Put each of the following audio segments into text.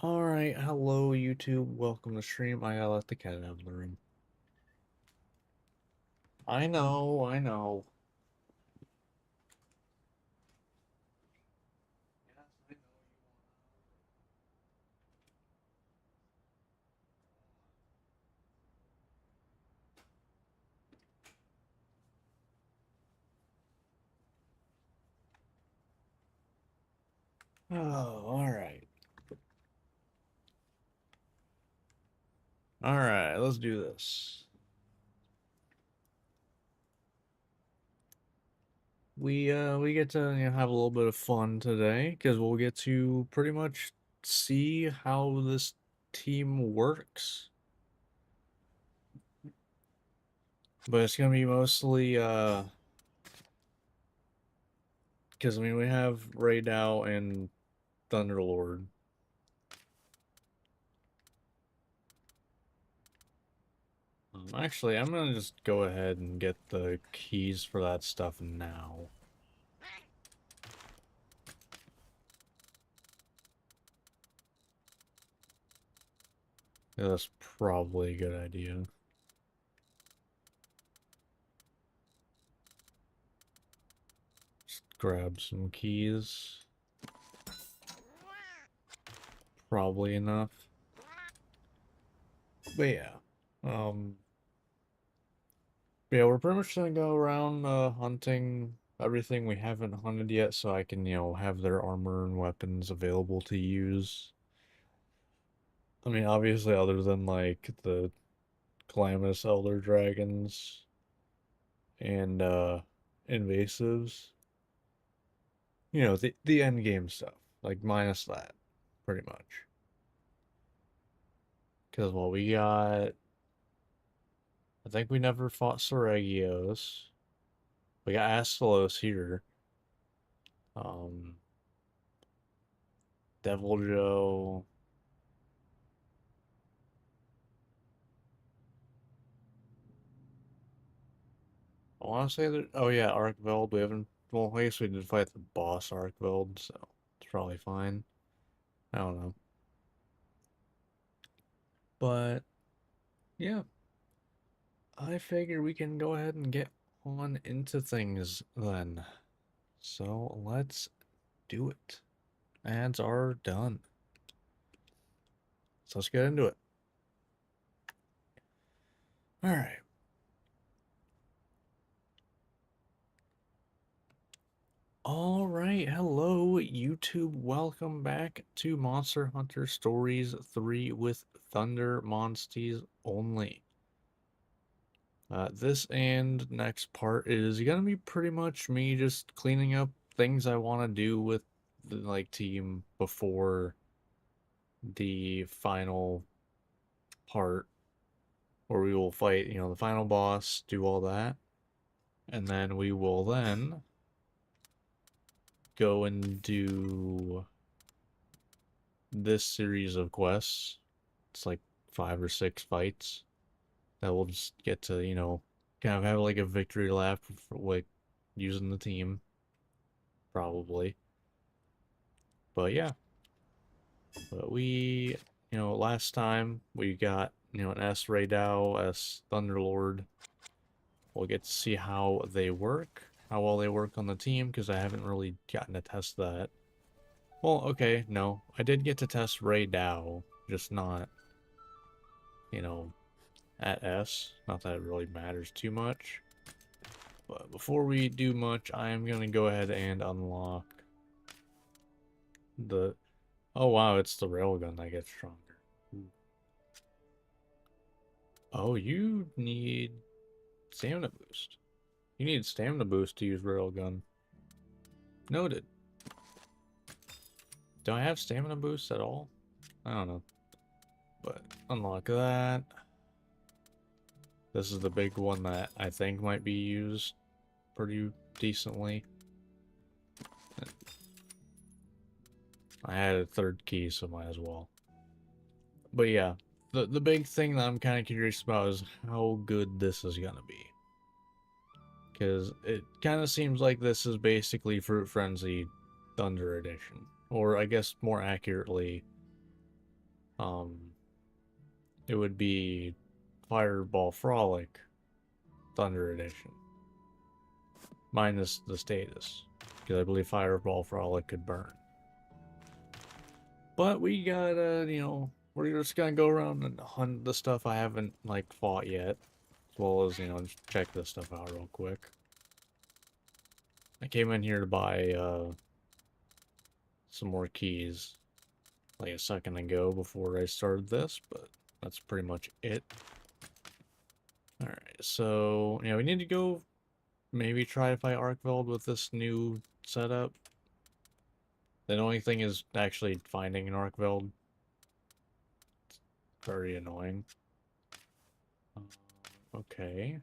Alright, hello YouTube, welcome to stream. I gotta let the cat out of the room. I know. Oh, alright. Alright, let's do this. We get to have a little bit of fun today, because we'll get to pretty much see how this team works. But it's gonna be mostly, because, I mean, we have Ray Dow and Thunderlord. Actually, I'm gonna just go ahead and get the keys for that stuff now. Yeah, that's probably a good idea. Just grab some keys. Probably enough. But yeah. Um yeah, we're pretty much gonna go around hunting everything we haven't hunted yet so I can, have their armor and weapons available to use. I mean, obviously other than like the calamitous elder dragons and invasives. The end game stuff. Like minus that, pretty much. Because well, we got. I think we never fought Seregios. We got Astalos here. Um, Devil Joe. I want to say that. Oh yeah, Arkveld. We haven't. Well, I guess we did fight the boss Arkveld, so it's probably fine. I don't know. But yeah, I figure we can go ahead and get on into things then. So let's do it. Ads are done. So let's get into it. All right. All right. Hello, YouTube. Welcome back to Monster Hunter Stories 3 with Thunder Monsties only. This and next part is going to be pretty much me just cleaning up things I want to do with the team before the final part where we will fight, the final boss, do all that. And then we will then go and do this series of quests. It's like 5 or 6 fights that we'll just get to, kind of have like a victory lap for like using the team, probably. But yeah, but last time we got, an S Raydao, S Thunderlord. We'll get to see how they work, how well they work on the team, because I haven't really gotten to test that. Well, okay, no. I did get to test Ray Dow, just not, you know, at S. Not that it really matters too much. But before we do much, I am going to go ahead and unlock the... Oh wow, it's the railgun that gets stronger. Ooh. Oh, you need stamina boost. You need stamina boost to use railgun. Noted. Do I have stamina boost at all? I don't know. But unlock that. This is the big one that I think might be used pretty decently. I had a third key, so might as well. But yeah, the big thing that I'm kind of curious about is how good this is gonna be. Because it kind of seems like this is basically Fruit Frenzy Thunder Edition. Or I guess more accurately, it would be Fireball Frolic Thunder Edition. Minus the status. Because I believe Fireball Frolic could burn. But we gotta, you know, we're just gonna go around and hunt the stuff I haven't, like, fought yet. As well as, you know, just check this stuff out real quick. I came in here to buy, some more keys, like a second ago before I started this, but that's pretty much it. Alright, so, yeah, we need to go maybe try to fight Arkveld with this new setup. The only thing is actually finding an Arkveld. It's very annoying. Okay.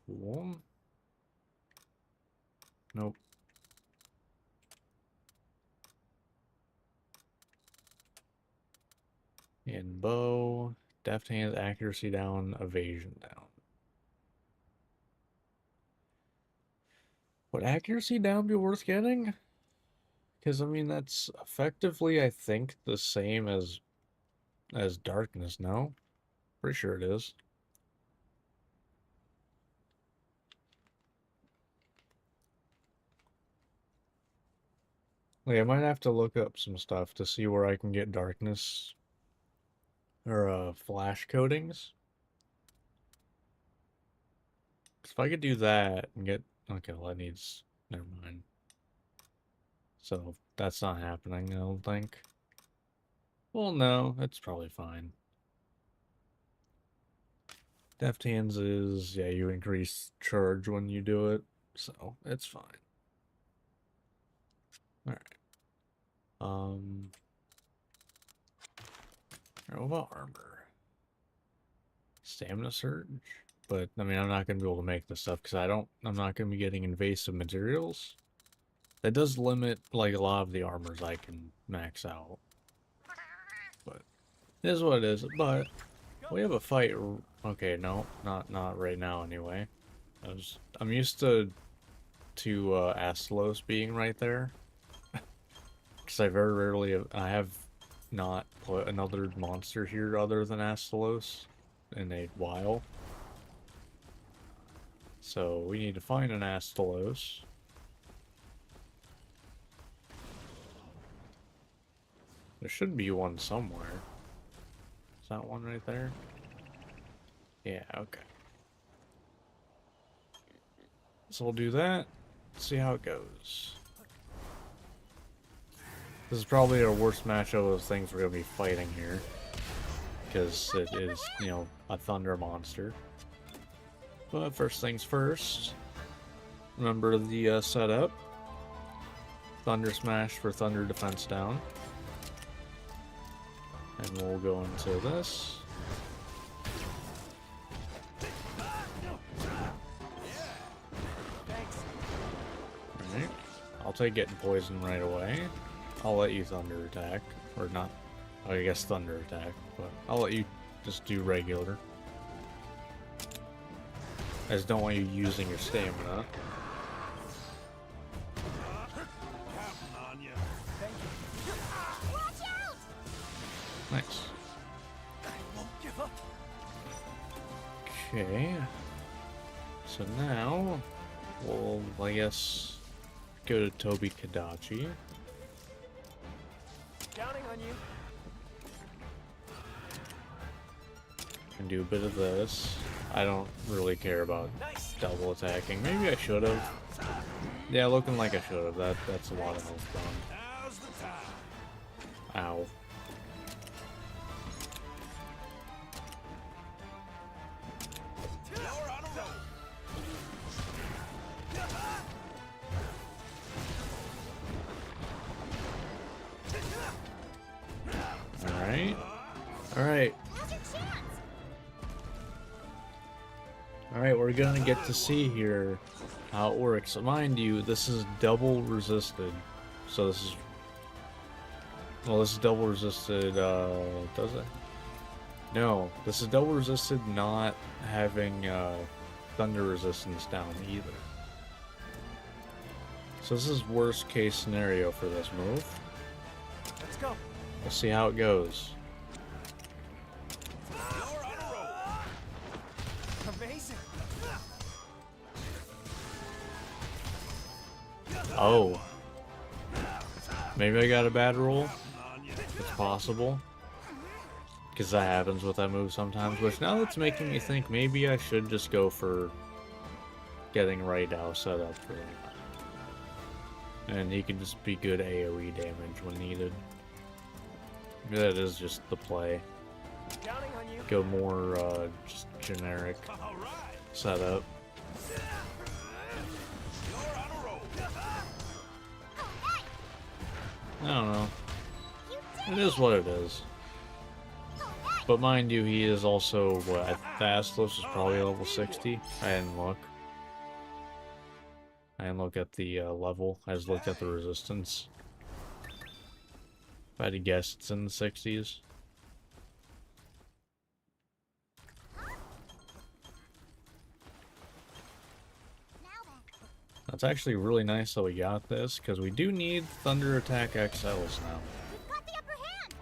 Cool. Nope. And bow, deft hands, accuracy down, evasion down. Would accuracy down be worth getting? Because, I mean, that's effectively, I think, the same as darkness, no? Pretty sure it is. Like, I might have to look up some stuff to see where I can get darkness or flash coatings. If I could do that and get... Okay, well, that needs... Never mind. So, that's not happening, I don't think. Well, no, it's probably fine. Deft hands is, yeah, you increase charge when you do it, so it's fine. Alright. What about armor? Stamina surge? But, I mean, I'm not going to be able to make this stuff because I'm not going to be getting invasive materials. That does limit, like, a lot of the armors I can max out. But, it is what it is. But, we have a fight. Okay, no, not right now anyway. I'm used to Astalos being right there. Because I very rarely, I have not put another monster here other than Astalos in a while. So we need to find an Astalos. There should be one somewhere. Is that one right there? Yeah, okay. So we'll do that. See how it goes. This is probably our worst matchup of things we're going to be fighting here. Because it is, you know, a Thunder monster. But first things first. Remember the setup. Thunder Smash for Thunder Defense down. And we'll go into this. Alright. I'll take getting poisoned right away. I'll let you Thunder attack. Or not. I guess Thunder attack. But I'll let you just do regular. I just don't want you using your stamina. Nice. Okay. So now, we'll, I guess, go to Tobi Kadachi. Counting on you. And do a bit of this. I don't really care about double attacking. Maybe I should have. Yeah, looking like I should have. That's a lot of health gone. Ow. Alright. Alright. Alright, we're gonna get to see here how it works. Mind you, this is double resisted. So this is... Well, this is double resisted, does it? No, this is double resisted not having, thunder resistance down either. So this is worst case scenario for this move. Let's go. We'll see how it goes. Amazing. Oh. Maybe I got a bad roll. It's possible. Because that happens with that move sometimes. Which now it's making me think maybe I should just go for getting Ray Dow set up for him. And he can just be good AoE damage when needed. That is just the play. Counting on you. Go more just generic setup. I don't know. It is what it is. But mind you, he is also, what, the Astos is probably level 60. I didn't look. I didn't look at the level. I just looked at the resistance. If I had to guess, it's in the 60s. That's actually really nice that we got this, because we do need Thunder Attack XLs now. We've got the upper hand.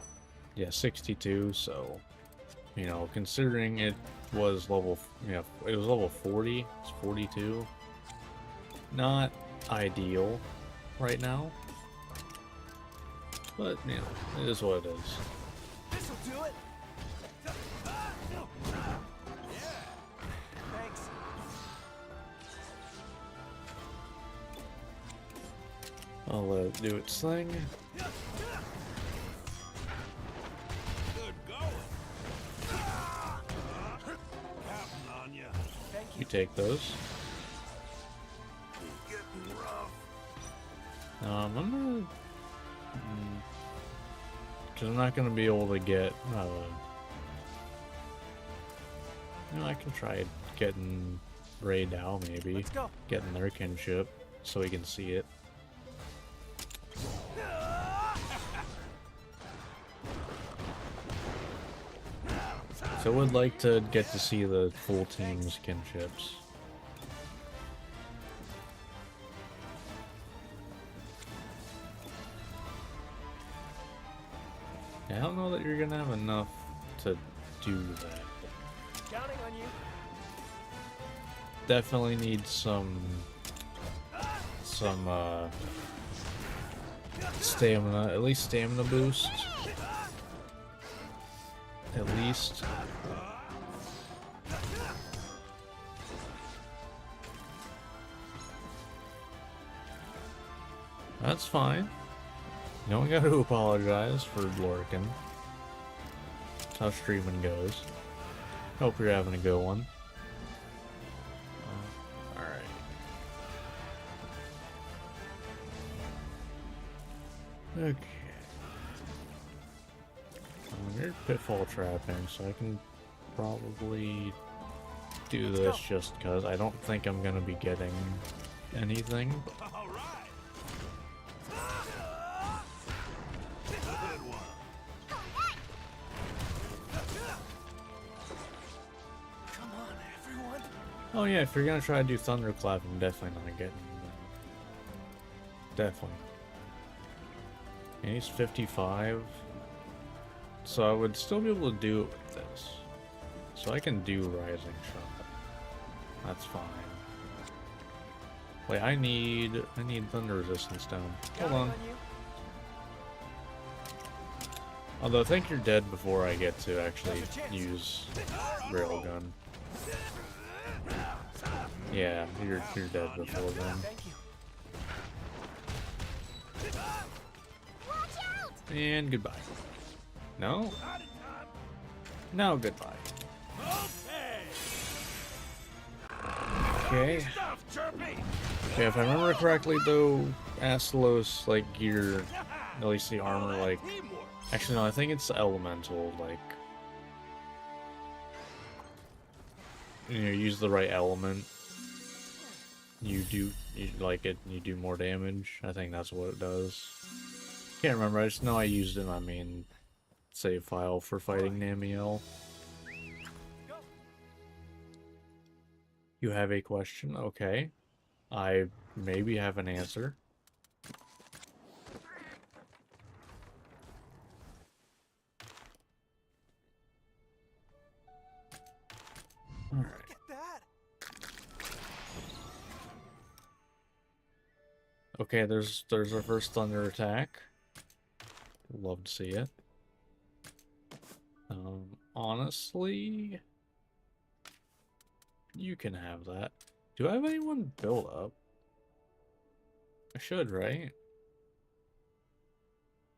Yeah, 62, so, you know, considering it was level, it was level 40, it's 42. Not ideal right now, but, you know, it is what it is. This'll do it. Thanks. I'll let it do its thing. Good going. Counting on you. Thank You take those. Getting rough. I'm gonna... Because I'm not gonna be able to get, you know, I can try getting Ray Dow, maybe. Let's go. Getting their kinship, so he can see it. So I would like to get to see the full team's kinships. I don't know that you're gonna have enough to do that. Counting on you. Definitely need some stamina, at least stamina boost. At least. That's fine. You don't got to apologize for lurking. That's how streaming goes. Hope you're having a good one. Alright. Okay. You're pitfall trapping, so I can probably do this just because I don't think I'm gonna be getting anything. All right. Come on, everyone. Oh yeah, if you're gonna try to do Thunderclap, I'm definitely not getting that. Definitely. And he's 55. So I would still be able to do it with this. So I can do Rising Shot. That's fine. Wait, I need Thunder Resistance down. Hold on. Although I think you're dead before I get to actually use Railgun. Yeah, you're dead before then. Thank you. Watch out! And goodbye. No? No, goodbye. Okay. Okay, if I remember correctly though, Astalos, like, gear, at least the armor, like... Actually, no, I think it's elemental, like... You know, use the right element. You like it, you do more damage. I think that's what it does. Can't remember, I just know I used it in my main save file for fighting Namiel. You have a question? Okay. I maybe have an answer. Alright. Look at that. Okay, there's our first thunder attack. Love to see it. Honestly, you can have that. Do I have anyone built up? I should, right?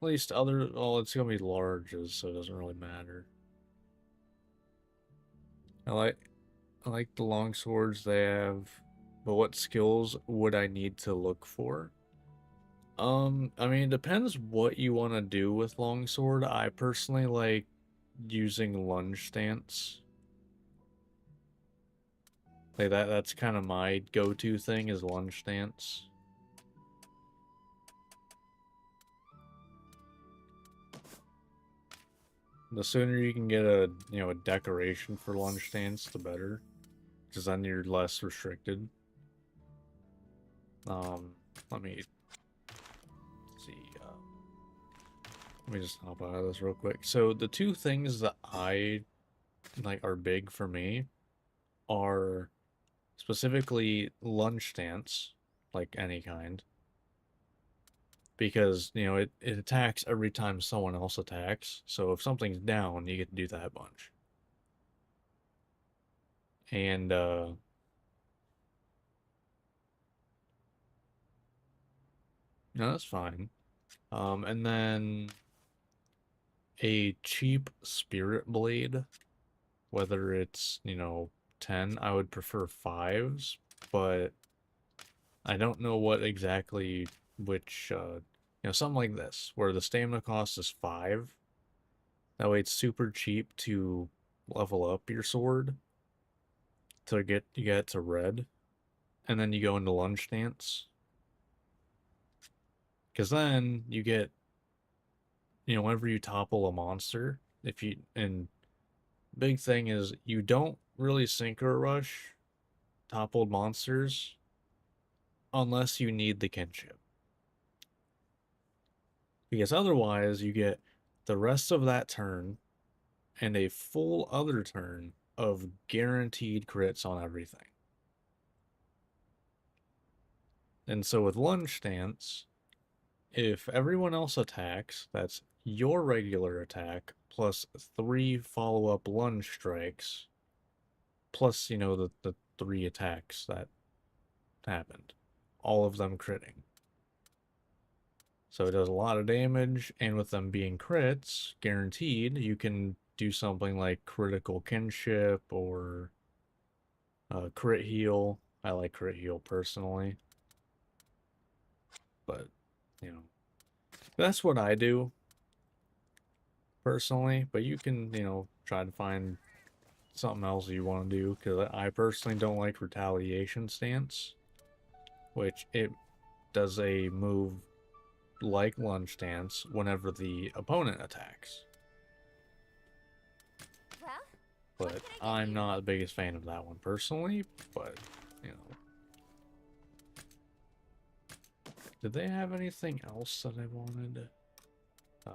At least other, well, it's gonna be larges, so it doesn't really matter. I like the long swords they have, but what skills would I need to look for? I mean, it depends what you want to do with longsword. I personally like using lunge stance. Like that's kind of my go-to thing is lunge stance. The sooner you can get a, a decoration for lunge stance, the better. Because then you're less restricted. Let me see. Let me just hop out of this real quick. So the two things that I like are big for me are specifically lunge stance, like any kind, because it attacks every time someone else attacks. So if something's down, you get to do that a bunch. And no, that's fine. And then a cheap spirit blade, whether it's 10, I would prefer 5s, but I don't know what exactly which something like this where the stamina cost is 5. That way it's super cheap to level up your sword to get to red, and then you go into lunge stance. Because then you get, whenever you topple a monster, and big thing is you don't really synchro rush toppled monsters unless you need the kinship. Because otherwise you get the rest of that turn and a full other turn of guaranteed crits on everything. And so with lunge stance, if everyone else attacks, that's your regular attack plus 3 follow-up lunge strikes plus, the 3 attacks that happened. All of them critting. So it does a lot of damage, and with them being crits, guaranteed, you can do something like critical kinship or crit heal. I like crit heal personally. But, that's what I do personally. But you can, try to find something else you want to do, because I personally don't like retaliation stance, which it does a move like lunge stance whenever the opponent attacks. Well, But I'm not the biggest fan of that one personally, but, Did they have anything else that I wanted? Uh,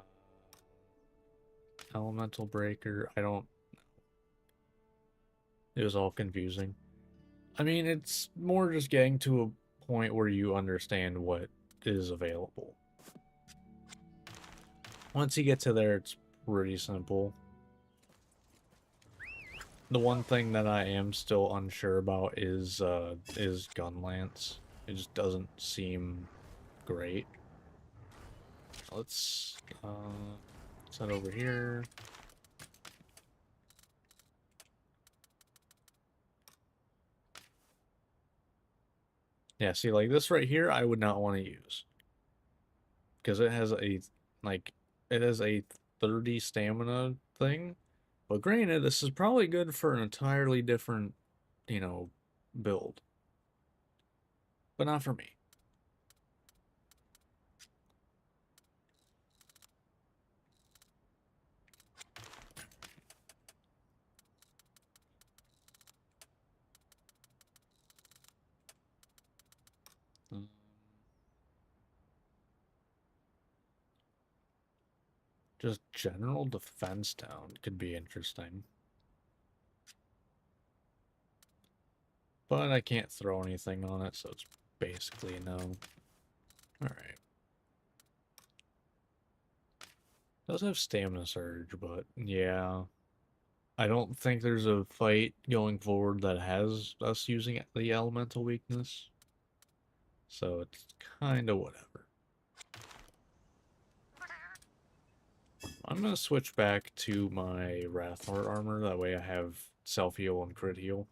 Elemental Breaker, I don't know. It was all confusing. I mean, it's more just getting to a point where you understand what is available. Once you get to there, it's pretty simple. The one thing that I am still unsure about is Gun Lance. It just doesn't seem great. Let's head over here. Yeah, see, like this right here, I would not want to use. Because it has a 30 stamina thing. But granted, this is probably good for an entirely different, build. But not for me. Um, Just general defense down could be interesting. But I can't throw anything on it, so it's basically a no. Alright. Does have stamina surge, but yeah. I don't think there's a fight going forward that has us using the elemental weakness. So it's kinda whatever. I'm gonna switch back to my Wrathheart armor, that way I have self-heal and crit heal.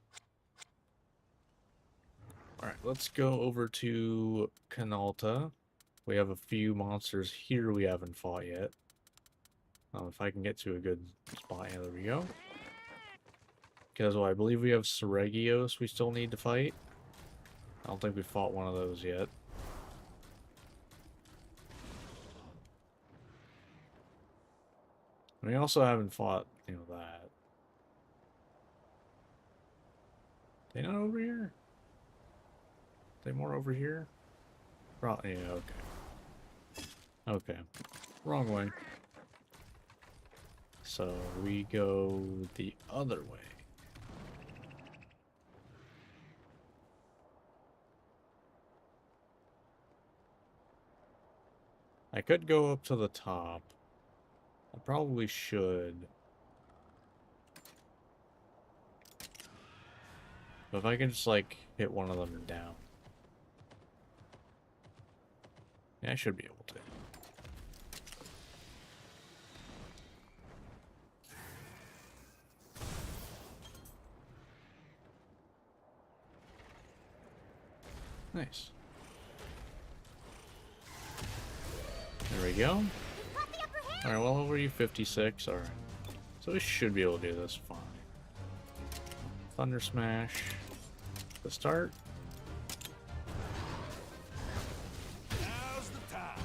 Alright, let's go over to Canalta. We have a few monsters here we haven't fought yet. If I can get to a good spot, yeah, there we go. Because I believe we have Seregios we still need to fight. I don't think we fought one of those yet. We also haven't fought, that. They not over here? They more over here? Probably, yeah, okay. Okay. Wrong way. So we go the other way. I could go up to the top. I probably should. But if I can just, like, hit one of them down. Yeah, I should be able to. Nice. There we go. Alright, well, over you 56. Alright. So we should be able to do this fine. Thunder Smash. The start. Now's the time.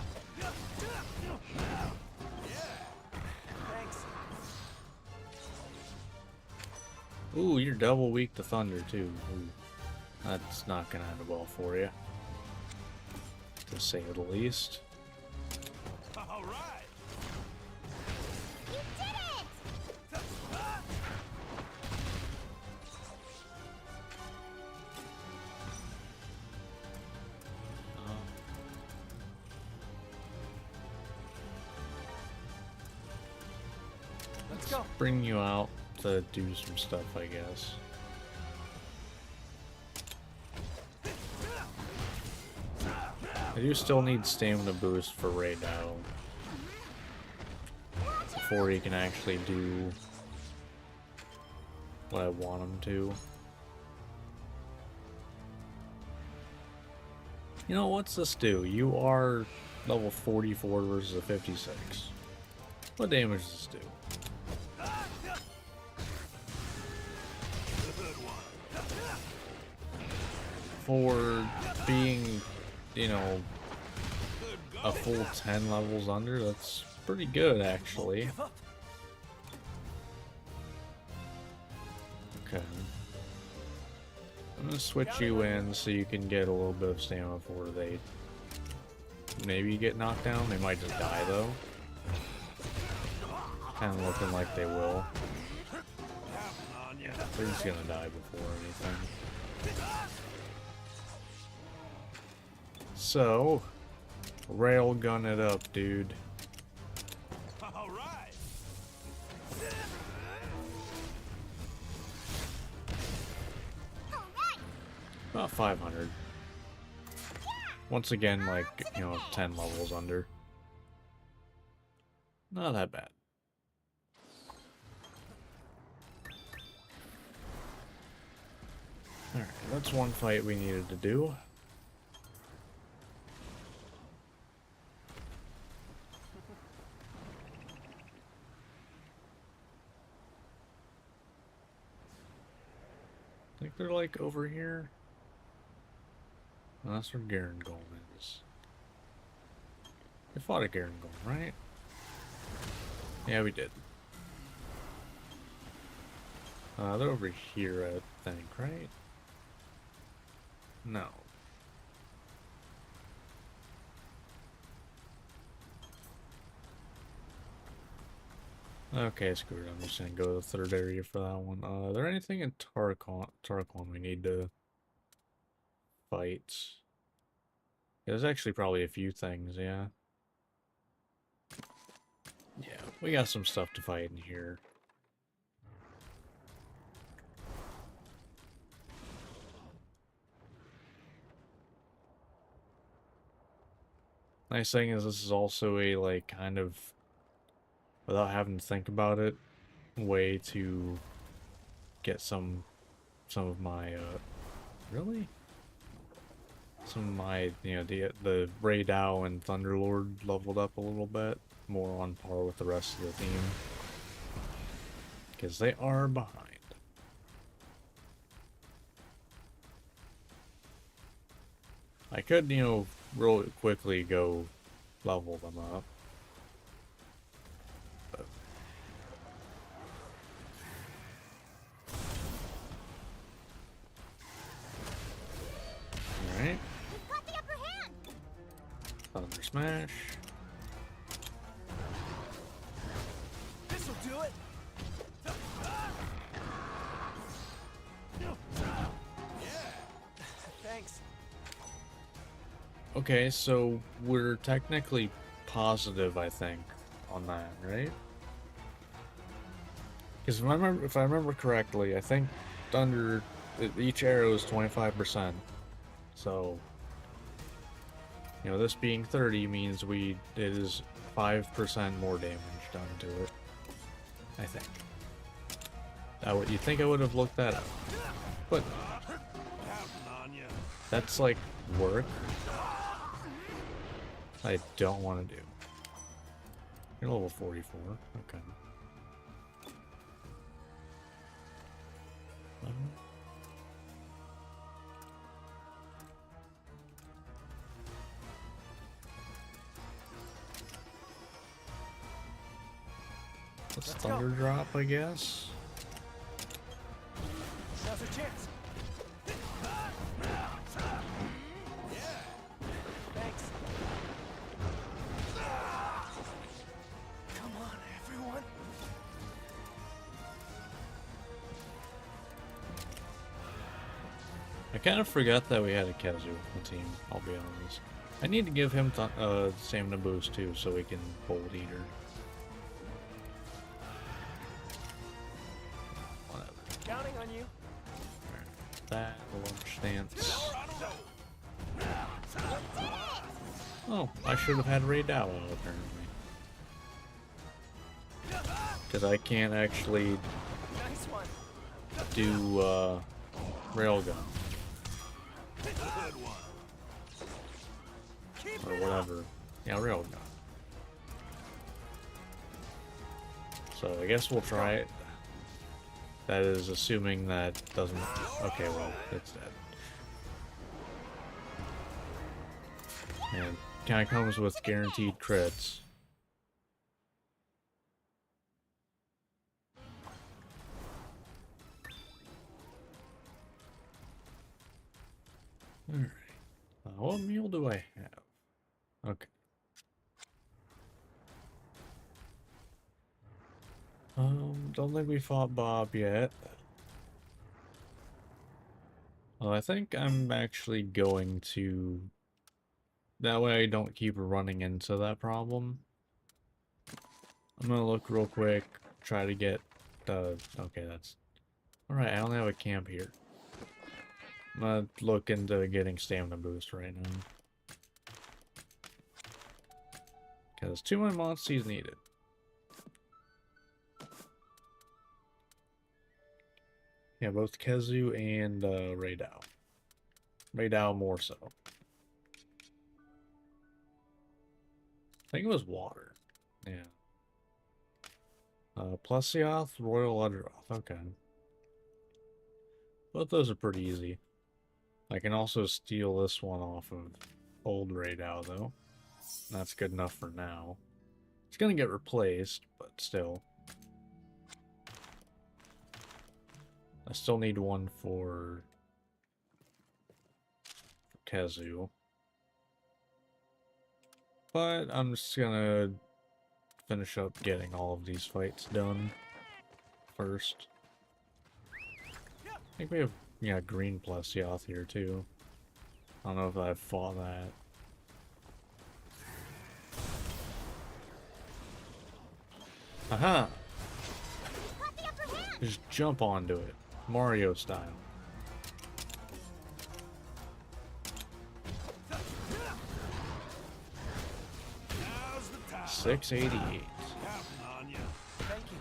Thanks. Ooh, you're double weak to Thunder, too. Ooh. That's not gonna end well for you. To say the least. All right. You did it! Let's go. Bring you out to do some stuff, I guess. I do still need stamina boost for Raydao before he can actually do what I want him to. You know, what's this do? You are level 44 versus a 56. What damage does this do? For being, a full 10 levels under, that's pretty good, actually. Okay. I'm gonna switch you in so you can get a little bit of stamina before they maybe get knocked down. They might just die, though. Kind of looking like they will. Yeah, they're just gonna die before anything. So, railgun it up, dude. All right. About 500. Once again, like, 10 levels under. Not that bad. Alright, that's one fight we needed to do. I think they're like over here. Well, that's where Garen Golem is. We fought a Garen Golem, right? Yeah, we did. They're over here, I think, right? No. Okay, screw it. I'm just gonna go to the third area for that one. Is there anything in Tarkon we need to fights. There's actually probably a few things, yeah. Yeah, we got some stuff to fight in here. Nice thing is this is also a, like, kind of, without having to think about it, way to get some of my, really? Some of my, you know, the Ray Dow and Thunderlord leveled up a little bit, more on par with the rest of the team. Because they are behind. I could, you know, real quickly go level them up. But... Alright. We've got the upper hand. Thunder Smash. This'll do it. Yeah. Thanks. Okay, so we're technically positive, I think, on that, right? Because if I remember correctly, I think Thunder, each arrow is 25%. So, you know, this being 30 means it is 5% more damage done to it. I think. You'd think I would have looked that up. But Counting on you. that's like work I don't want to do. You're level 44. Okay. Let's Thunder Drop, I guess. Now's our chance. Thanks. Come on, everyone. I kind of forgot that we had a Kezu on the team, I'll be honest. I need to give him stamina boost too, so we can Bolt Eater. Whatever. Counting on you. That, lunch stance. Oh, I should have had Ray Dow out, apparently. Because I can't actually Nice one. do, Railgun. Good one. Keep Or it whatever. Yeah, Railgun. So I guess we'll try it. That is assuming that doesn't... Okay, well, it's dead. And kind of comes with guaranteed crits. Alright. What meal do I have? Okay. Don't think we fought Bob yet. Well, I think I'm actually going to... That way I don't keep running into that problem. I'm gonna look real quick, try to get the... Okay, that's... Alright, I only have a camp here. I'm gonna look into getting stamina boost right now. Because 2 more Monsties needed. Yeah, both Kezu and Ray Dow. Ray Dow more so. I think it was water. Yeah. Plesioth, Royal Udroth. Okay. Both those are pretty easy. I can also steal this one off of old Ray Dow, though. That's good enough for now. It's gonna get replaced, but still. I still need one for Kezu. But I'm just gonna finish up getting all of these fights done first. I think we have, yeah, green Plesioth here too. I don't know if I fought that. Aha! Got the upper hand. Just jump onto it. Mario style. Now's the time. 688. Counting on you. Thank you.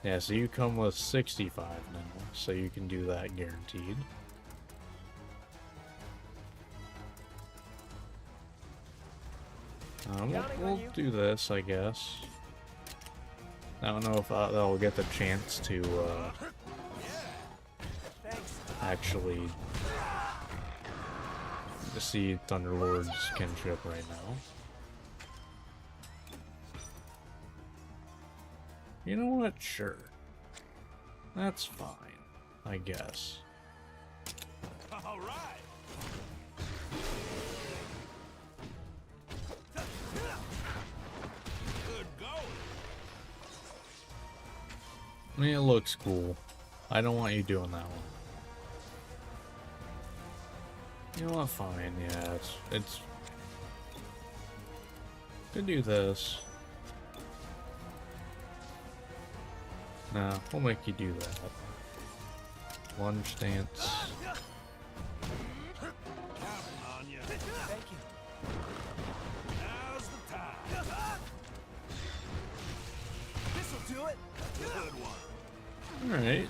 Yeah, so you come with 65 now, so you can do that guaranteed. We'll do this, I guess. I don't know if I'll get the chance to Thanks. actually see Thunder Lord's kinship right now. You know what? Sure. That's fine, I guess. All right. Good going. I mean, it looks cool. I don't want you doing that one. You know what? Fine. Yeah, it's. Could do this. Nah, we'll make you do that. Lunge stance. Counting on you. Thank you. Now's the time. This'll do it. Good one. Alright.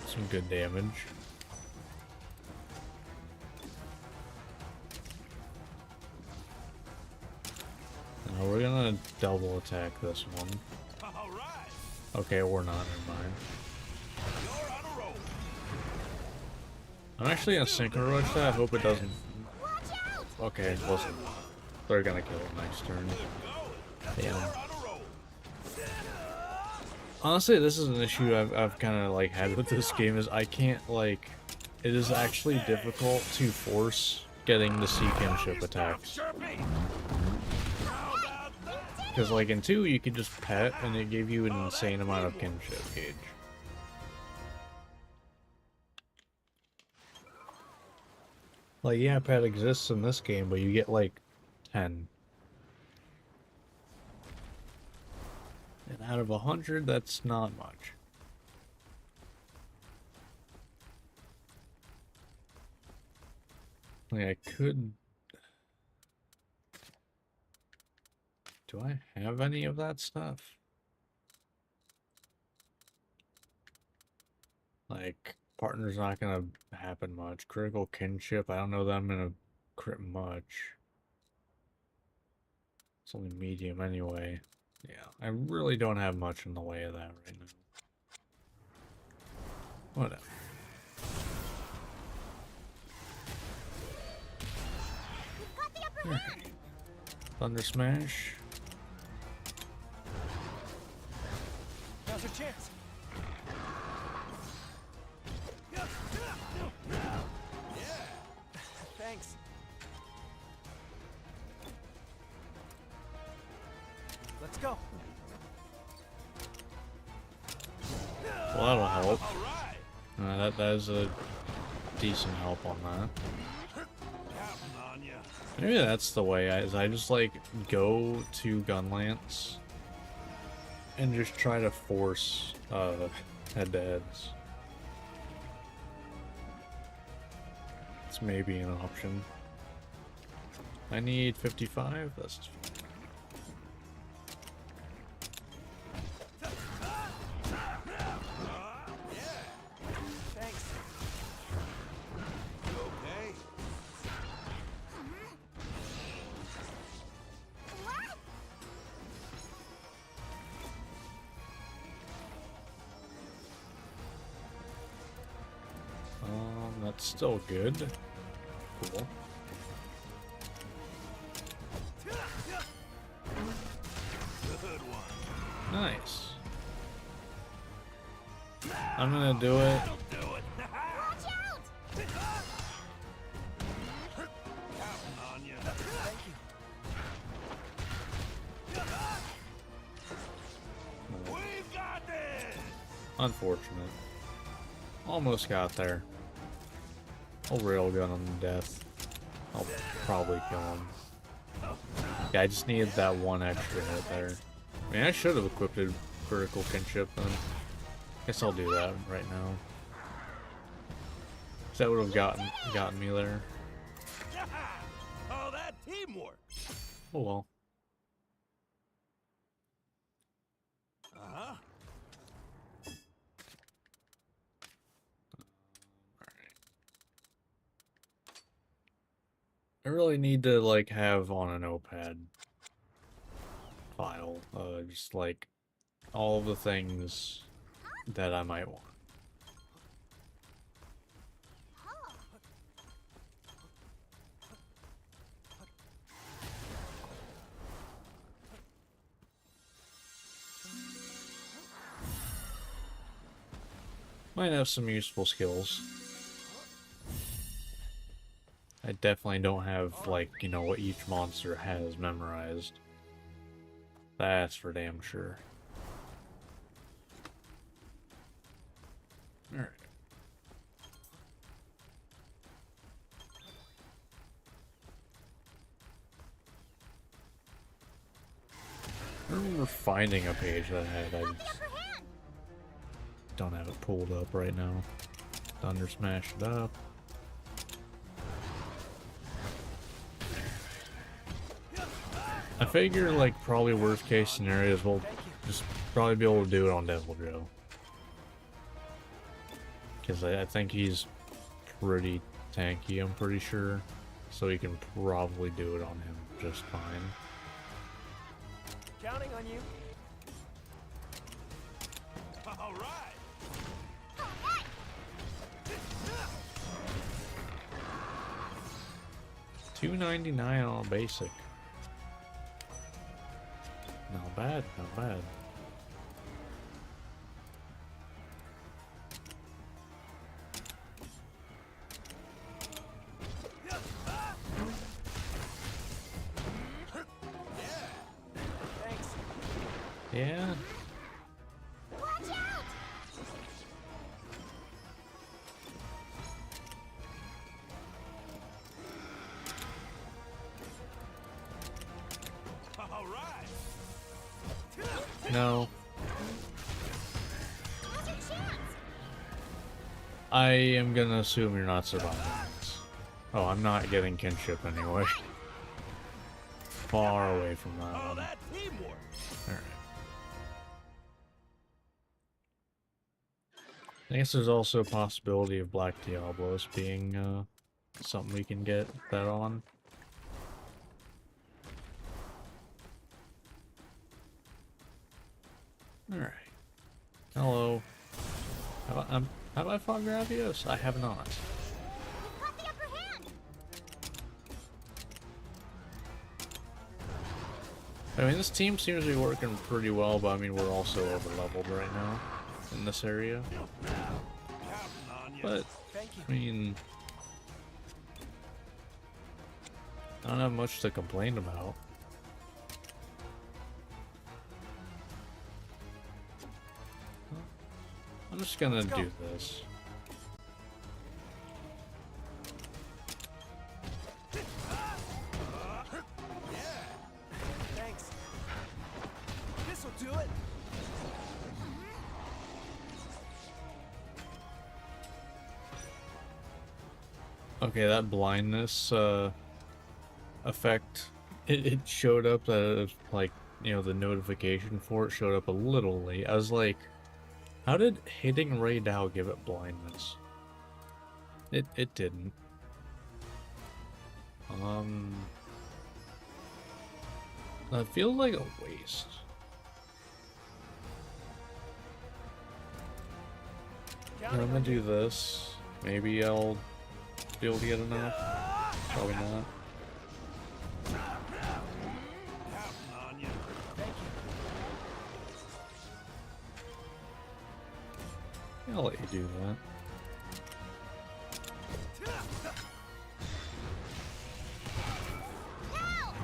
Some good damage. Now we're gonna double attack this one. All right. Okay, we're not, never mind. You're on a roll. I'm actually gonna synchro rush that. I hope it doesn't. Watch out. Okay, it wasn't. They're gonna kill it next turn. Good going. Damn. You're on a roll. Honestly, this is an issue I've kind of like had with this game is I can't like. It is actually difficult to force getting the sea kinship attacks. Chirpy. How about that? Because like in 2 you could just pet and it gave you an insane amount of kinship gauge. Like yeah, pet exists in this game, but you get like 10. And out of 100, that's not much. Like I could. Do I have any of that stuff? Like, partner's not gonna happen much. Critical kinship, I don't know that I'm gonna crit much. It's only medium anyway. Yeah, I really don't have much in the way of that right now. Whatever. You've got the upper Alright. hand. Thunder Smash. Now's your chance. Thanks. Let's go. Well, that'll help. All right. That is a decent help on that. Counting on you. Maybe that's the way. I just like go to Gunlance and just try to force head-to-heads. It's maybe an option. I need 55. That's fine. Thanks. You okay? What? That's still good. Cool. Good one. Nice. I'm gonna do it. That'll do it. Watch out. Counting on you. Thank you. We've got this. Unfortunate. Almost got there. I'll railgun him to death. I'll probably kill him. Yeah, I just needed that one extra hit there. I mean, I should have equipped a critical kinship then. Guess I'll do that right now. That would have gotten me there. Oh, that teamwork. Oh well. Uh-huh. I really need to like have on a notepad file, just like all of the things that I might want. Might have some useful skills. I definitely don't have, like, you know, what each monster has memorized. That's for damn sure. Alright. I remember finding a page that had, I don't have it pulled up right now. Thunder smashed it up. I figure, like, probably worst case scenarios, we'll just probably be able to do it on Devil Joe. Because I think he's pretty tanky, I'm pretty sure. So you can probably do it on him just fine. Counting on you. All right. $2.99 on basic. Not bad, not bad. Thanks. Yeah. Watch out! All right. No. Now's your chance! I am gonna assume you're not surviving this. Oh, I'm not getting kinship anyway. Far away from that Oh, one. that teamwork. Alright. I guess there's also a possibility of Black Diablos being something we can get that on. Alright. Hello. Have I fought Gravios? I have not. We've got the upper hand! I mean, this team seems to be working pretty well, but I mean, we're also over-leveled right now in this area. Counting on you. But, Thank you. I mean, I don't have much to complain about. I'm just gonna do this. Thanks. This'll do it. Okay, that blindness effect, it showed up like, you know, the notification for it showed up a little late. I was like, how did hitting Ray Dow give it blindness? It didn't. That feels like a waste. I'm Counting gonna on do you. this. Maybe I'll be able to get enough. Probably not. Counting on you. Thank you. I'll let you do that. Now!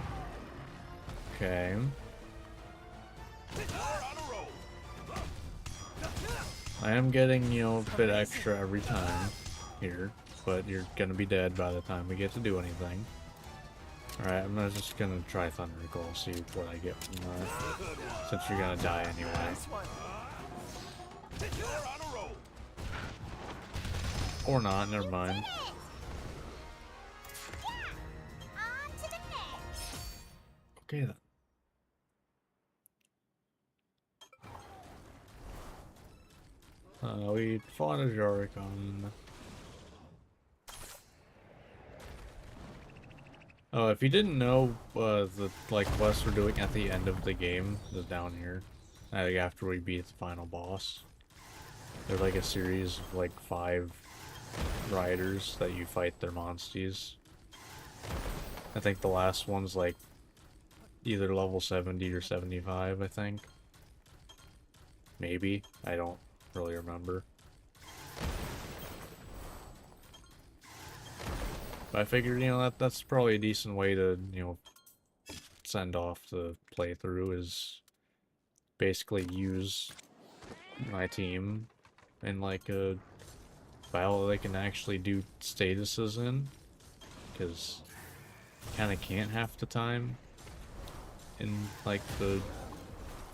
Okay. We're on a roll. I am getting, you know, a bit extra every time here, but you're gonna be dead by the time we get to do anything. Alright, just gonna try Thunder Goal, see what I get from that. Since you're gonna die anyway. Nice one. You're on a roll. Or not, never mind. Yeah. On to the next. Okay then. We fought a Jarikon. Oh, if you didn't know, the quests we're doing at the end of the game is down here. After we beat the final boss. There's like a series of like 5 riders that you fight their Monsties. I think the last one's like either level 70 or 75, I think. Maybe. I don't really remember. But I figured, you know, that's probably a decent way to, you know, send off the playthrough, is basically use my team in like a battle that they can actually do statuses in, because kind of can't half the time in like the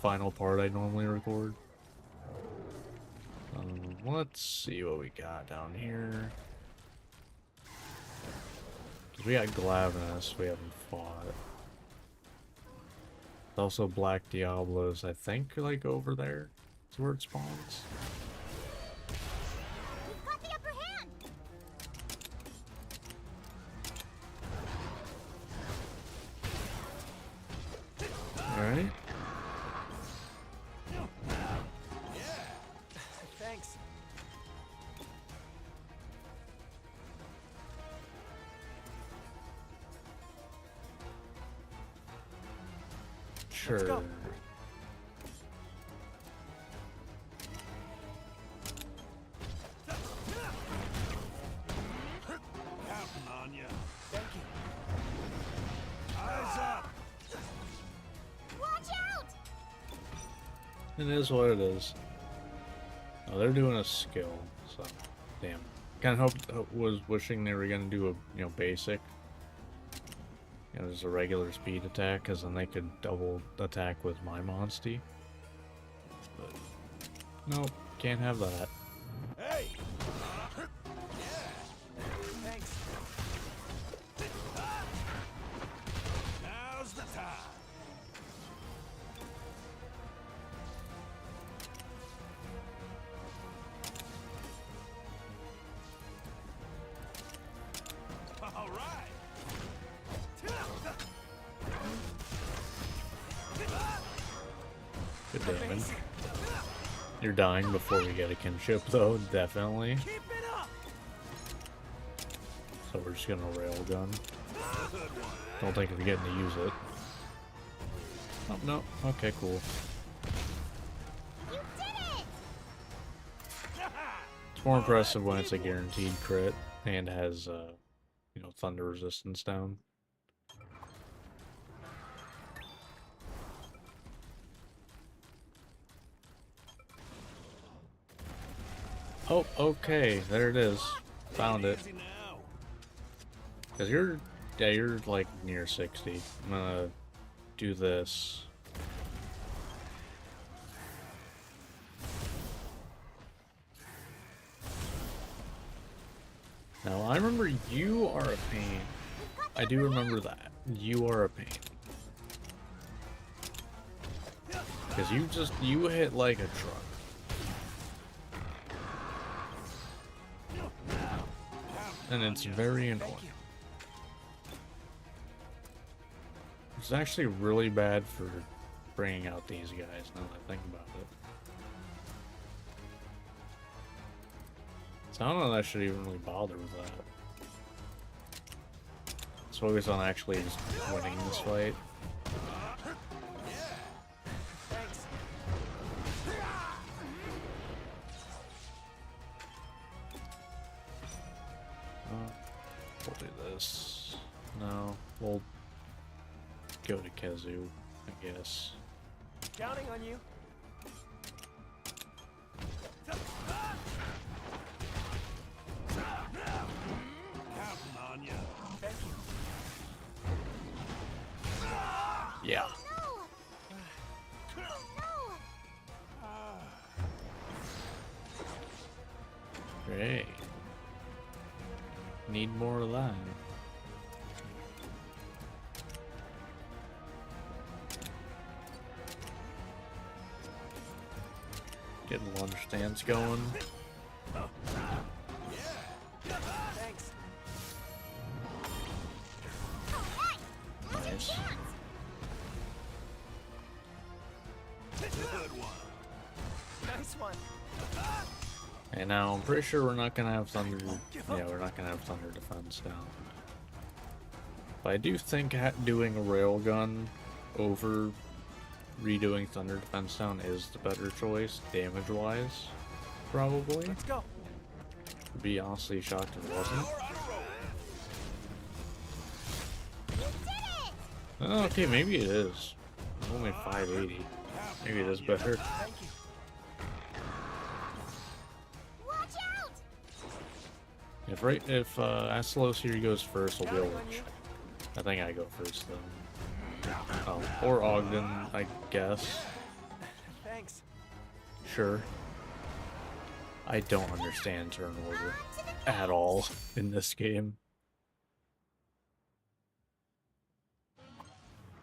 final part I normally record. Let's see what we got down here. Cause we got Glavenus we haven't fought. There's also Black Diablos, I think, like over there. That's where it spawns. We've got the upper hand. Alright. Thanks. Sure. Let's go. Counting on you. Thank you. Eyes up. Watch out! It is what it is. Oh, they're doing a skill, so damn. Kind of was wishing they were gonna do a, you know, basic. You know, just a regular speed attack, because then they could double attack with my Monstie. But nope, can't have that. Hey. Thanks. Now's the time. All right. Good damage. You're dying before we get a kinship, though, definitely. Keep it up. So we're just gonna railgun. Don't think we're getting to use it. Oh, no. Okay, cool. You did it! It's more impressive when it's a guaranteed crit and has, you know, thunder resistance down. Oh, okay, there it is. Found it. Easy now. Cause you're like near 60. I'm gonna do this. Now, I remember you are a pain. I do remember that. You are a pain. Because you hit like a truck. And it's very annoying. It's actually really bad for bringing out these guys, now that I think about it. So I don't know that I should even really bother with that. Let's focus on actually just winning this fight. Thanks. We'll do this. No, we'll go to Kezu, I guess. Counting on you. Yeah. No! Oh, no! Great. Need more of that. Getting lunch stands going. Thanks. Nice. Good one. Nice one. And now I'm pretty sure we're not gonna have Thunder. Yeah, we're not gonna have Thunder Defense down. But I do think doing a railgun over redoing Thunder Defense down is the better choice, damage-wise. Probably. Let's go. I'd be honestly shocked if it wasn't. You did it! Oh, okay, maybe it is. It's only 580. Maybe it is better. Thank you. Watch out! If Astalos here goes first, we'll be able to check. I think I go first though. Oh, or Ogden, I guess. Thanks. Sure. I don't understand turn order at all in this game.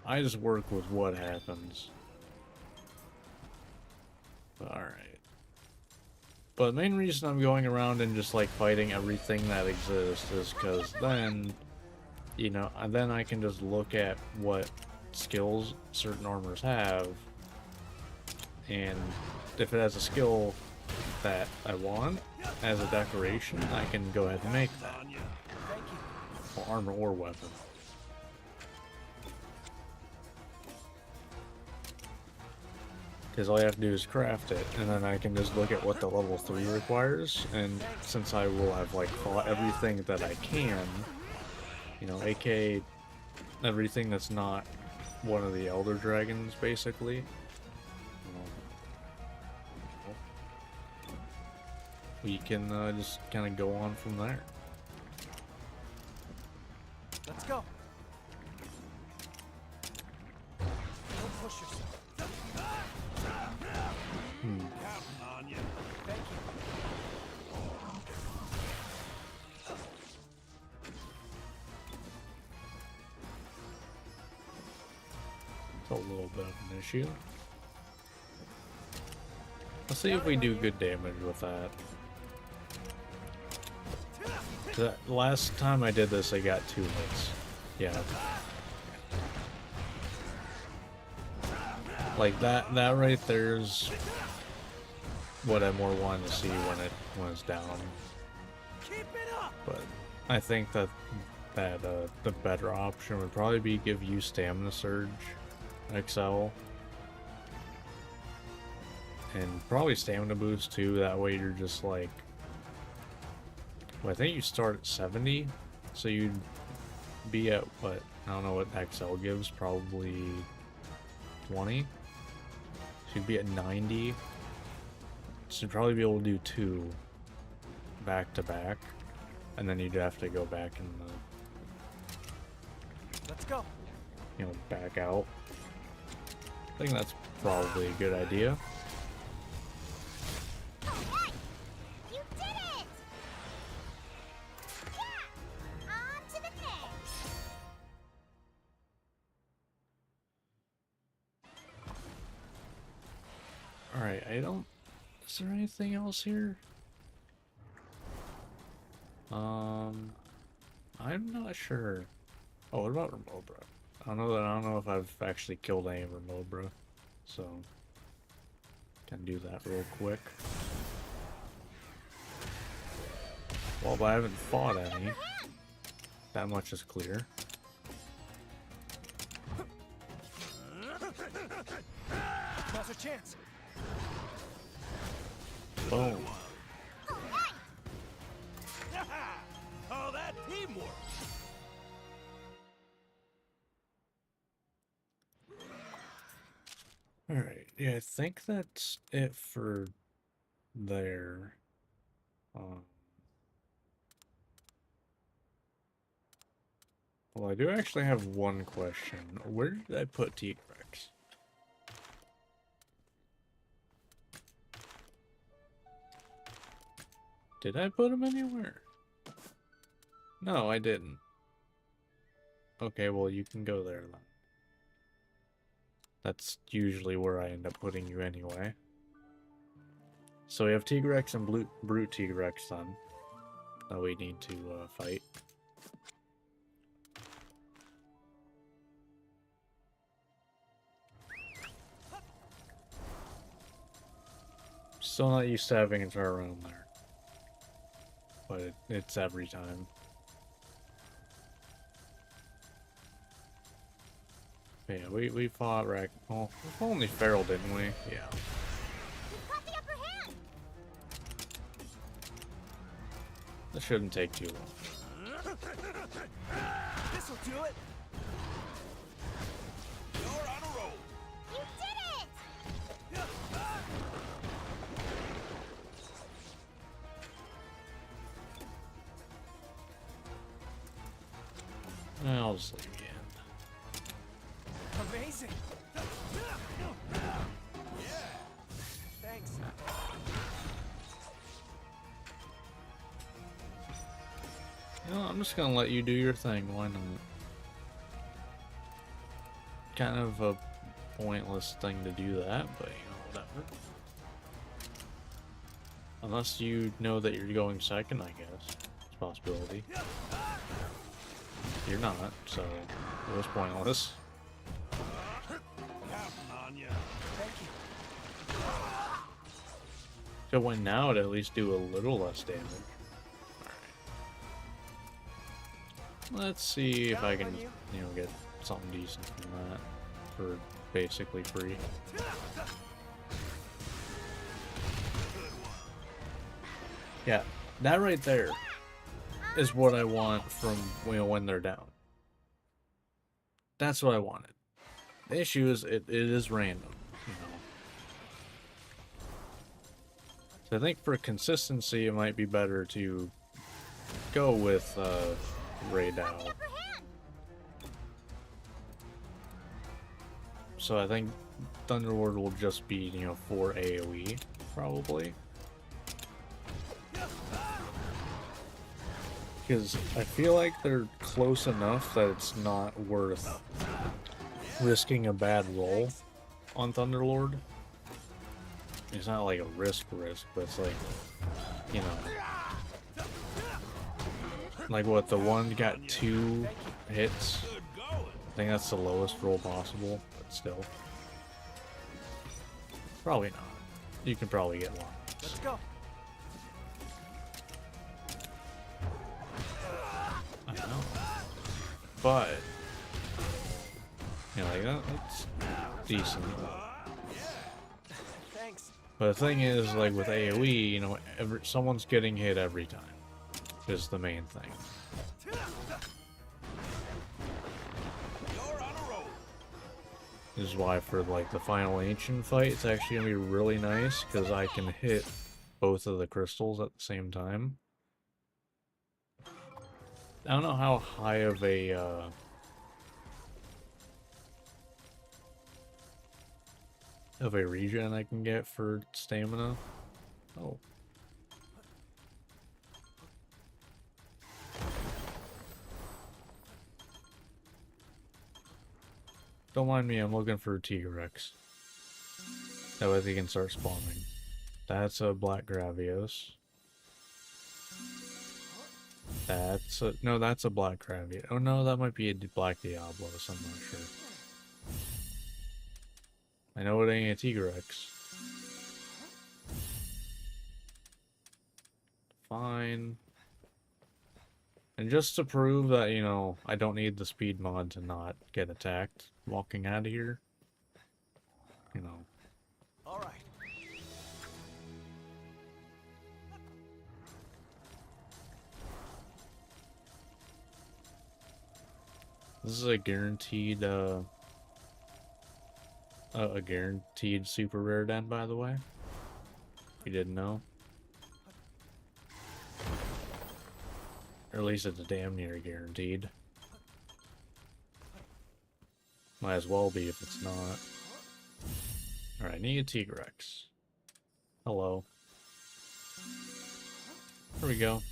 I just work with what happens. Alright. But the main reason I'm going around and just like fighting everything that exists is because then, you know, then I can just look at what skills certain armors have, and if it has a skill that I want as a decoration, I can go ahead and make that. On ya. Thank you. Or armor or weapon. Because all you have to do is craft it, and then I can just look at what the level 3 requires, and since I will have like fought everything that I can, you know, aka everything that's not one of the Elder Dragons, basically, we can just kind of go on from there. Let's go. Don't push yourself. Counting on ya. Thank you. It's a little bit of an issue. Let's see if we do good damage with that. The last time I did this, I got 2 hits. Yeah. Like that right there's what I more wanted to see when it's down. Keep it up. But I think that the better option would probably be give you Stamina Surge XL. And probably Stamina Boost too, that way you're just like, well, I think you start at 70, so you'd be at what, I don't know what XL gives, probably 20? So you'd be at 90. So you'd probably be able to do 2 back to back, and then you'd have to go back and, Let's go. you know, back out. I think that's probably a good idea. Okay! You did it! Yeah! On to the next! Alright, I don't... Is there anything else here? I'm not sure. Oh, what about Remobra? I don't know if I've actually killed any Remobra, so can do that real quick. Well, but I haven't fought any. That much is clear. Now's our chance. Boom. Oh, that teamwork. Alright, yeah, I think that's it for there. Well, I do actually have one question. Where did I put T-Rex? Did I put him anywhere? No, I didn't. Okay, well, you can go there then. That's usually where I end up putting you anyway. So we have Tigrex and Brute Tigrex then that we need to fight. Still not used to having it around there. But it's every time. Yeah, we fought Rack. Well, we fought only Feral, didn't we? Yeah. We've got the upper hand. This shouldn't take too long. This'll do it. You're on a roll. You did it! I'll just leave you in. Amazing. Thanks. You know, I'm just gonna let you do your thing. Why not? Kind of a pointless thing to do that, but you know, whatever. Unless you know that you're going second, I guess. It's a possibility. You're not, so it was pointless. Counting on you. Thank you. So win now to at least do a little less damage. Alright. Let's see if I can, you know, get something decent from that for basically free. Yeah, that right there is what I want from, you know, when they're down. That's what I wanted. The issue is it is random, you know. So I think for consistency, it might be better to go with Ray Dow. The upper hand. So I think Thunderlord will just be, you know, for AoE, probably. Because I feel like they're close enough that it's not worth risking a bad roll on Thunderlord. It's not like a risk, but it's like, you know. Like what, the one got 2 hits? Good going. I think that's the lowest roll possible, but still. Probably not. You can probably get one. Let's go. I know. But, you know, like, that's decent. Thanks. But the thing is, like, with AoE, you know, someone's getting hit every time. Is the main thing. You're on a roll. This is why for, like, the final Ancient fight, it's actually going to be really nice, because I can hit both of the crystals at the same time. I don't know how high of a regen I can get for stamina. Oh. Don't mind me, I'm looking for T-Rex. That way they can start spawning. That's a Black Gravios. That's a... No, that's a Black Gravios. Oh no, that might be a Black Diablos, I'm not sure. I know it ain't a T-Rex. Fine. And just to prove that, you know, I don't need the speed mod to not get attacked walking out of here. You know. All right. This is a guaranteed super rare den, by the way. If you didn't know. Or at least it's damn near guaranteed. Might as well be if it's not. Alright, need a T-Rex. Hello. There we go.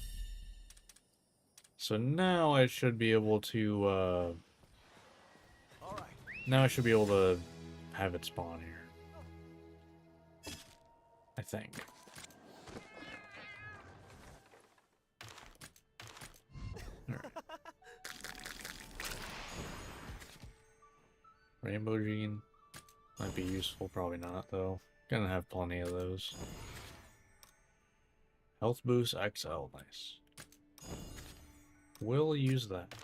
So now I should be able to, All right. now I should be able to have it spawn here. I think. Alright. Rainbow Gene. Might be useful, probably not, though. Gonna have plenty of those. Health Boost XL, nice. We'll use that.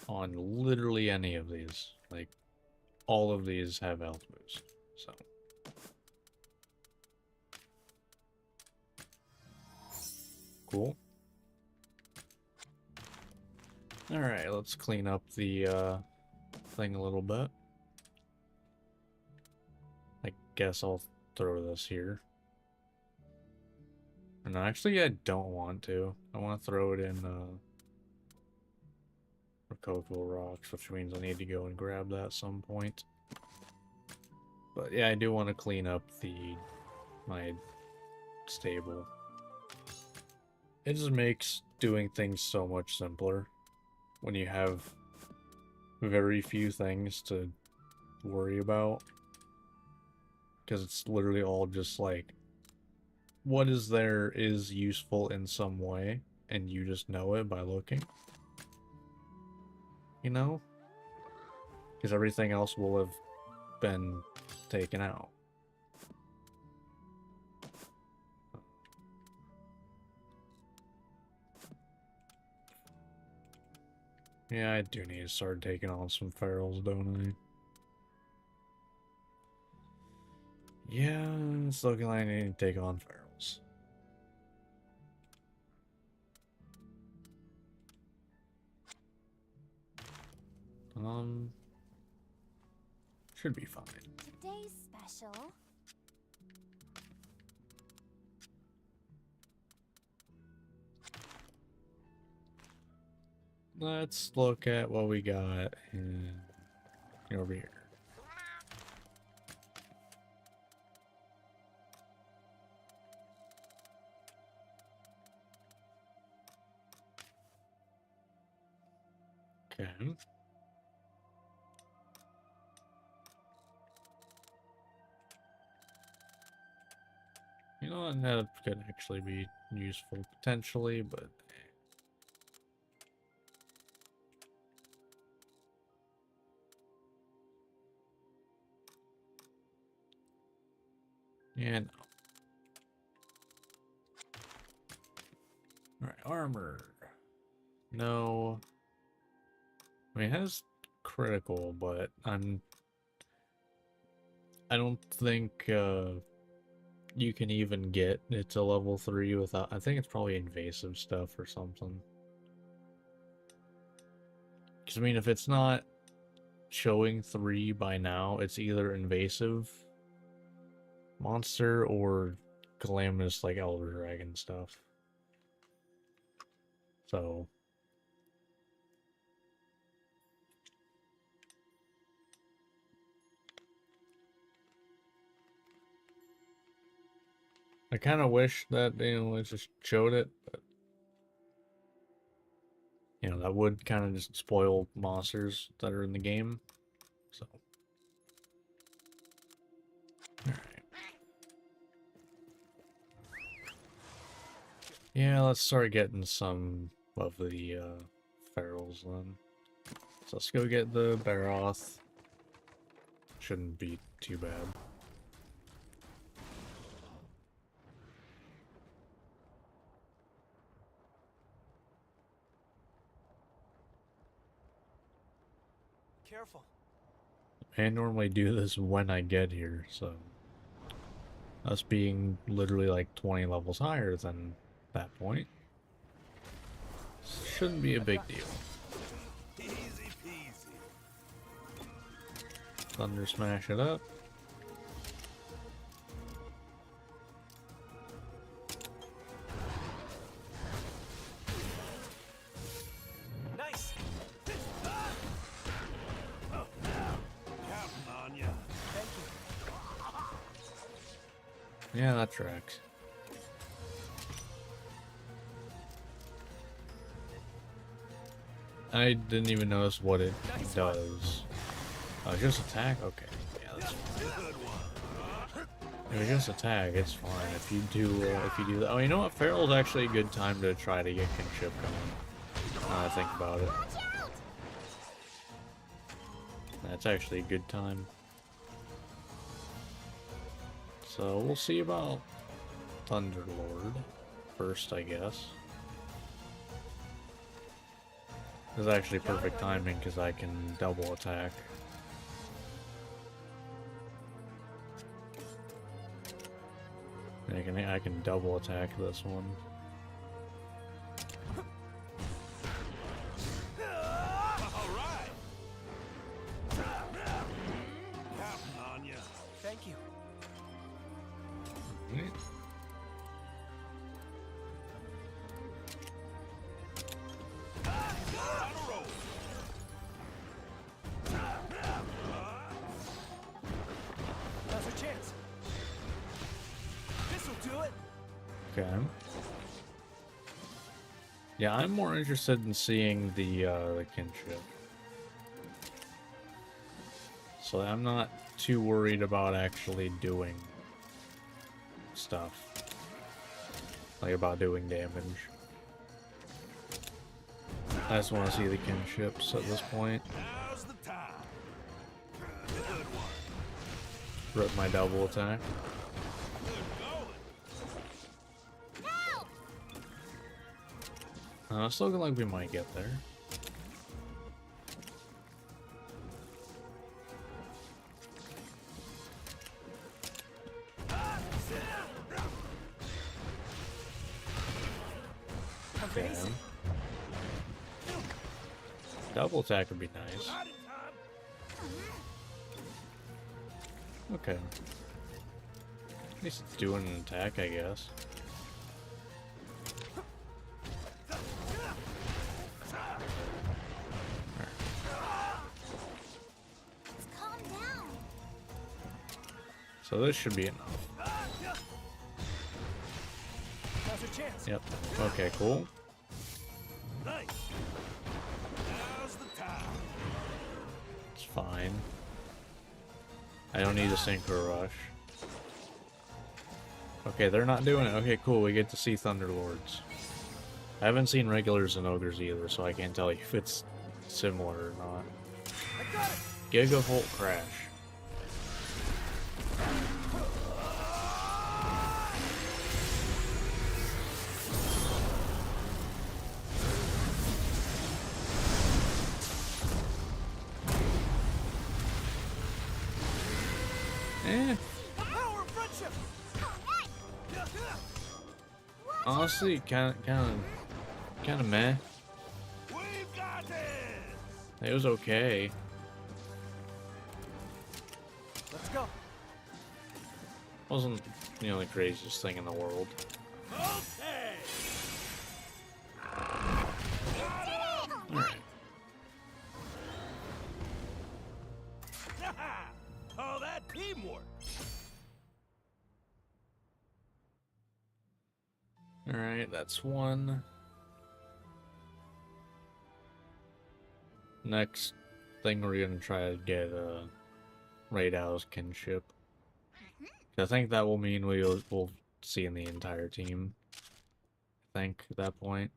On literally any of these. Like, all of these have health boost, so. Cool. Alright, let's clean up the, thing a little bit. I guess I'll throw this here. No, actually I don't want to. I want to throw it in, Rococo Rocks, which means I need to go and grab that at some point. But yeah, I do want to clean up my stable. It just makes doing things so much simpler when you have very few things to worry about. Because it's literally all just like, what is there is useful in some way, and you just know it by looking. You know? Because everything else will have been taken out. Yeah, I do need to start taking on some ferals, don't I? Yeah, it's looking like I need to take on ferals. Should be fine. Today's special. Let's look at what we got over here. Okay. You know, that could actually be useful potentially, but yeah, no. Alright, armor. No. I mean, it has critical, but I don't think you can even get it to level 3 without. I think it's probably invasive stuff or something. Because I mean, if it's not showing 3 by now, it's either invasive monster or calamitous like Elder Dragon stuff. So I kind of wish that, it just showed it, but that would kind of just spoil monsters that are in the game. So, all right. Yeah, let's start getting some of the ferals then. So let's go get the Baroth. Shouldn't be too bad. Careful. I normally do this when I get here, so us being literally like 20 levels higher than that point shouldn't be a big deal. Easy peasy. Thunder smash it up. Nice. Yeah, that tracks. I didn't even notice what it does. Oh, just attack? Okay. Yeah, that's fine. If it's just attack, it's fine. If you do that. Oh, you know what? Feral's actually a good time to try to get kinship going. Now I think about it. That's actually a good time. So we'll see about Thunder Lord first, I guess. This is actually perfect timing because I can double attack. I can double attack this one. Alright. Counting on ya. Thank you. On a roll. Now's our chance. This'll do it. Okay. Yeah, I'm more interested in seeing the kinship. So I'm not too worried about actually doing stuff. Like about doing damage. I just want to see the kinships at this point. Now's the time. Good one. Rip my double attack. Good going. It's looking like we might get there. Okay. Double attack would be nice. Not in time. Okay. At least it's doing an attack, I guess. Calm down. So this should be enough. Now's our chance. Yep. Okay, cool. Nice. Now's the time. It's fine. I don't need a synchro rush. Okay, they're not doing it. Okay, cool. We get to see Thunder Lords. I haven't seen regulars and ogres either, so I can't tell you if it's similar or not. I got it. Gigavolt Crash. Eh, Power of friendship. honestly, kind of meh. We've got this. It was okay. Let's go. Wasn't, the craziest thing in the world. Okay. Alright. Call that teamwork. Alright, that's one. Next thing we're gonna try to get Raidow's kinship. I think that will mean we'll see in the entire team. I think at that point.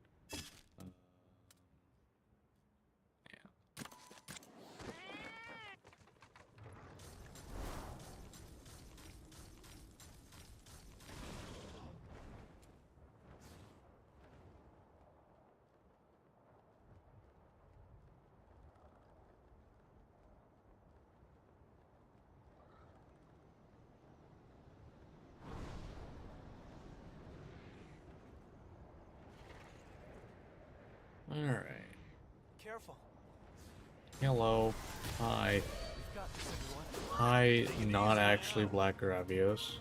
Alright. Careful. Hello. Hi. We've got this, everyone. Hi, not actually Black Gravios.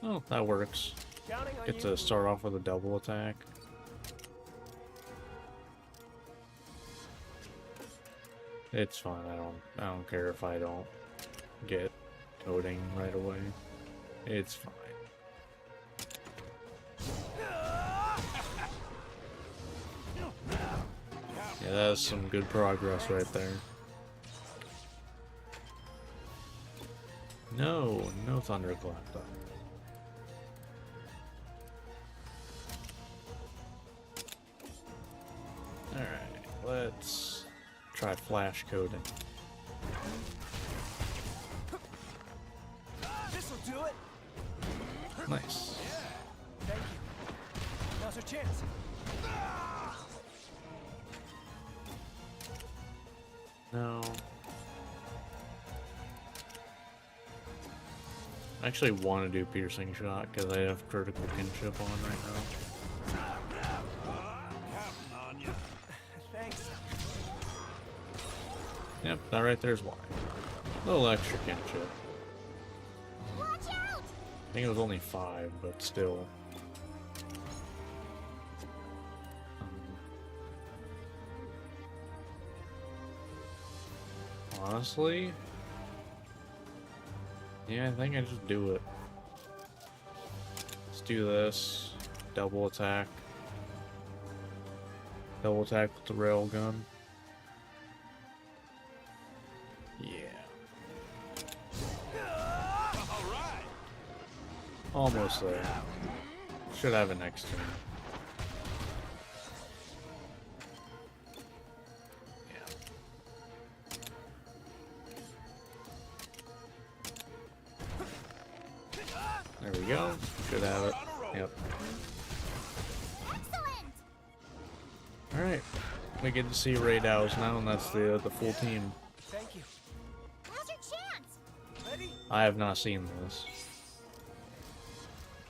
Oh, that works. Counting on Get you. to start off with a double attack. It's fine. I don't care if I don't get coding right away. It's fine. Yeah, that's some good progress right there. No, no thunderclap though. Alright, let's try flash coding. This'll do it. Nice. Thank you. Now's our chance. No. I actually want to do piercing shot because I have critical kinship on right now. Counting on you. Thanks. Yep, that right there's why. A little extra kinship. Watch out! I think it was only 5, but still. Honestly, yeah, I think I just do it. Let's do this. Double attack. Double attack with the railgun. Yeah. All right. Almost there. Should have it next turn. There we go. Should have it. Yep. Excellent! Alright. We get to see Raid Owls now, and that's the full team. Thank you. Now's your chance! Ready? I have not seen this.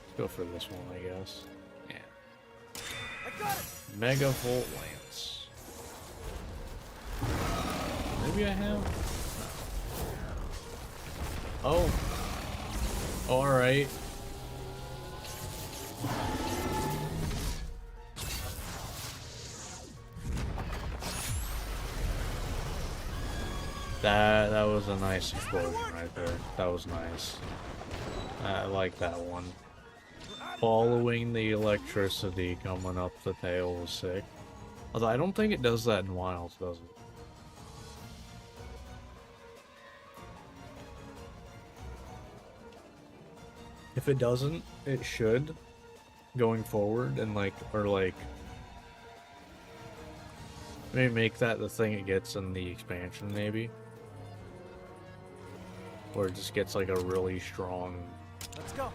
Let's go for this one, I guess. Yeah. I got it. Mega Volt Lance. Maybe I have? Oh. Alright. That was a nice explosion right there. That was nice. I like that one. Following the electricity coming up the tail was sick. Although I don't think it does that in Wilds, does it? If it doesn't, it should. Going forward and maybe make that the thing it gets in the expansion, maybe. Or it just gets like a really strong Let's go.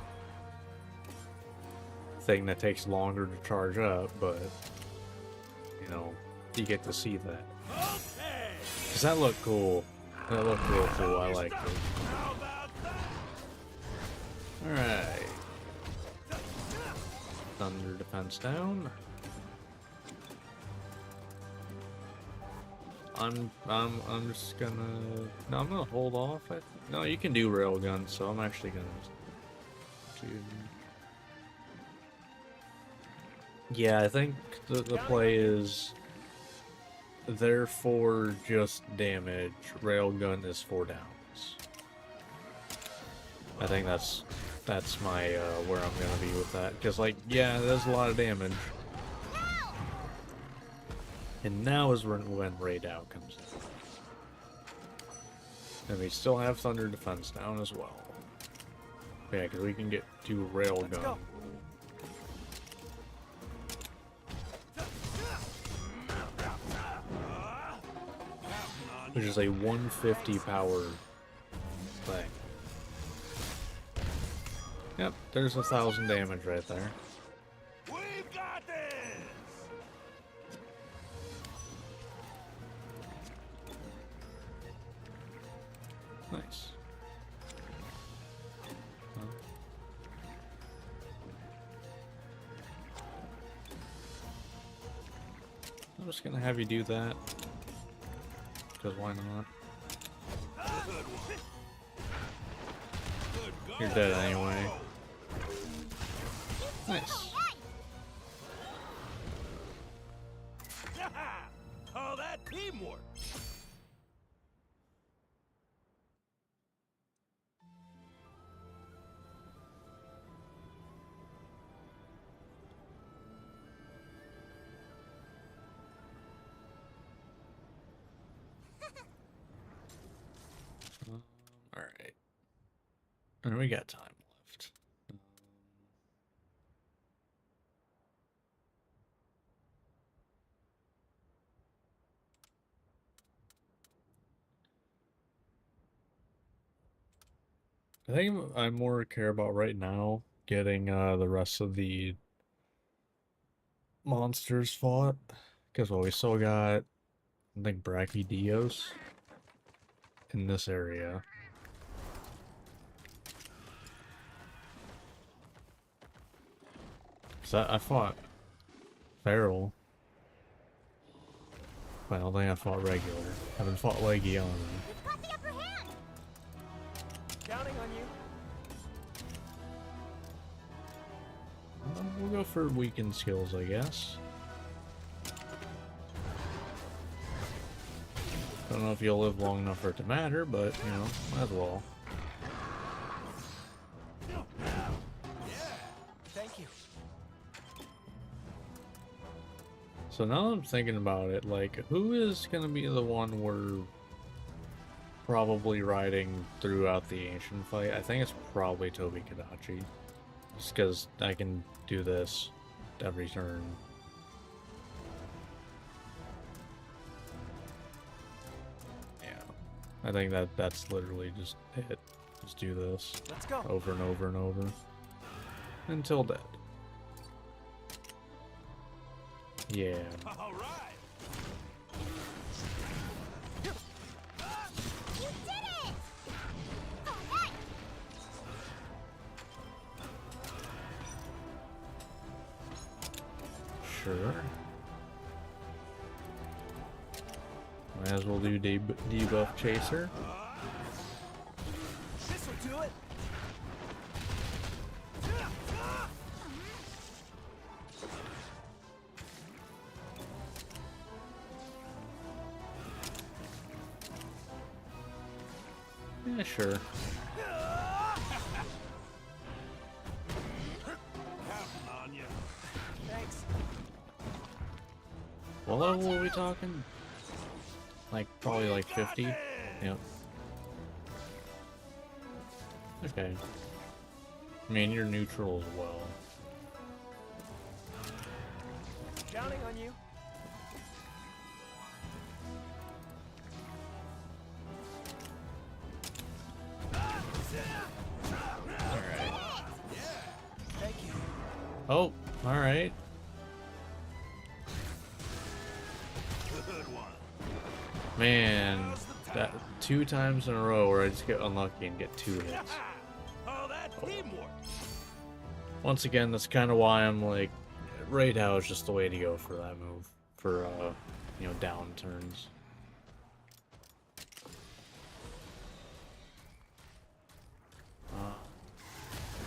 thing that takes longer to charge up, but you know, you get to see that. Okay. Cause that looked cool. That looked real cool. I liked it. How about that? Alright. Thunder defense down. I'm just gonna... No, I'm gonna hold off. No, you can do railgun, so I'm actually gonna do... Yeah, I think the play is... Therefore, just damage. Railgun is 4 downs. I think that's my, where I'm gonna be with that. Because, like, yeah, there's a lot of damage. And now is when Raid Out comes in. And we still have Thunder Defense down as well. Yeah, because we can get to Railgun. Which is a 150 power thing. Yep, there's 1,000 damage right there. We've got this. Nice. Huh. I'm just gonna have you do that. Because why not? You're dead anyway. Nice. Call that teamwork. Alright. And we got time left. I think I more care about right now getting the rest of the monsters fought. Because, well, we still got, I think, Brachydios in this area. Because I fought Feral. But I don't think I fought regular. I haven't fought Legion. We've got the upper hand. Counting on you. We'll go for weakened skills, I guess. Don't know if you'll live long enough for it to matter, but, you know, might as well. Thank you. So now I'm thinking about it, like, who is gonna be the one we're probably riding throughout the ancient fight? I think it's probably Tobi Kadachi. Just because I can do this every turn. Yeah. I think that's literally just it. Just do this Let's go. over and over and over. Until dead. Yeah. All right. You did it! Oh, nice! Sure. Might as well do debuff chaser. This'll do it. Yeah, sure. Counting on you. Thanks. What level are we talking? Like, probably like 50? Yep. Okay. I mean, you're neutral as well. Counting on you. Alright. Thank you. Oh, alright. Good one. Man, that 2 times in a row where I just get unlucky and get 2 hits. Oh, that teamwork. Once again, that's kind of why I'm like, Raid How is just the way to go for that move. For, you know, down turns.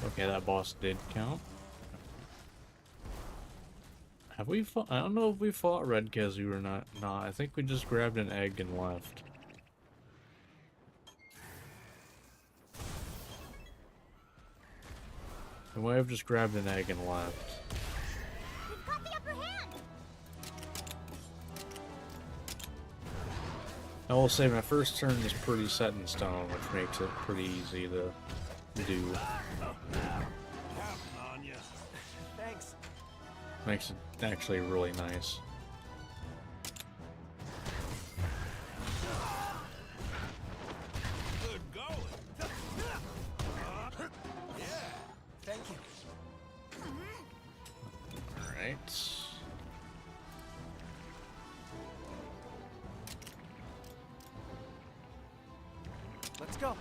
Okay, that boss did count. Have we fought? I don't know if we fought Red Kazu or not. Nah, I think we just grabbed an egg and left. We might have just grabbed an egg and left. We've got the upper hand. I will say my first turn is pretty set in stone, which makes it pretty easy to do. Counting on you. Thanks. Makes it actually really nice. Good going. Yeah. Thank you. Alright. Let's go.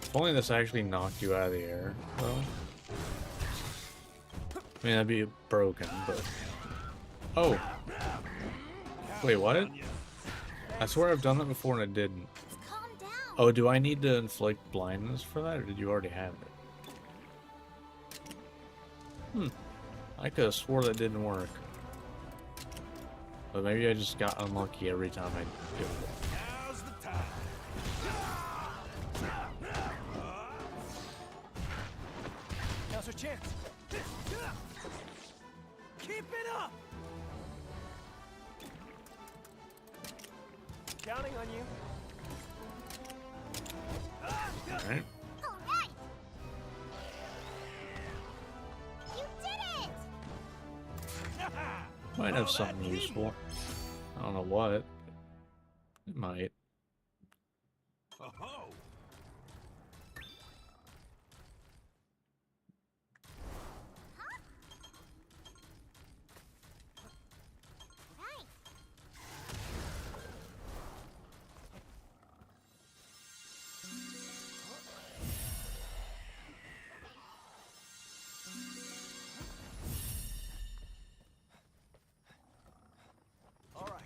If only this actually knocked you out of the air, though. I mean, that'd be broken, but... Oh! Wait, what? On you. I swear I've done that before and it didn't. Calm down. Oh, do I need to inflict blindness for that, or did you already have it? I could have swore that didn't work. But maybe I just got unlucky every time I do it. Now's the time. Now's our chance. Keep it up. Counting on you. Alright. All right. You did it. Might have something useful. I don't know what. It might. Oh, Right. All right.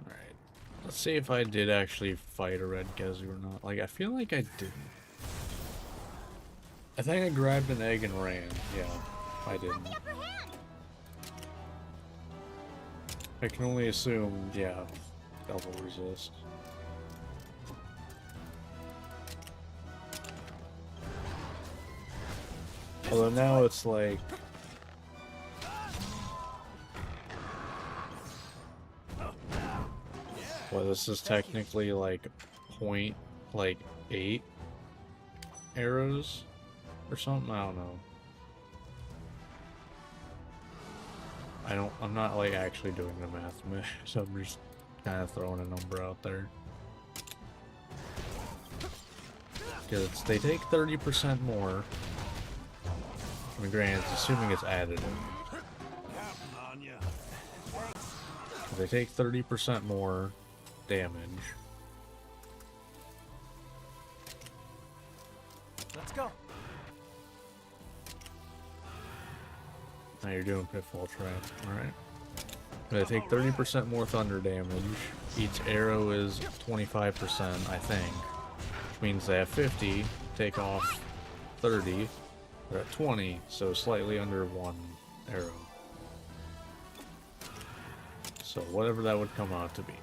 Alright. Let's see if I did actually fight a red Gezu or not. Like, I feel like I didn't. I think I grabbed an egg and ran. Yeah, I didn't. The upper hand. I can only assume, yeah, double resist. Although now it's like... Well, this is technically like point, like 8 arrows or something. I don't know. I'm not like actually doing the math, so I'm just kind of throwing a number out there. Because they take 30% more. I mean, granted, assuming it's additive. counting on you. They take 30% more damage. Let's go. Now you're doing Pitfall Trap, alright. They take 30% more thunder damage. Each arrow is 25%, I think. Which means they have 50, take off 30, they're at 20, so slightly under 1 arrow. So whatever that would come out to be.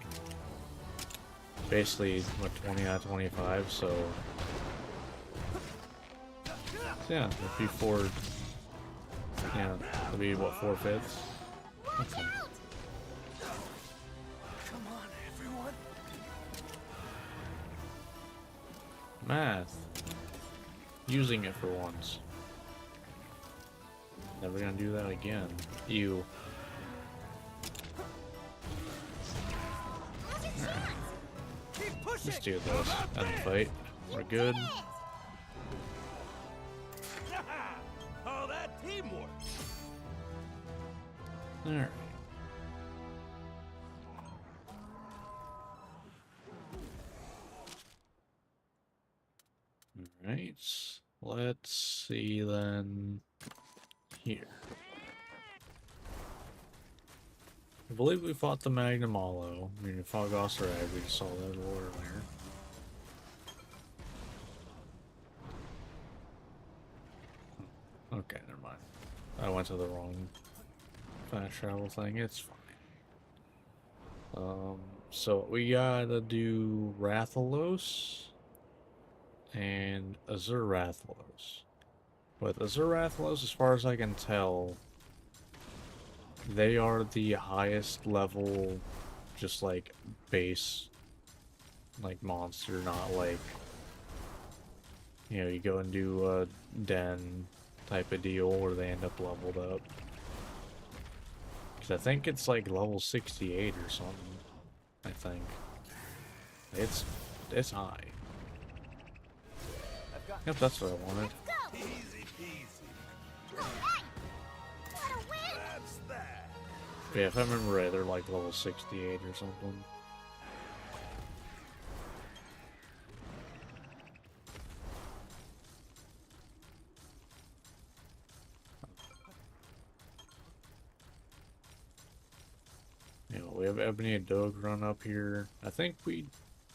Basically, what, 20 out of 25, so... Yeah, it'd be 4... Yeah, it'd be, what, 4/5? Watch out. Come on, everyone. Math. Using it for once. Never gonna do that again. You. Now's your chance. Keep pushing. Let's do this. End the fight. We're good. Did it. Oh, that teamwork. Alright. Alright. Let's see then. Here. I believe we fought the Magnum Hollow. I mean, we fought Gosserag, we just saw that a little earlier. Okay, never mind. I went to the wrong fast travel thing. It's fine. So we gotta do Rathalos and Azur-Rathalos. With Azur-Rathalos, as far as I can tell, they are the highest level, just like base, like monster, not like, you know, you go and do a den type of deal where they end up leveled up. Because I think it's like level 68 or something. I think it's high. I've got Yep, that's what I wanted. Go. Easy peasy. All right. What a win. That's that. Yeah, if I remember right, they're like level 68 or something. You know, we have Ebony and Doug run up here. I think we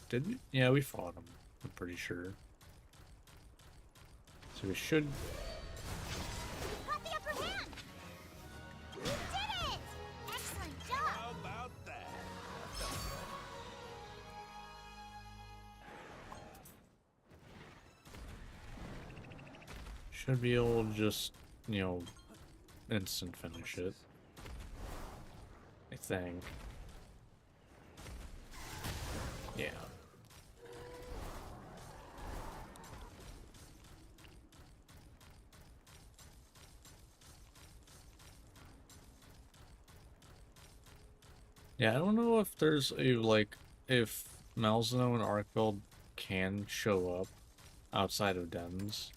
didn't. Yeah, we fought them. I'm pretty sure. So we should. You got the upper hand. You did it. Excellent job. How about that? Should be able to just, you know, instant finish it. think. Yeah. Yeah, I don't know if there's a, like, if Malzeno and Arkveld can show up outside of dens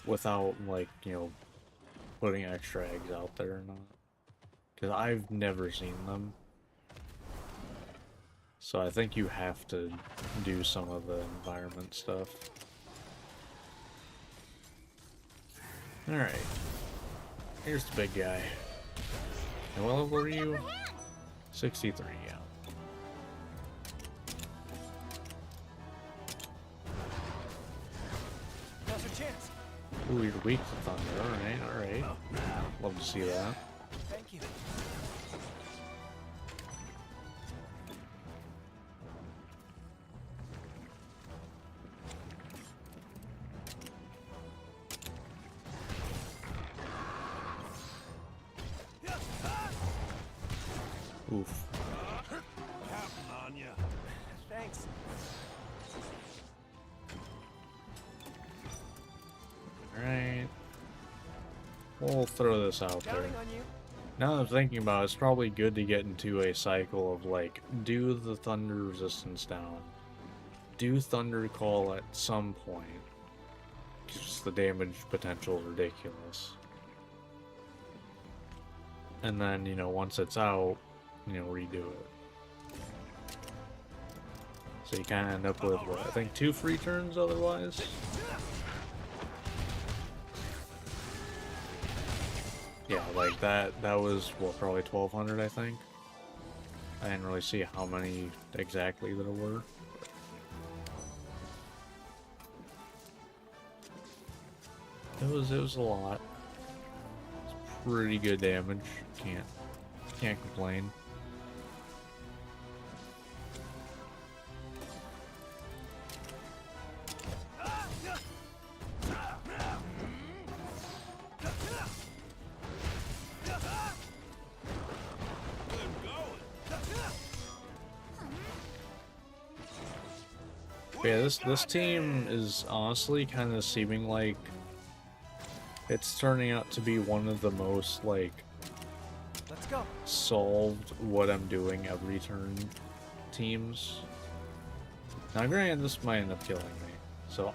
without, like, you know, putting extra eggs out there or not. Because I've never seen them. So I think you have to do some of the environment stuff. Alright. Here's the big guy. And what level are you? 63, yeah. Now's your chance. Ooh, you're weak to thunder. Alright, alright. Love to see that. Thank you. Oof. Counting on ya. Thanks. Alright. We'll throw this out there. Counting on you. Now that I'm thinking about it, it's probably good to get into a cycle of, like, do the thunder resistance down. Do thunder call at some point. Just the damage potential is ridiculous. And then, you know, once it's out, you know, redo it. So you kind of end up with, what, I think 2 free turns otherwise? Yeah, like that was, what, probably 1200, I think? I didn't really see how many exactly there were. It was a lot. It's pretty good damage. Can't complain. But yeah, this team is honestly kind of seeming like it's turning out to be one of the most, like, Let's go. solved what I'm doing every turn teams. Now granted, this might end up killing me, so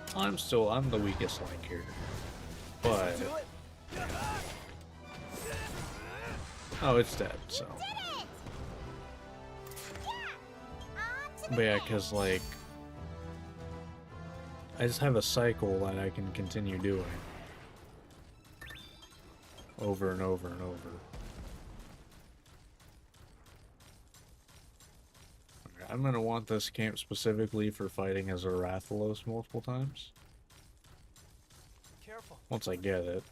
I'm the weakest link here. But Do it. oh, it's dead, so. Did it! Yeah! On to But the yeah, next. cause like I just have a cycle that I can continue doing over and over and over. Okay, I'm gonna want this camp specifically for fighting as a Rathalos multiple times. Careful. Once I get it.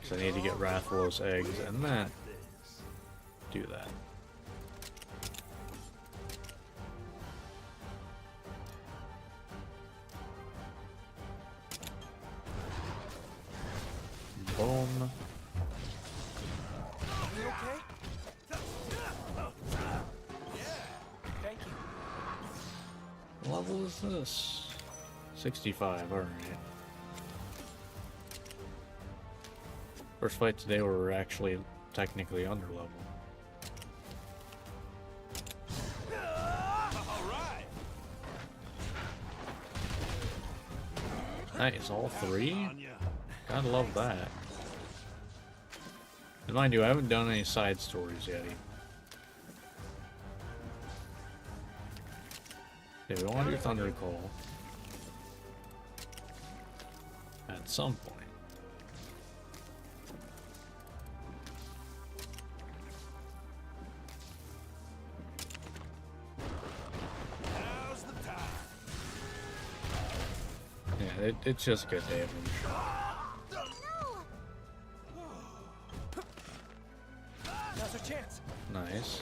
Because I need to get Rathalos eggs and then do that. Boom. You okay? Thank you. What level is this? 65, alright. First fight today where we're actually technically under level. Alright. Nice, all 3? On ya. Gotta love that. And mind you, I haven't done any side stories yet. Yeah, we want to do Thunder Call. At some point. Now's the time. Yeah, it's just good damage. No! Now's our chance. Nice.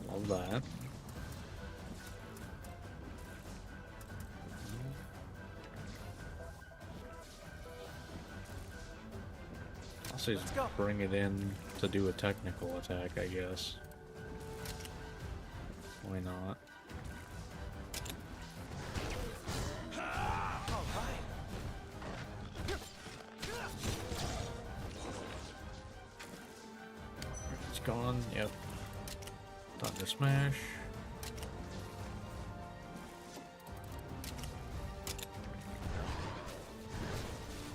Love that. So Let's go. just bring it in to do a technical attack, I guess. Why not? All right. It's gone. Yep. Thunder Smash.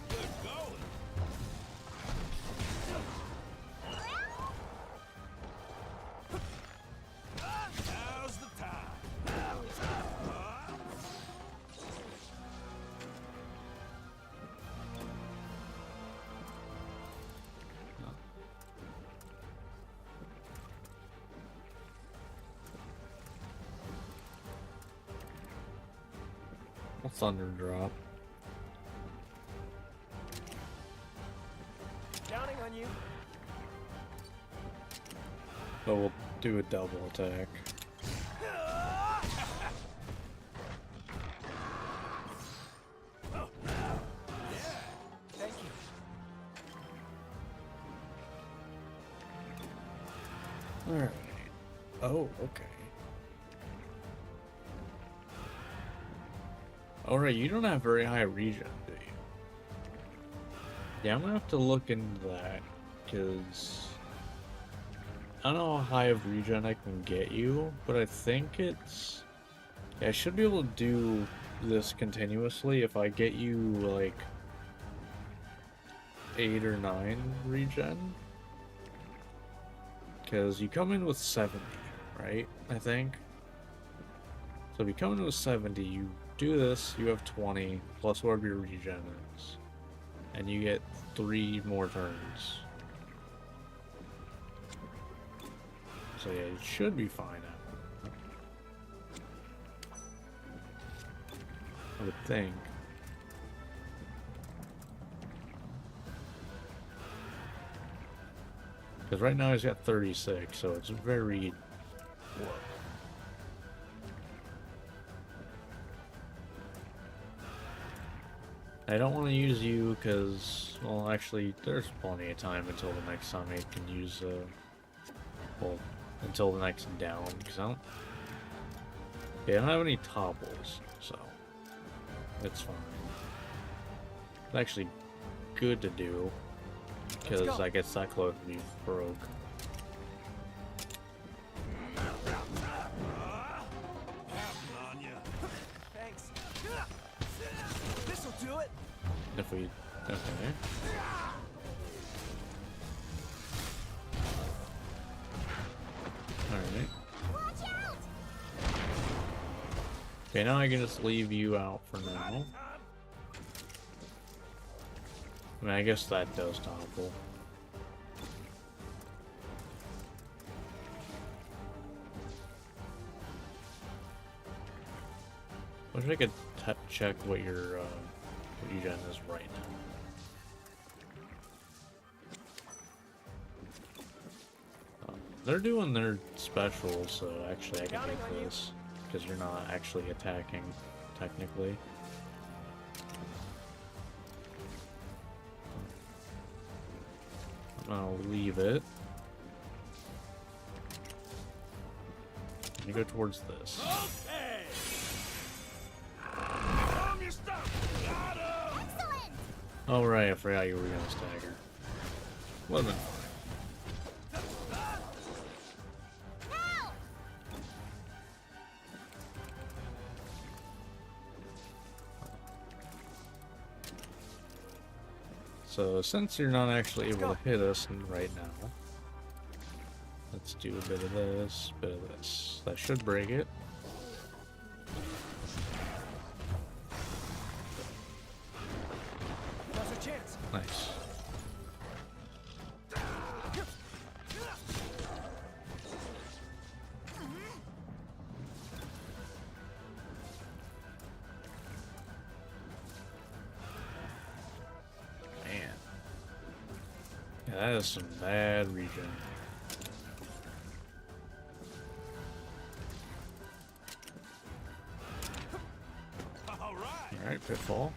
Good going. Now's the time. A Thunder Drop. Counting on you. But we'll do a double attack. Thank you. Alright. Oh, okay. Alright, you don't have very high regen, do you? Yeah, I'm gonna have to look into that, because I don't know how high of regen I can get you, but I think it's... Yeah, I should be able to do this continuously if I get you, like, 8 or 9 regen. Because you come in with 70, right? I think. So if you come in with 70, you do this, you have 20, plus whatever your regen is. And you get 3 more turns. So yeah, it should be fine. I would think. Because right now he's got 36, so it's very low. I don't want to use you because, well, actually, there's plenty of time until the next time I can use, well, until the next down, because I don't have any topples, so it's fine. It's actually good to do, because I guess that close to be broke. Counting on you. Thanks. This'll do it. If we, okay. Alright. Watch out! Okay, now I can just leave you out for now. I mean, I guess that does topple. Wish I could check what your regen is right now. They're doing their specials, so actually I can Counting on do you. this because you're not actually attacking technically. I'll leave it. You go towards this. Okay. Calm your stuff. Got him. Excellent! Oh right, I forgot you were gonna stagger. Would've been fine. Now! So since you're not actually able to hit us right now, let's do a bit of this, bit of this. That should break it. Now's our chance. Nice. Man. Yeah, that is some bad regen. All right. Alright, pitfall.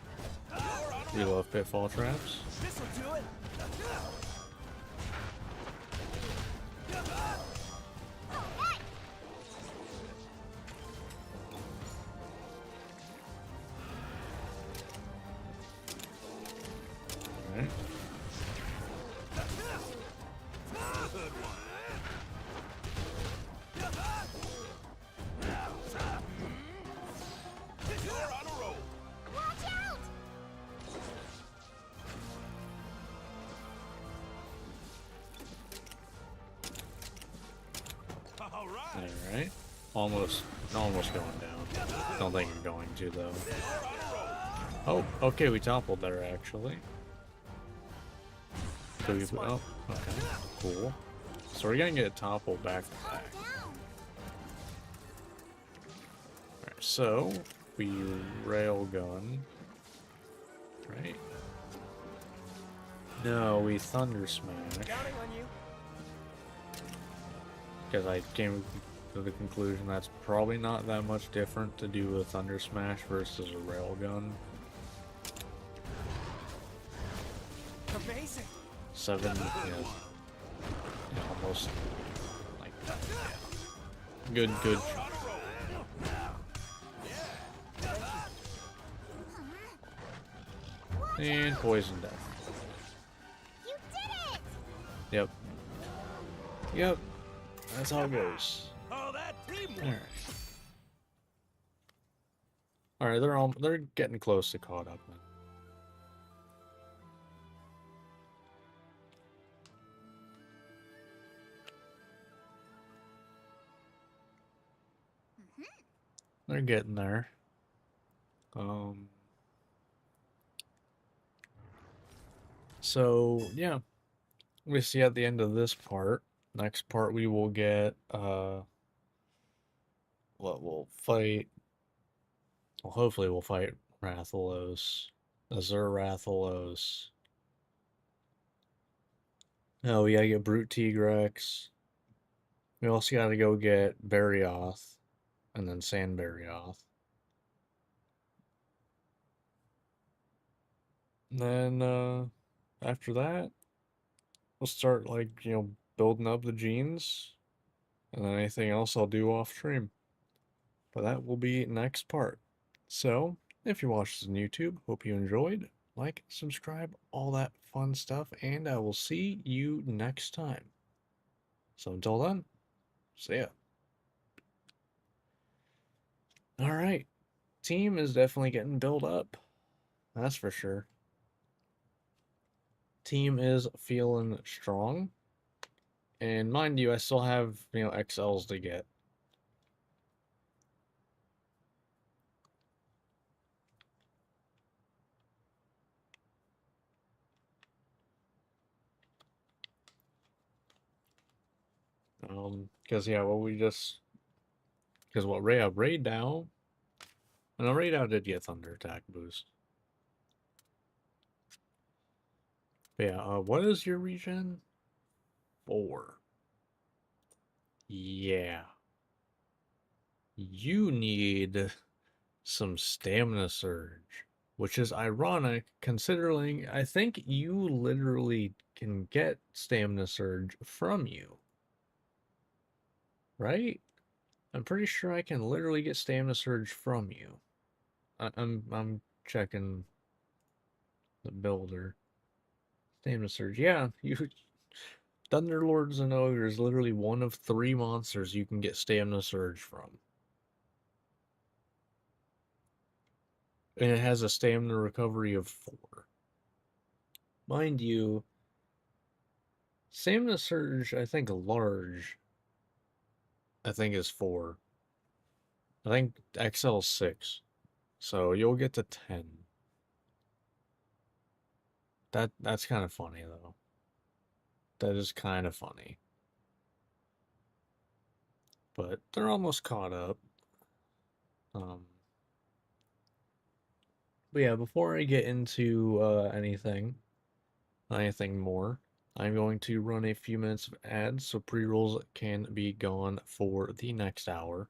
We love pitfall traps. This'll do it. almost going down. Don't think you're going to though. Oh, okay, we toppled there actually. So we, oh, okay, cool. So we're gonna get toppled back to back. Alright, so we railgun, right? No, we thunder smash. Counting on you. Because I came to the conclusion that's probably not that much different to do a thunder smash versus a railgun. Amazing. 7, yeah, almost like that. Yeah. Good. And poison death. You did it! Yep. Yep. That's how it goes. Oh, that teamwork. Alright. Alright, they're getting close to caught up now. They're getting there. So yeah, we see at the end of this part. Next part we will get what we'll fight. Well, hopefully we'll fight Rathalos, Azur Rathalos. Oh, we gotta get Brute Tigrex. We also gotta go get Barioth, and then Sand Barioth. And then after that, we'll start like building up the genes, and then anything else I'll do off stream. But that will be next part. So if you watched this on YouTube, hope you enjoyed. Like, subscribe, all that fun stuff, and I will see you next time. So until then, see ya. Alright, team is definitely getting built up. That's for sure. Team is feeling strong. And mind you, I still have, XLs to get. Because yeah, Raid Dow, and Raid Dow did get Thunder Attack boost. But yeah, what is your regen? 4. Yeah. You need some Stamina Surge, which is ironic considering I think you literally can get Stamina Surge from you. Right? I'm pretty sure I can literally get Stamina Surge from you. I'm checking the builder. Stamina Surge. Yeah, you Thunderlords and Ogres is literally one of 3 monsters you can get Stamina Surge from. And it has a stamina recovery of 4. Mind you, Stamina Surge, I think large, is 4. I think XL is 6. So you'll get to 10. That's kind of funny though. That is kind of funny. But they're almost caught up. But yeah, before I get into anything more, I'm going to run a few minutes of ads so pre-rolls can be gone for the next hour.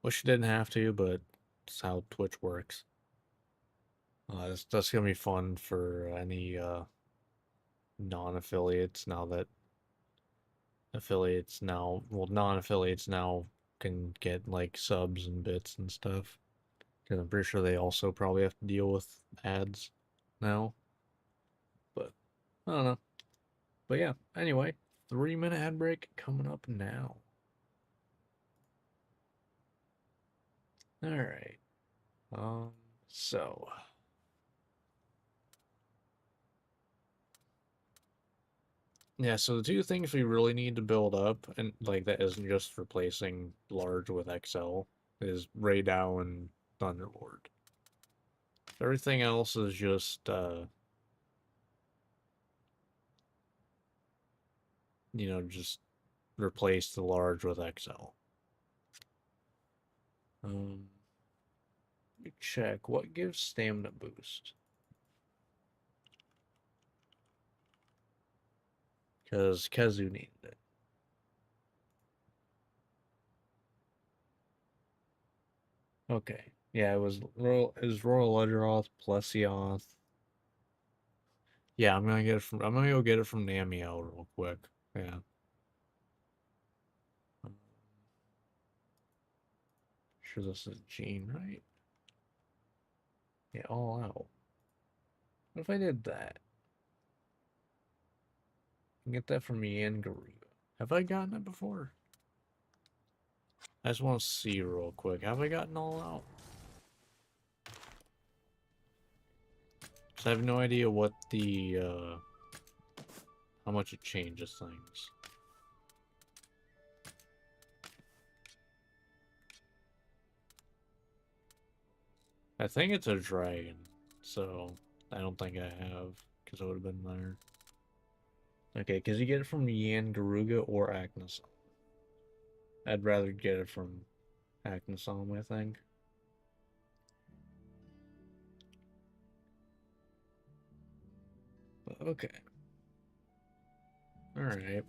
Wish you didn't have to, but it's how Twitch works. That's gonna be fun for any non-affiliates now that non-affiliates now can get like subs and bits and stuff. Because I'm pretty sure they also probably have to deal with ads now. But I don't know. But yeah, anyway, 3-minute ad break coming up now. Alright. So Yeah, so the two things we really need to build up, and like that isn't just replacing large with XL, is Raydow and Thunderlord. Everything else is just, you know, just replace the large with XL. Let me check. What gives stamina boost? Because Kezu needed it. Okay. Yeah, it was Royal Ledgeroth, Plesioth. Yeah, I'm gonna go get it from Namiel real quick. Yeah. Sure this is Gene, right? Yeah, all out. What if I did that? Get that from Yan Garuda. Have I gotten it before? I just want to see real quick. Have I gotten all out? 'Cause I have no idea what the, how much it changes things. I think it's a dragon, so I don't think I have, because it would have been there. Okay, because you get it from Yan Garuga or Agnesom. I'd rather get it from Agnesom, I think. But okay. Alright.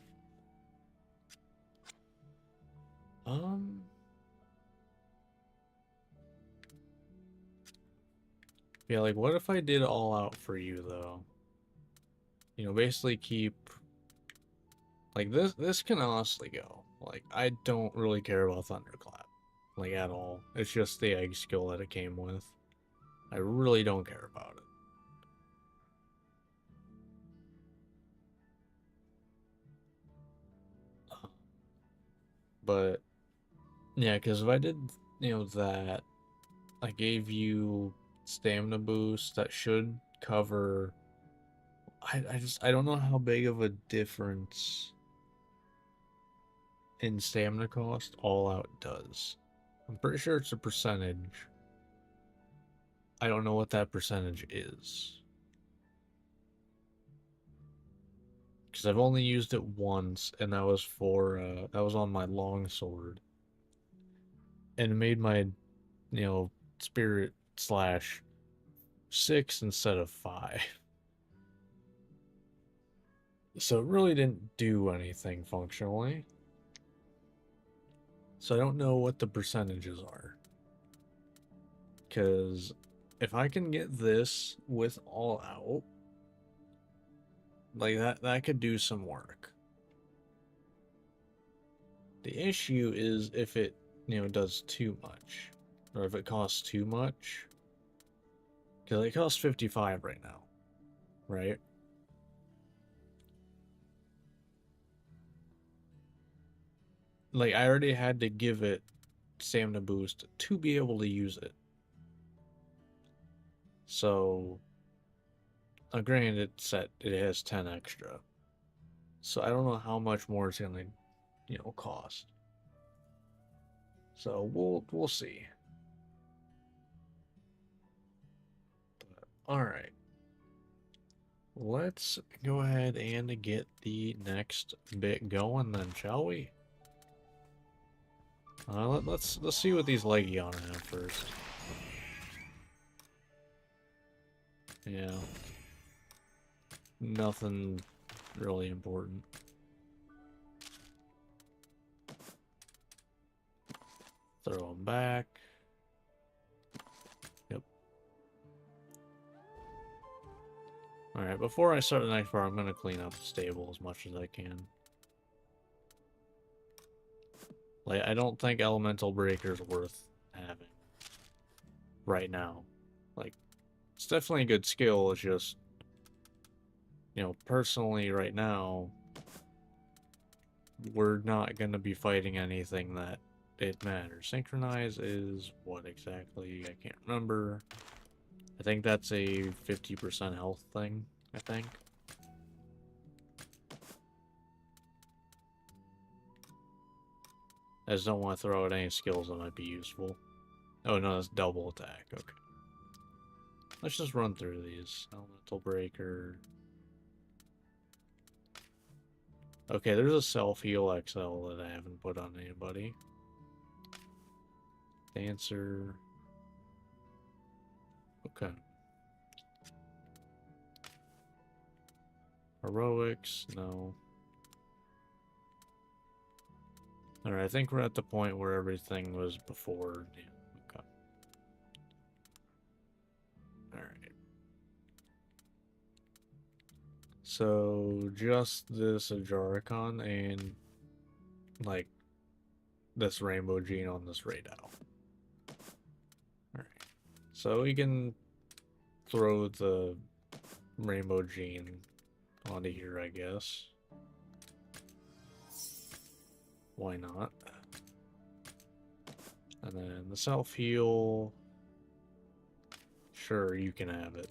Um... Yeah, like, what if I did all out for you, though? You know, basically keep... Like, this can honestly go. Like, I don't really care about Thunderclap. Like, at all. It's just the egg skill that it came with. I really don't care about it. But, yeah, because if I did, you know, that, I gave you stamina boost that should cover... I don't know how big of a difference in stamina cost all out does. I'm pretty sure it's a percentage. I don't know what that percentage is. Because I've only used it once, and that was for, that was on my longsword. And it made my, you know, spirit slash 6 instead of 5. So it really didn't do anything functionally. So I don't know what the percentages are. Because if I can get this with all out, like that could do some work. The issue is if it, you know, does too much. Or if it costs too much. Because it costs 55 right now. Right? Like, I already had to give it stamina boost to be able to use it. So, granted, it has 10 extra. So I don't know how much more it's gonna, you know, cost. So we'll see. All right. Let's go ahead and get the next bit going then, shall we? Let's see what these Legion have first. Yeah. Nothing really important. Throw them back. Yep. Alright, before I start the next part, I'm going to clean up the stable as much as I can. Like, I don't think Elemental Breaker's worth having right now. Like, it's definitely a good skill, it's just, you know, personally right now, we're not going to be fighting anything that it matters. Synchronize is what exactly? I can't remember. I think that's a 50% health thing, I think. I just don't want to throw out any skills that might be useful. Oh no, that's double attack. Okay. Let's just run through these. Elemental Breaker. Okay, there's a self-heal XL that I haven't put on anybody. Dancer. Okay. Heroics, no. Alright, I think we're at the point where everything was before. Yeah, okay. Alright. So, just this Ajaricon and, like, this Rainbow Gene on this Radau. Alright. So we can throw the Rainbow Gene onto here, I guess. Why not? And then the self-heal. Sure, you can have it.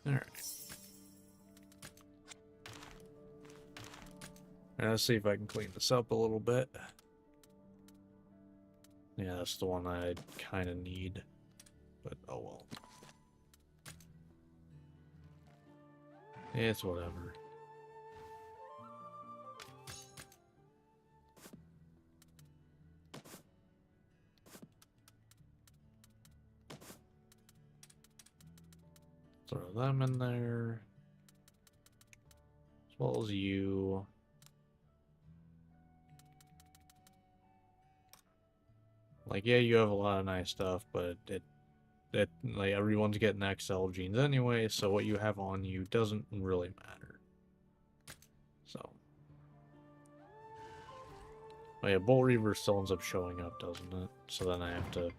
Alright. Let's see if I can clean this up a little bit. Yeah, that's the one I kind of need. But, oh well. It's whatever. Throw them in there. As well as you. Like, yeah, you have a lot of nice stuff, but it like everyone's getting XL genes anyway, so what you have on you doesn't really matter. So, oh yeah, Bolt Reaver still ends up showing up, doesn't it? So then I have to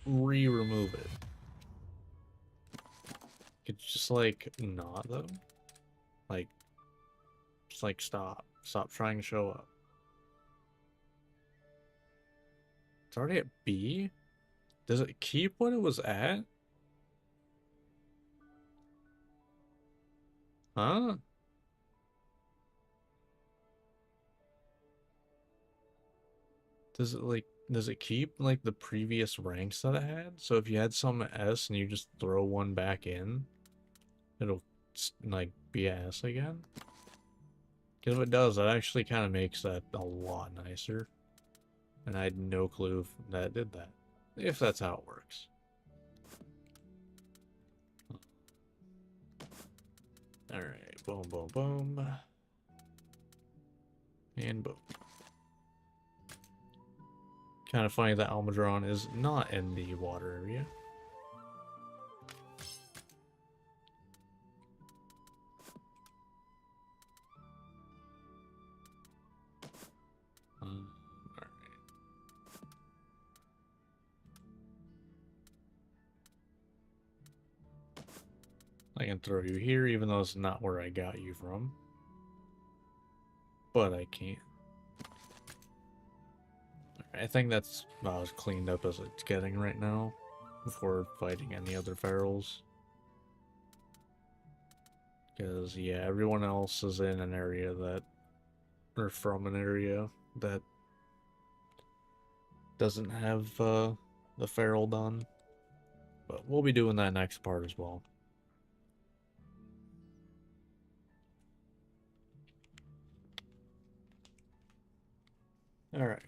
remove it. It's just like not though. Like, just like stop trying to show up. It's already at B? Does it keep what it was at? Huh? Does it keep like the previous ranks that it had? So if you had some S and you just throw one back in, it'll like be S again? Because if it does, that actually kind of makes that a lot nicer. And I had no clue if that did that. If that's how it works. Alright, boom, boom, boom. And boom. Kind of funny that Almudron is not in the water area. Alright. I can throw you here, even though it's not where I got you from. But I can't. I think that's about as cleaned up as it's getting right now, before fighting any other ferals. Because, yeah, everyone else is in an area that, or from an area that doesn't have the feral done. But we'll be doing that next part as well. Alright.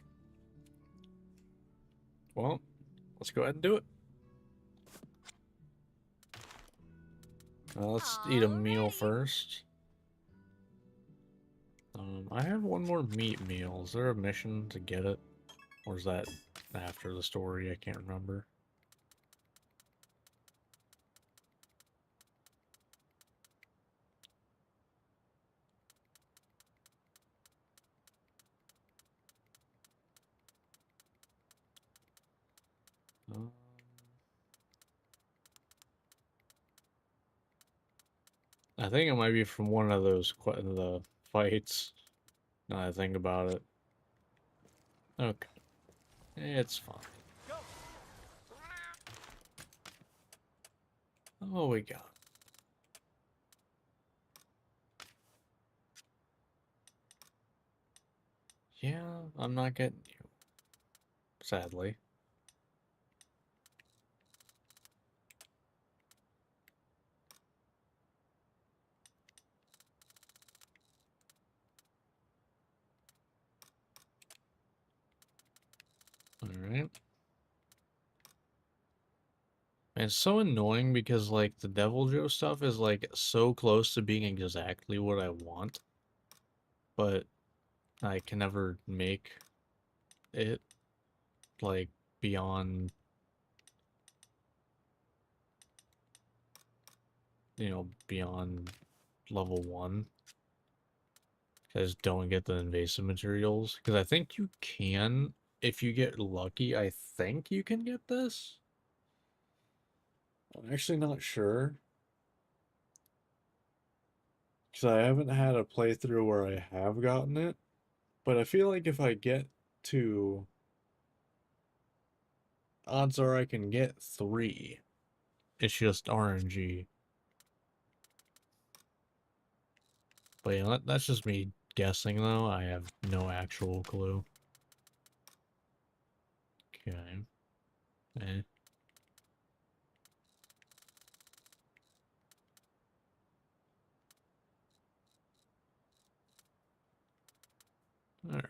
Well, let's go ahead and do it. Let's eat a meal first. I have one more meat meal. Is there a mission to get it? Or is that after the story? I can't remember. I think it might be from one of those the fights. Now that I think about it. Okay. It's fine. Oh, we got. Yeah, I'm not getting you. Sadly. Alright. And it's so annoying because, like, the Devil Joe stuff is, like, so close to being exactly what I want. But I can never make it, like, beyond, you know, beyond level 1. I just don't get the invasive materials. Because I think you can, if you get lucky, I think you can get this. I'm actually not sure. Because I haven't had a playthrough where I have gotten it. But I feel like if I get to... Odds are I can get 3. It's just RNG. But yeah, that's just me guessing, though. I have no actual clue. Okay. Eh. Alright.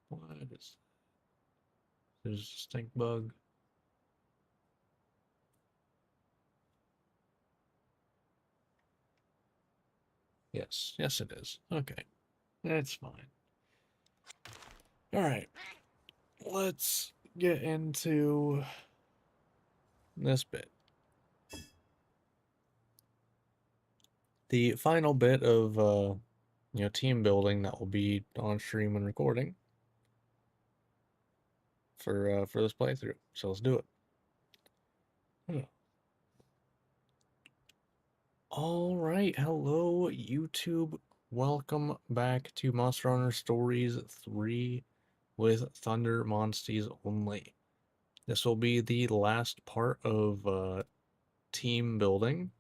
What is... There's a stink bug. Yes. Yes, it is. Okay. That's fine. Alright. Let's get into this bit. The final bit of, team building that will be on stream and recording for this playthrough. So let's do it. All right, hello YouTube. Welcome back to Monster Hunter Stories 3 with Thunder Monsties only. This will be the last part of team building.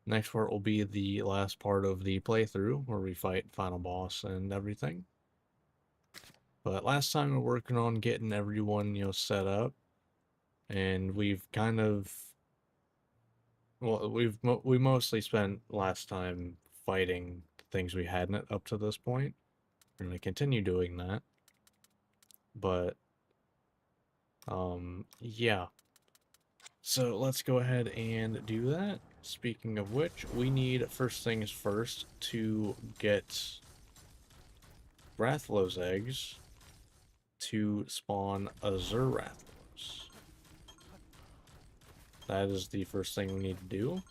Next part will be the last part of the playthrough where we fight final boss and everything. But last time we were working on getting everyone, set up, and we've kind of, well, we mostly spent last time fighting the things we hadn't up to this point. We're going to continue doing that. But, yeah. So let's go ahead and do that. Speaking of which, we need, first things first, to get Rathalos eggs to spawn Azure Rathalos. That is the first thing we need to do.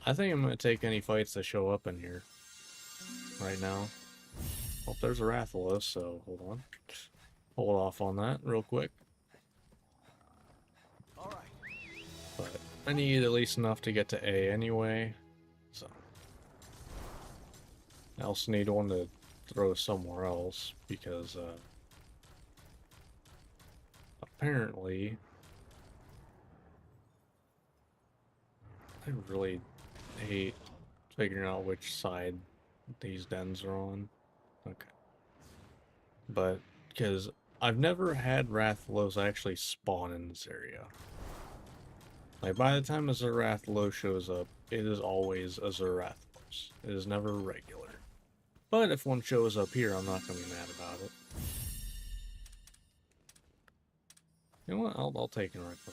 I think I'm going to take any fights that show up in here right now. Well, there's a Rathalos, so hold on. Hold off on that real quick. Alright. But I need at least enough to get to A anyway, so. I also need one to throw somewhere else, because, apparently, I really hate figuring out which side these dens are on. Okay. But, because I've never had Rathalos actually spawn in this area. Like, by the time Azure Rathalos shows up, it is always Azure Rathalos. It is never regular. But if one shows up here, I'm not going to be mad about it. You know what? I'll take it right now.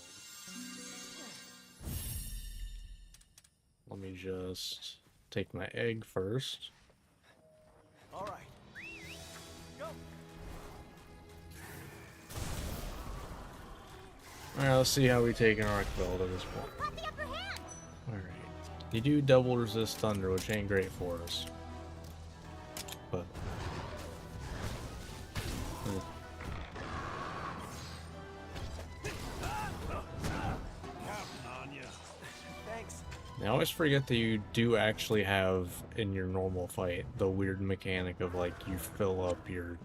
Let me just take my egg first. Alright. Go! Alright, let's see how we take an arc belt at this point. Got the upper hand. Alright. You do double resist thunder, which ain't great for us. But... Counting on you. Thanks. I always forget that you do actually have, in your normal fight, the weird mechanic of, like, you fill up your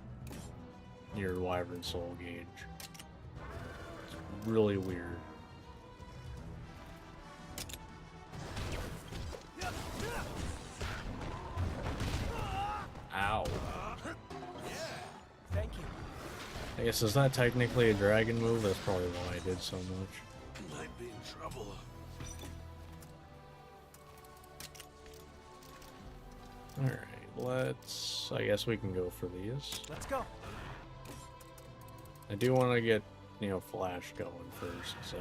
Wyvern Soul gauge. It's really weird. I guess, is that technically a dragon move? That's probably why I did so much. Might be in trouble. Alright, let's... I guess we can go for these. Let's go. I do want to get, you know, Flash going first, so...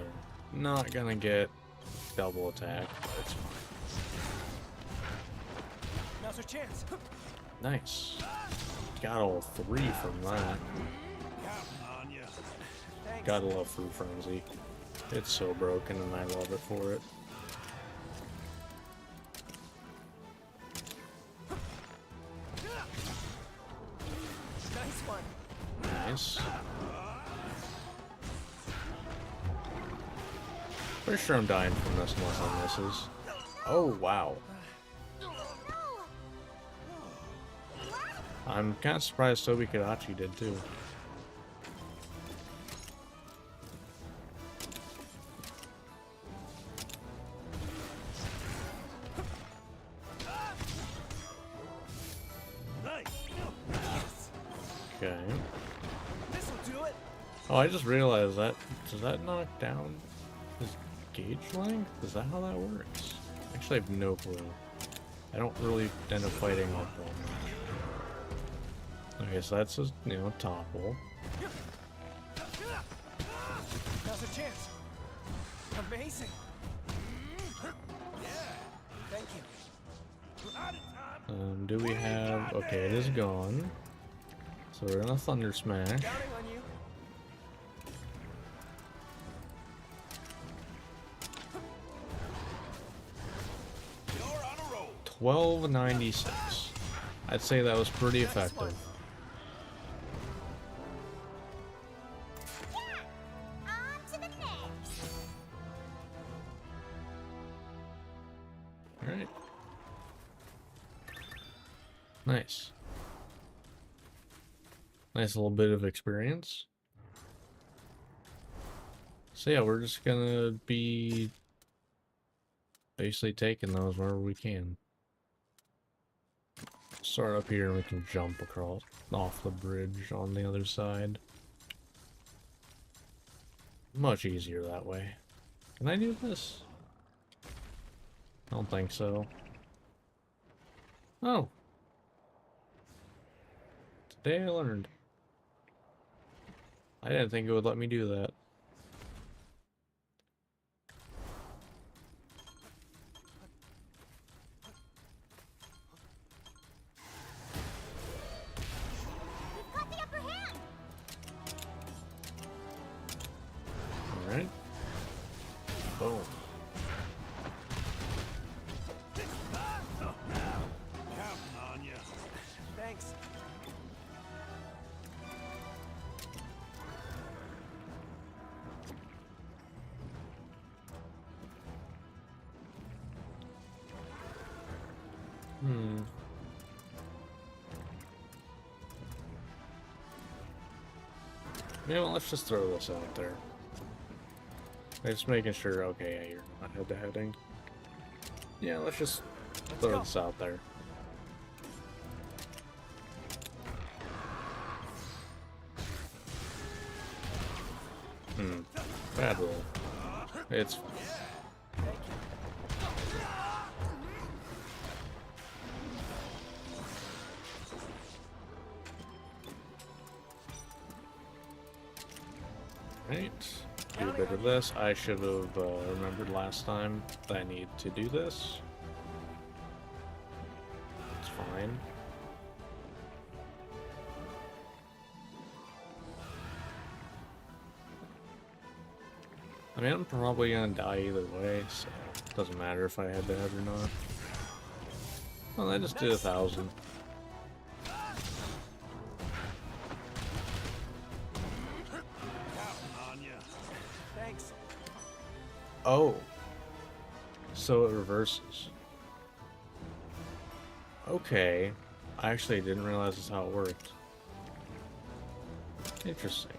Not gonna get double attack, but it's fine. Now's our chance. Nice. Got all 3 from that. Counting on you. Thanks. Gotta love Fruit Frenzy. It's so broken and I love it for it. Nice one. Nice. Pretty sure I'm dying from this unless I misses. Oh, wow. No! I'm kind of surprised Tobi Kadachi did too. Nice. Okay. This'll do it. Oh, I just realized that. Does that knock down his gauge length? Is that how that works? Actually, I have no clue. I don't really end up fighting off that much. Okay, so that's just, you know, topple. Now's our chance. Amazing. Thank you. Out of time. Do we have... Okay, it is gone. So we're gonna Thunder Smash. Counting on you. You're on a roll. 1296. I'd say that was pretty effective. Yeah! On to the next! Alright. Nice. Nice little bit of experience. So yeah, we're just gonna be basically taking those wherever we can. Start up here and we can jump across off the bridge on the other side. Much easier that way. Can I do this? I don't think so. Oh. Today I learned. I didn't think it would let me do that. We've got the upper hand! Alright. Boom. Counting on you. Thanks. You know, let's just throw this out there. Just making sure, okay, yeah, you're not head-to-heading. Yeah, let's just throw go. this out there. Bad roll. It's... Thank you. Right. Do a bit of this. I should have remembered last time that I need to do this. It's fine. I mean, I'm probably gonna die either way, so it doesn't matter if I head to head or not. Well, I just did 1,000. Counting on you. Thanks. Oh. So it reverses. Okay. I actually didn't realize that's how it worked. Interesting.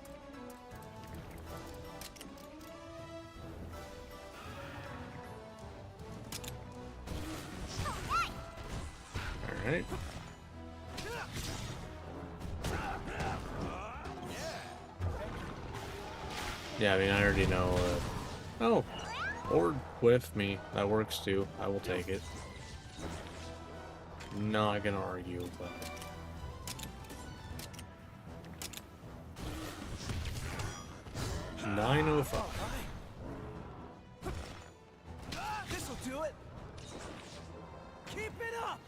Alright. Yeah, I mean, I already know. Oh, or with me. That works too. I will take it. Not gonna argue, but. All 905. right. This'll do it. Keep it up.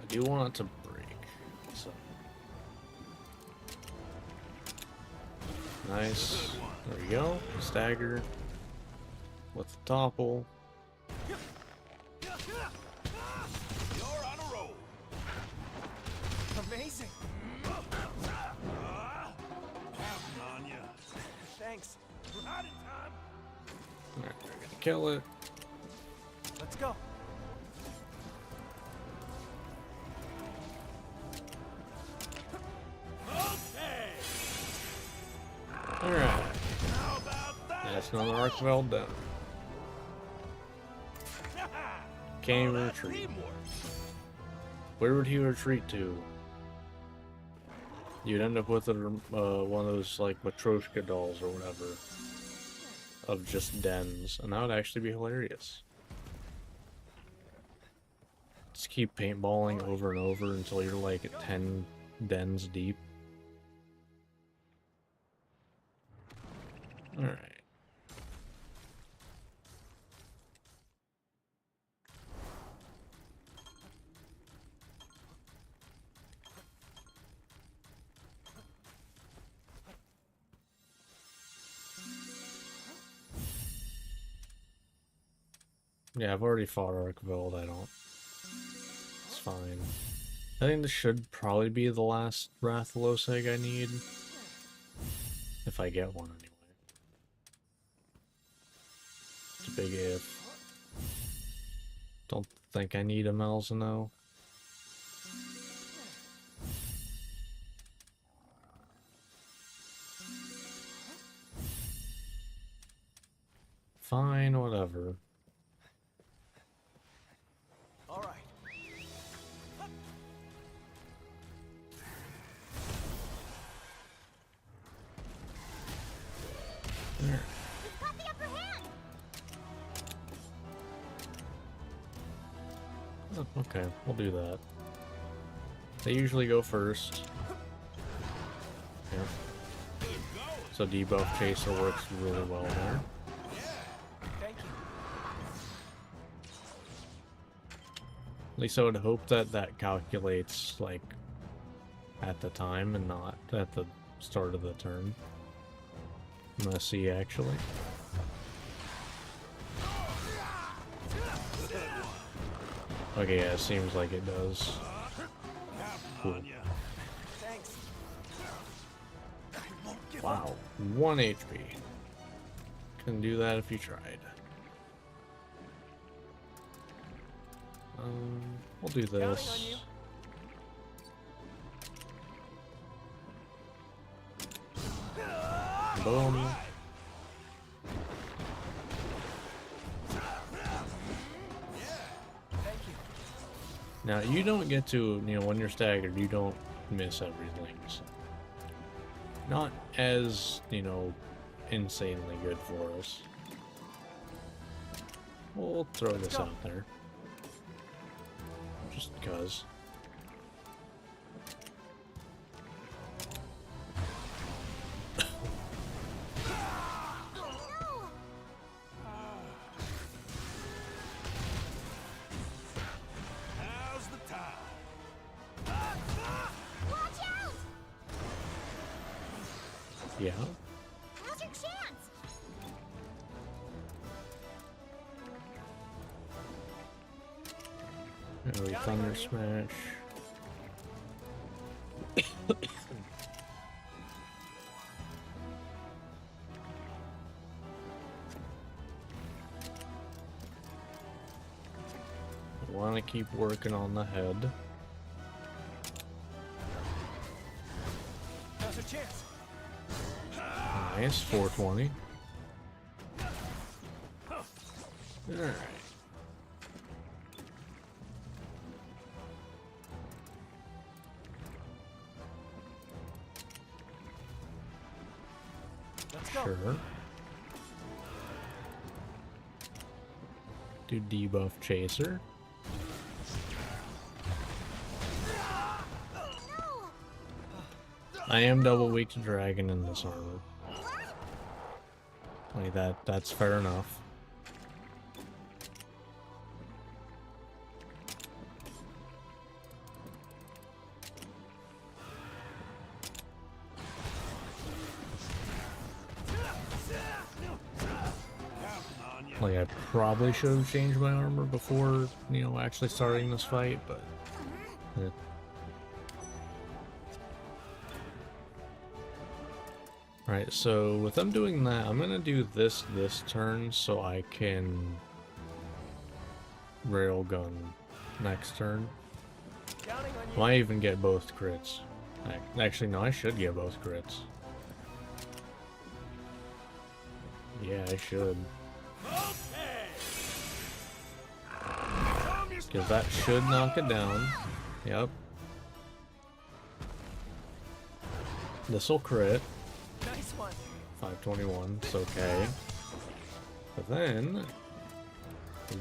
I do want it to break. So. Nice. There we go. Stagger. With the topple. You're on a roll. Amazing. Counting on ya. Thanks. We're out of time. Alright, we're gonna kill it. Let's go. Okay. Alright. How about that? That's another arc well done. Can't even That's retreat. teamwork. Where would he retreat to? You'd end up with one of those like Matryoshka dolls or whatever of just dens, and that would actually be hilarious. Just keep paintballing over and over until you're like at 10 dens deep. Alright. Yeah, I've already fought Arkveld, I don't. It's fine. I think this should probably be the last Rathalos egg I need. If I get one, anyway. It's a big if. Don't think I need a Malzeno. Fine, whatever. All right. There. We've got the upper hand. Oh, okay, we'll do that. They usually go first. Yeah. So debuff chaser works really well there. Thank you. At least I would hope that that calculates like at the time and not at the start of the turn. I'm gonna see actually. Okay, yeah, it seems like it does. Cool. On ya. Thanks. I won't give up. Wow, 1 HP. Couldn't do that if you tried. We'll do Counting on this. you. Boom. Thank you. Now, you don't get to, you know, when you're staggered, you don't miss everything. So. Not as, you know, insanely good for us. We'll throw this go. out there. Just because. No! Now's the time. Watch out! Yeah. Now's your chance! There we Counting Thunder on you. Smash. Want to keep working on the head. Now's your chance. Nice, 420. Alright. Let's go. Sure. Do debuff Chaser. No! I am double weak to dragon in this armor. Like that's fair enough. Like, I probably should have changed my armor before, you know, actually starting this fight, but... eh. Alright, so with them doing that, I'm gonna do this turn so I can... railgun next turn. Counting on you. Might even get both crits. Actually, no, I should get both crits. Yeah, I should. Because that should knock it down. Yep. This'll crit. Nice one. 521, it's okay. But then...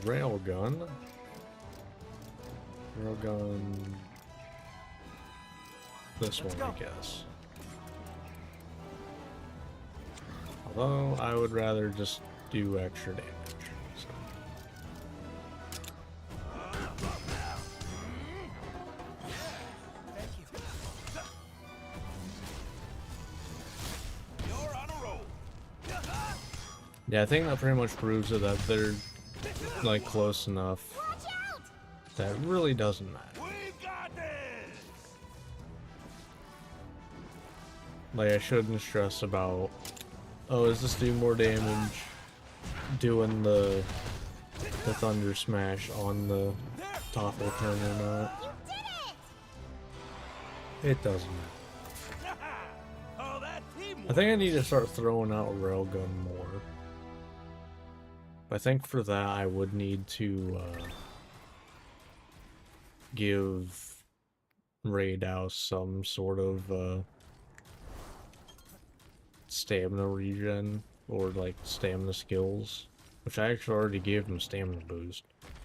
Railgun. Railgun... This Let's one, go. I guess. Although, I would rather just do extra damage. So. Thank you. You're on a roll. Yeah, I think that pretty much proves it that they're, like, close enough Watch out! that it really doesn't matter. We got this. Like, I shouldn't stress about, oh, is this doing more damage doing the Thunder Smash on the topple turn or not? You did it! It doesn't matter. Oh, that teamwork. I think I need to start throwing out Railgun more. But I think for that I would need to give Raidhouse some sort of stamina regen or like stamina skills, which I actually already gave him stamina boost.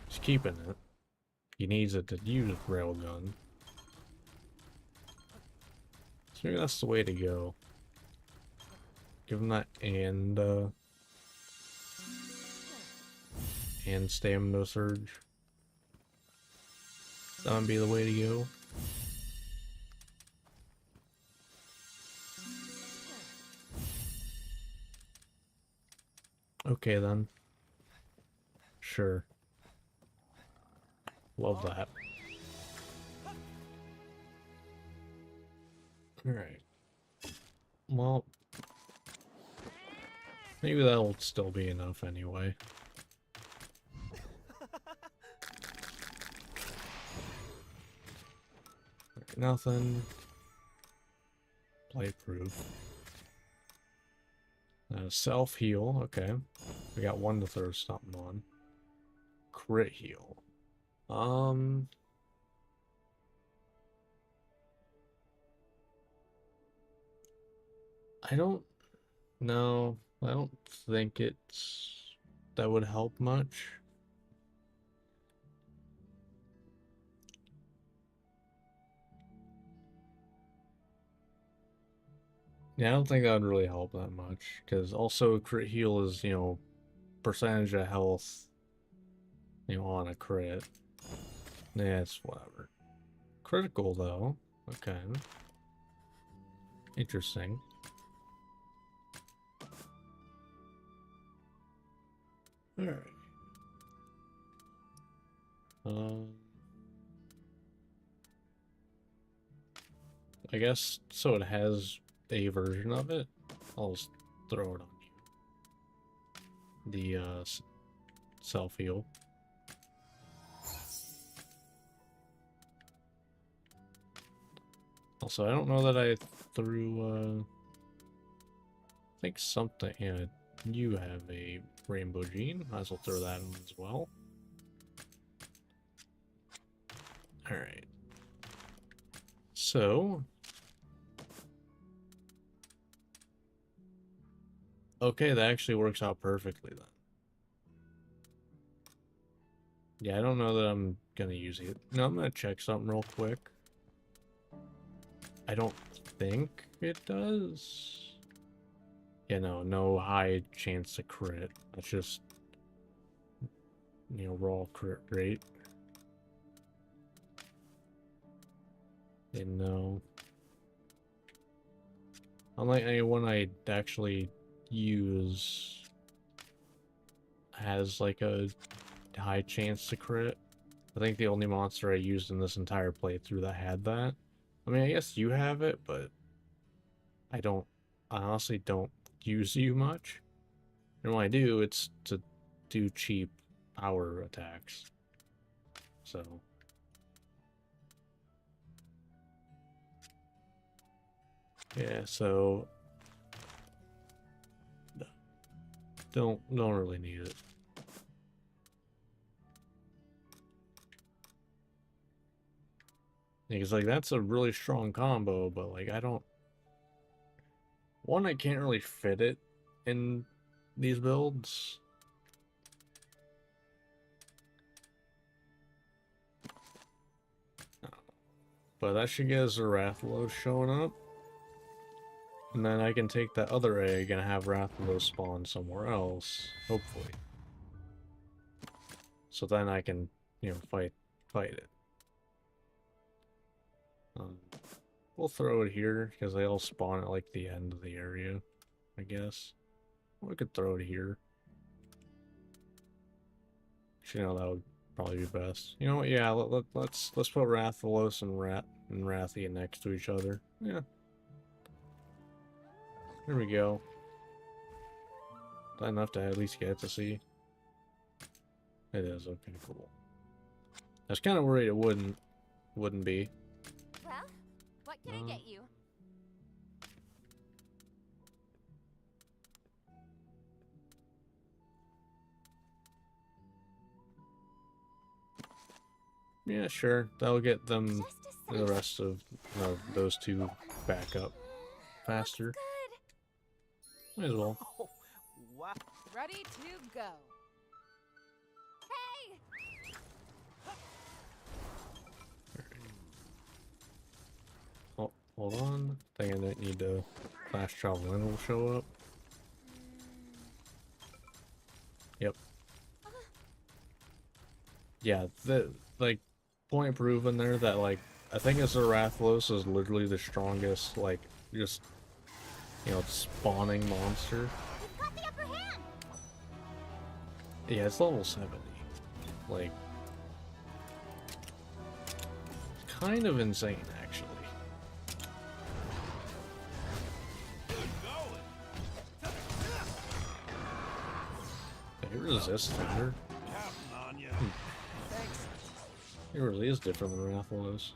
He's keeping it. He needs it to use Railgun. So maybe that's the way to go. Give him that and stamina surge. That would be the way to go. Okay then. Sure. Love that. Alright. Well, maybe that'll still be enough anyway. Nothing. Playproof. Self-heal, okay. We got one to throw something on. Crit heal. I don't know. I don't think that would help much. Yeah, I don't think that would really help that much, because also crit heal is, you know, percentage of health, you know, on a crit. Yeah, it's whatever. Critical, though. Okay. Interesting. Alright. I guess, so it has a version of it. I'll just throw it on you. The, self-heal. Also, I don't know that I threw, I think something, yeah, you have a Rainbow Gene. Might as well throw that in as well. Alright. So... Okay, that actually works out perfectly then. Yeah, I don't know that I'm gonna use it. No, I'm gonna check something real quick. I don't think it does. Yeah, no high chance to crit. That's just, you know, raw crit rate. And no. Unlike anyone I actually use has like a high chance to crit. I think the only monster I used in this entire playthrough that had that. I mean, I guess you have it, but I honestly don't use you much. And when I do, it's to do cheap power attacks. So. Yeah, so don't really need it. Because like that's a really strong combo, but like I don't. One, I can't really fit it in these builds. But that should get us a Rathalos showing up. And then I can take that other egg and have Rathalos spawn somewhere else, hopefully. So then I can, you know, fight it. We'll throw it here, because they all spawn at like the end of the area, I guess. We could throw it here. Actually, no, that would probably be best. You know what? Yeah, let's put Rathalos and Rathian next to each other. Yeah. There we go. Is that enough to at least get to see? It is. Okay, cool. I was kind of worried it wouldn't be. Well, what can I get you? Yeah, sure. That'll get them Just a the sec. rest of those two back up faster. Good. Might as well. Oh, wow. Ready to go. Hey! Oh, hold on. I think I might need to fast travel in will show up. Yep. Yeah, like point proven there that like I think Rathalos is literally the strongest, like just spawning monster. We've got the upper hand! Yeah, it's level 70. Like it's kind of insane actually. It resists thunder. Counting on you. Thanks. It really is different than Rathalos.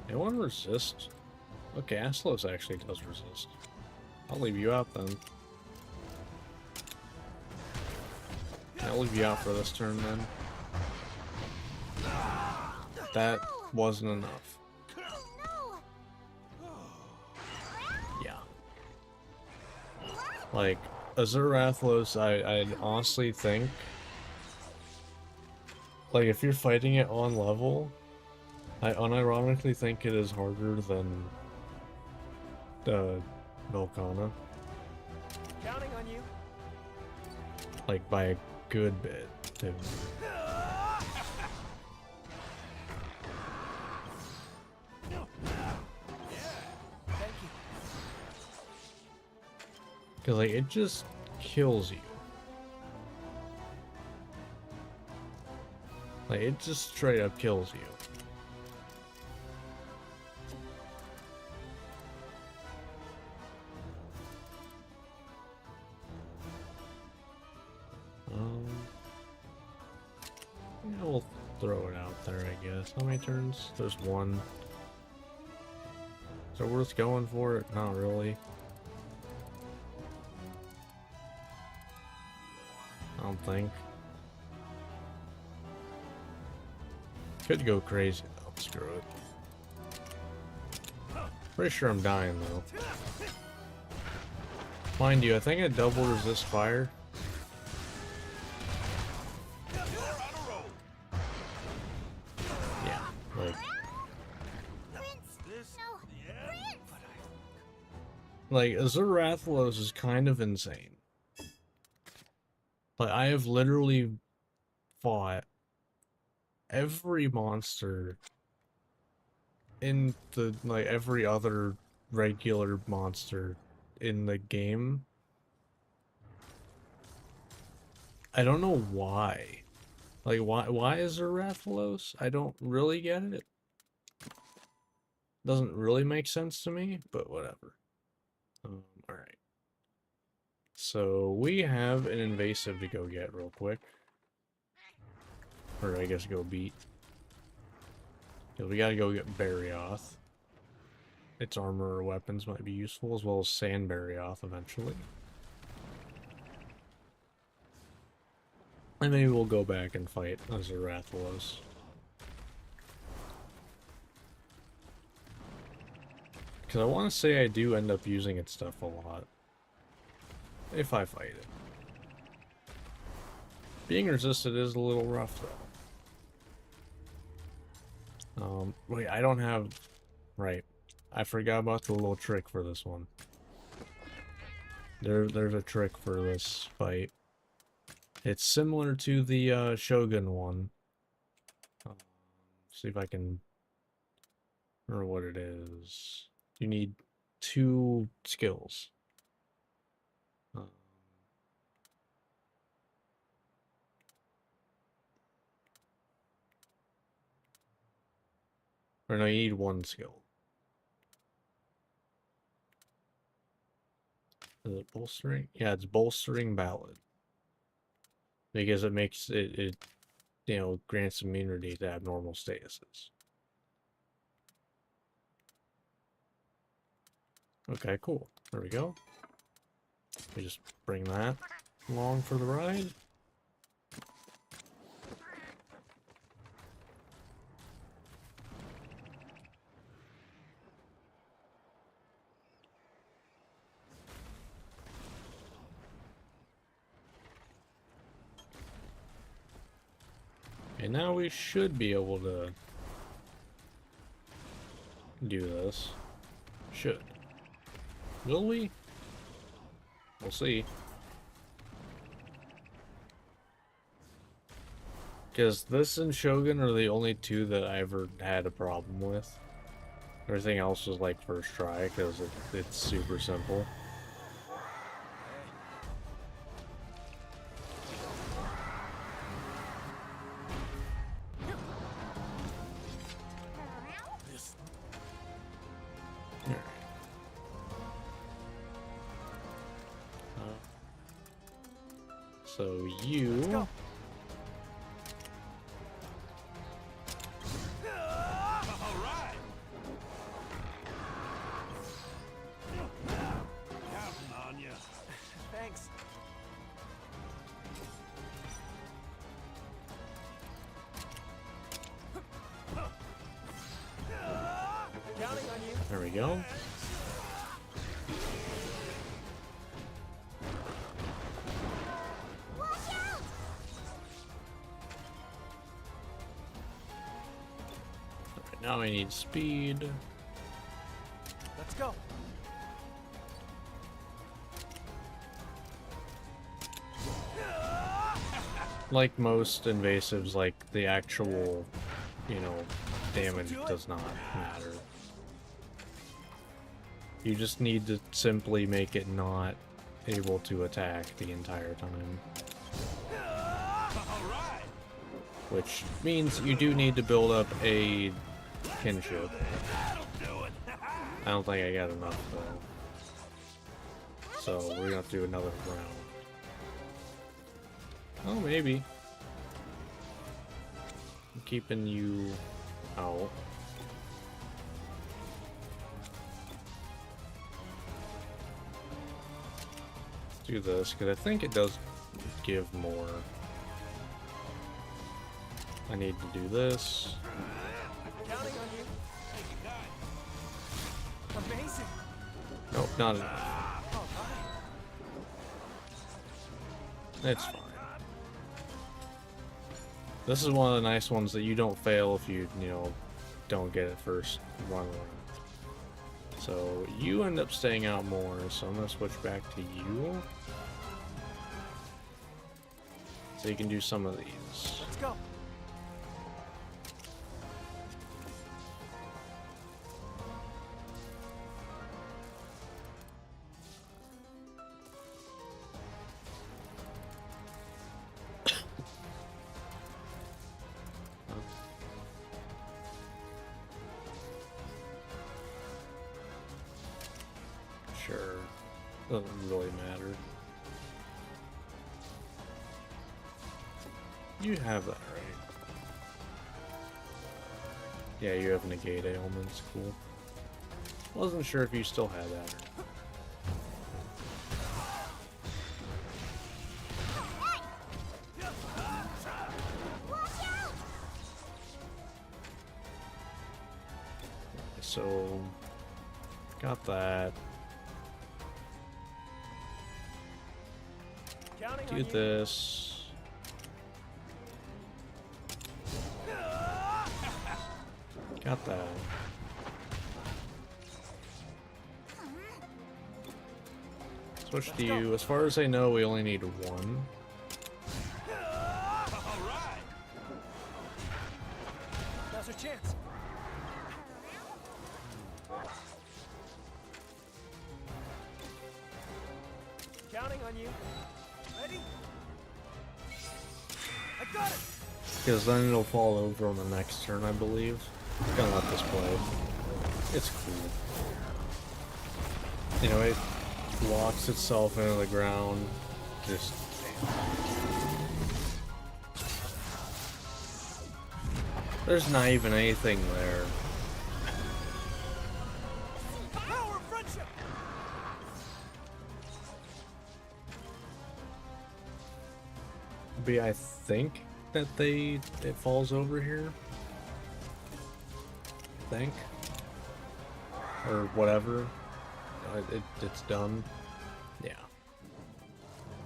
Anyone resist? Okay, Aslos actually does resist. I'll leave you out then. I'll leave you out for this turn then. That wasn't enough. Oh no! Yeah. Like, Rathalos, I honestly think, like, if you're fighting it on level, I unironically think it is harder than Velkhana. Counting on you. Like, by a good bit, too. Thank you. Because, like, it just kills you. Like, it just straight up kills you. Yeah, we'll throw it out there, I guess. How many turns? There's one. Is it worth going for it? Not really. I don't think. Could go crazy though. Screw it. Pretty sure I'm dying though. Mind you, I think I double resist fire. Yeah, like Prince! No! Prince! like Azurathlos is kind of insane. Like I have literally fought every monster in the like every other regular monster in the game. I don't know why. Like why is there Rathalos? I don't really get it. Doesn't really make sense to me, but whatever. Alright. So we have an invasive to go get real quick. Or I guess go beat. Because we gotta go get Barioth. Its armor or weapons might be useful, as well as Sand Barioth eventually. And maybe we'll go back and fight Azurathlos. Because I want to say I do end up using its stuff a lot. If I fight it. Being resisted is a little rough though. Wait, I don't have... Right. I forgot about the little trick for this one. There's a trick for this fight. It's similar to the Shogun one. See if I can remember what it is. You need 2 skills. Or no, you need 1 skill. Is it bolstering? Yeah, it's bolstering ballad. Because it makes it you know, grants immunity to abnormal statuses. Okay, cool. There we go. We just bring that along for the ride. And now we should be able to do this. Should. Will we? We'll see. Because this and Shogun are the only 2 that I ever had a problem with. Everything else was like first try, because it's super simple. So you... Alright! Counting on you. Thanks. Counting on you. There we go. Watch out! Alright, now I need speed. Let's go. Like most invasives, like the actual, you know, damage does not matter. You just need to simply make it not able to attack the entire time. Alright! Which means you do need to build up a kinship. That'll do it! I don't think I got enough though. So we're gonna have to do another round. Oh, maybe. I'm keeping you out. Let's do this, because I think it does give more. I need to do this. Counting on you. Amazing. Nope, not enough. All right. It's fine. This is one of the nice ones that you don't fail if you know, don't get it first run. So you end up staying out more, so I'm gonna switch back to you. So you can do some of these. Let's go. Sure. Doesn't really matter. You have that, right? Yeah, you have negate ailments. Cool. Wasn't sure if you still had that or not. So, got that. Counting on Do you. this. Got that. Switch to you. As far as I know, we only need one. All right. Now's our chance. Counting on you. Ready? I got it. Because then it'll fall over on the next turn, I believe. I'm gonna let this play. It's cool. You know, it locks itself into the ground. Just. There's not even anything there. Power of friendship. But I think that it falls over here. I think. Or whatever. It's done. Yeah.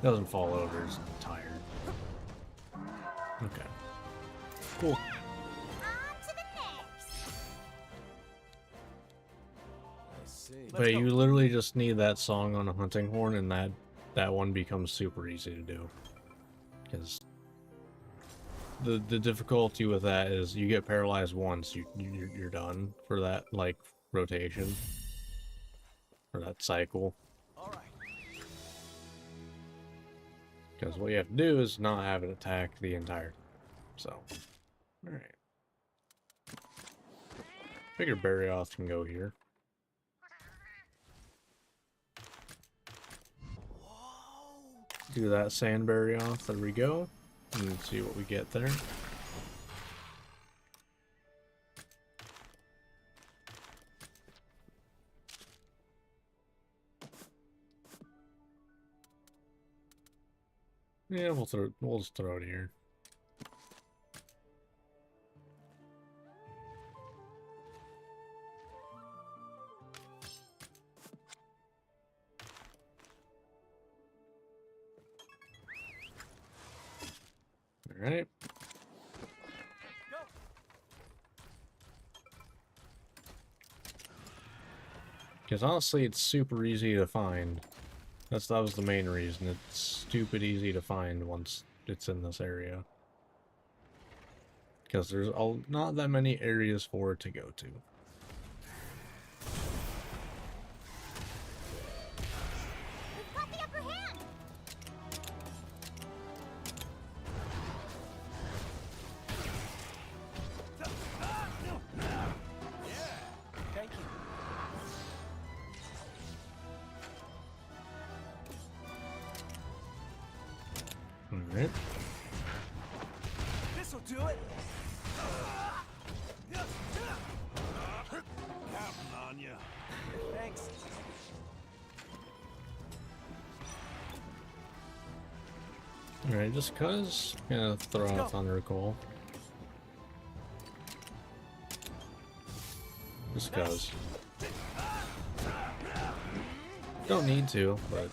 Doesn't fall over, it's tired. Okay. Cool. On to the next. I see. But you literally just need that song on a hunting horn, and that one becomes super easy to do. Because the difficulty with that is you get paralyzed once, you're done for that like rotation or that cycle. All right. Because what you have to do is not have it attack the entire time. So, all right. Figure Barrioth can go here. Do that sand Barrioth. There we go. And see what we get there. Yeah, we'll just throw it here. All right. Go. Because honestly, it's super easy to find. That was the main reason. It's stupid easy to find once it's in this area. Because there's not that many areas for it to go to. We've got the upper hand. Thank you. Alright. This'll do it. Counting on you. Thanks. Alright, just cuz. I'm gonna throw out Thunder Call. Just cause. Don't need to, but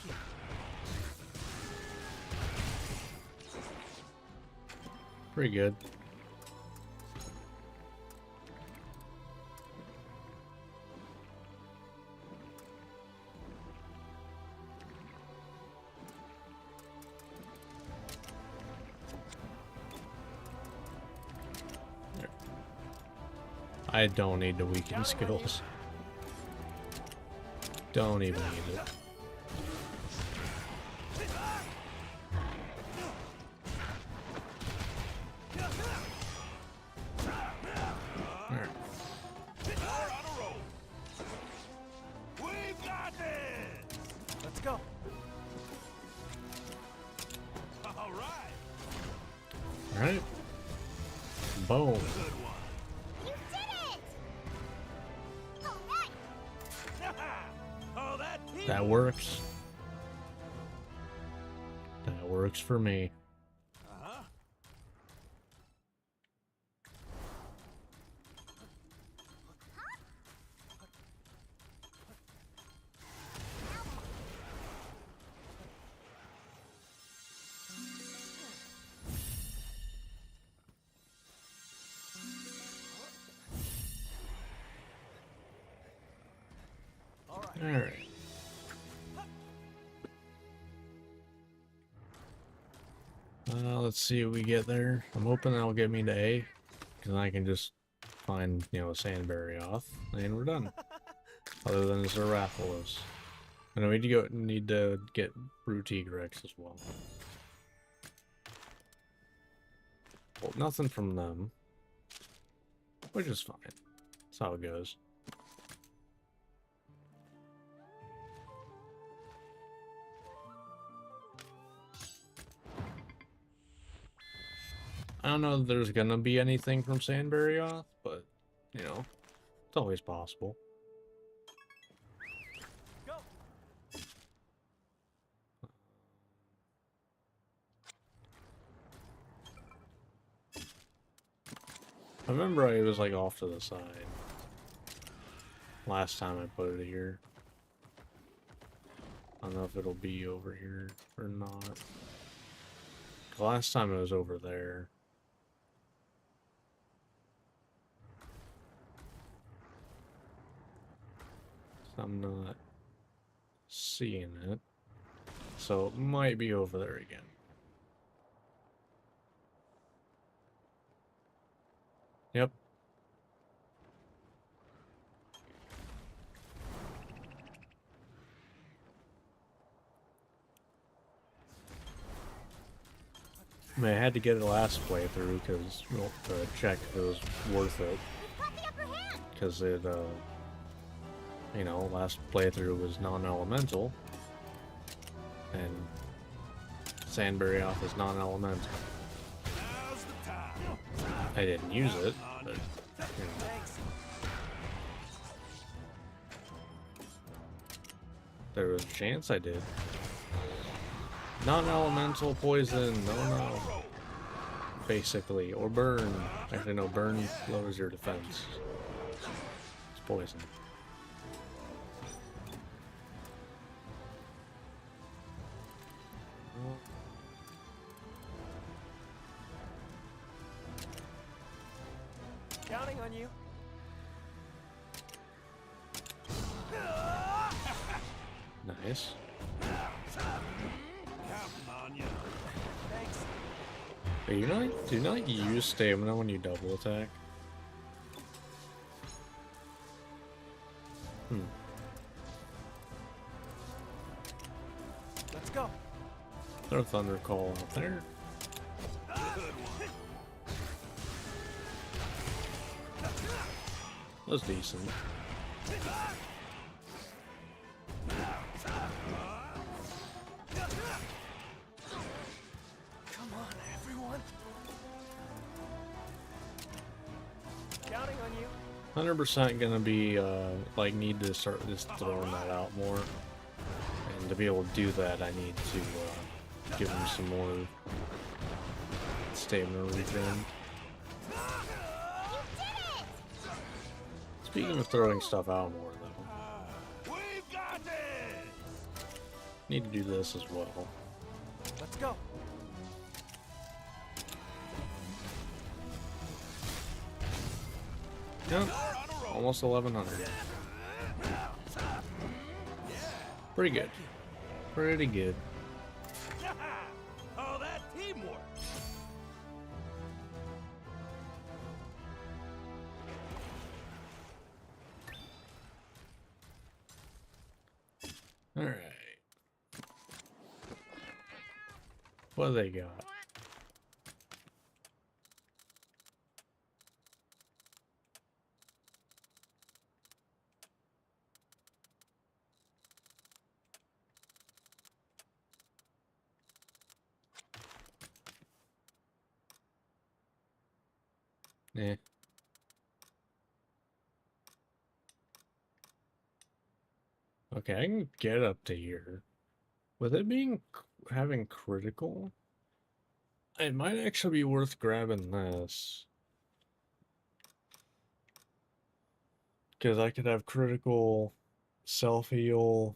pretty good. I don't need to weaken skills. Don't even need it. Alright. We've got this. Let's go. All right. Alright. Boom. Good one. You did it! All right. Oh, that That works. That works for me. Uh-huh. All right. Alright. Let's see what we get there. I'm hoping that'll get me to A, because then I can just find, you know, a Sandberry off, and we're done. Other than Zerathulus. And we need to get Brute Tigrex as well. Well, nothing from them, which is fine. That's how it goes. I don't know if there's gonna be anything from Sandberry off, but, you know, it's always possible. Go. I remember I was like off to the side last time I put it here. I don't know if it'll be over here or not. Last time it was over there. I'm not seeing it. So it might be over there again. Yep. I mean, I had to get it last playthrough because, well, to check if it was worth it. We've got the upper hand! Because it, you know, last playthrough was non-elemental. And Sandberry off is non-elemental. Now's the time. I didn't use it, but, you know. Thanks. There was a chance I did. Non-elemental poison, no. Basically, or burn. Actually, no, burn lowers your defense. It's poison. Counting on you. Nice. Counting on you. Thanks. But do you not use stamina when you double attack? Let's go. Throw Thunder Call out there. That was decent. Come on, everyone. Counting on you. 100% gonna be, like, need to start just throwing that out more. And to be able to do that, I need to, give him some more stamina regen. You did it! It's Speaking of throwing stuff out more, though, We've got this! need to do this as well. Let's go. Yep, almost 1100. Pretty good. Pretty good. Oh, that teamwork! Alright. What do they got? Eh. Okay, I can get up to here. With it being having critical, it might actually be worth grabbing this. Because I could have critical, self-heal,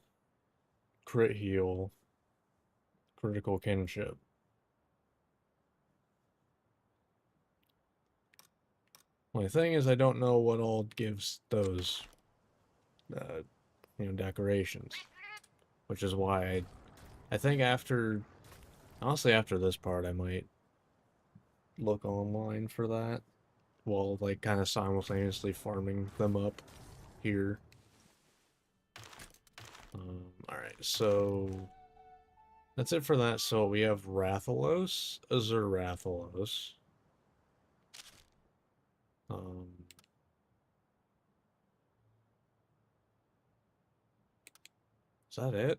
crit heal, critical kinship. My thing is I don't know what all gives those, decorations. Which is why I think after, honestly after this part I might look online for that. While, like, kind of simultaneously farming them up here. Alright, so that's it for that. So we have Rathalos, Azure Rathalos. Is that it?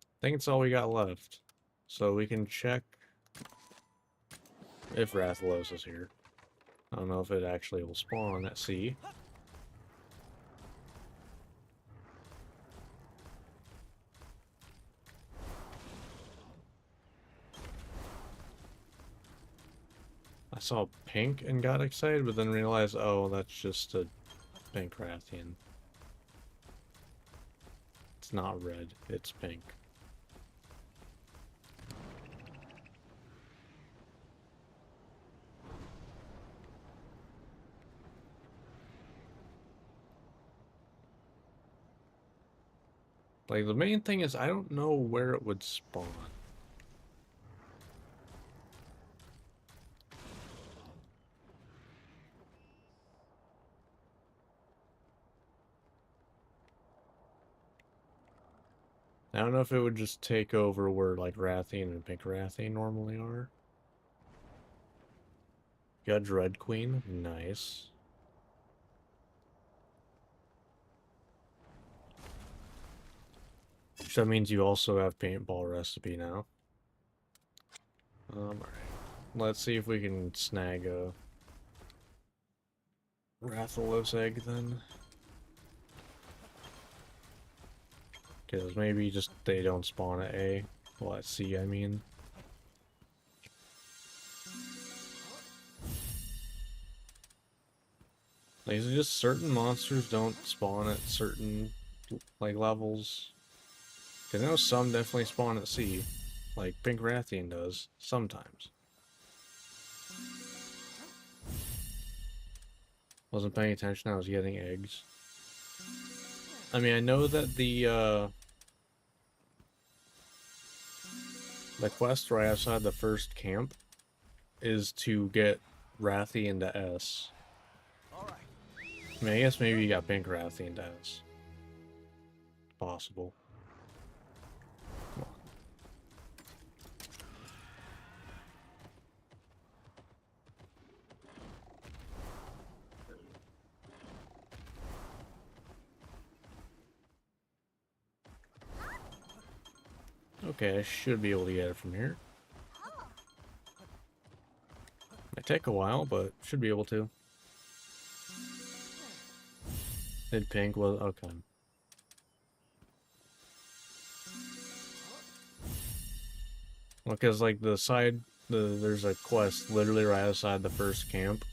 I think it's all we got left. So we can check if Rathalos is here. I don't know if it actually will spawn at sea. I saw pink and got excited, but then realized, oh, that's just a pink Rathian. It's not red, it's pink. Like, the main thing is I don't know where it would spawn. I don't know if it would just take over where, like, Rathian and Pink Rathian normally are. Got Dread Queen. Nice. So that means you also have Paintball Recipe now. Alright. Let's see if we can snag a Rathalos egg then. Because maybe just they don't spawn at A. Well, at C, I mean. Like, is it just certain monsters don't spawn at certain, like, levels? Because I know some definitely spawn at C. Like, Pink Rathian does. Sometimes. Wasn't paying attention, I was getting eggs. I mean, I know that the quest right outside the first camp is to get Rathy into S. I mean, I guess maybe you got Pink Rathy into S. Possible. Come on. Okay, I should be able to get it from here. Might take a while, but should be able to. Did Pink was okay. Well, because like there's a quest literally right outside the first camp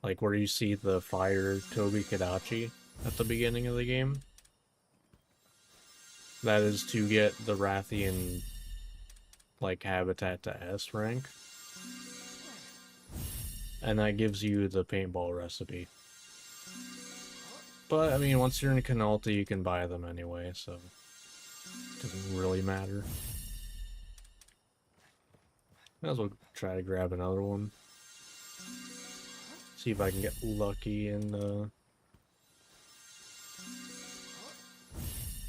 Like where you see the fire Toby Kadachi at the beginning of the game. That is to get the Rathian, like, habitat to S rank. And that gives you the paintball recipe. But, I mean, once you're in Canalta, you can buy them anyway, so it doesn't really matter. Might as well try to grab another one. See if I can get lucky and,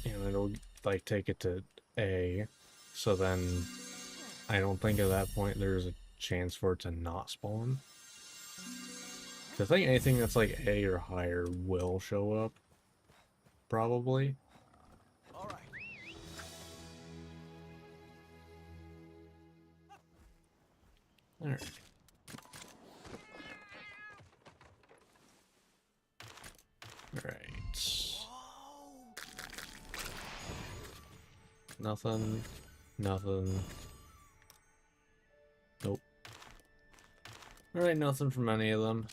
it'll, like, take it to A. So then, I don't think at that point there's a chance for it to not spawn. I think anything that's like A or higher will show up. Probably. All right. Alright. Alright. Nothing. Nothing. Nope. Alright, nothing from any of them.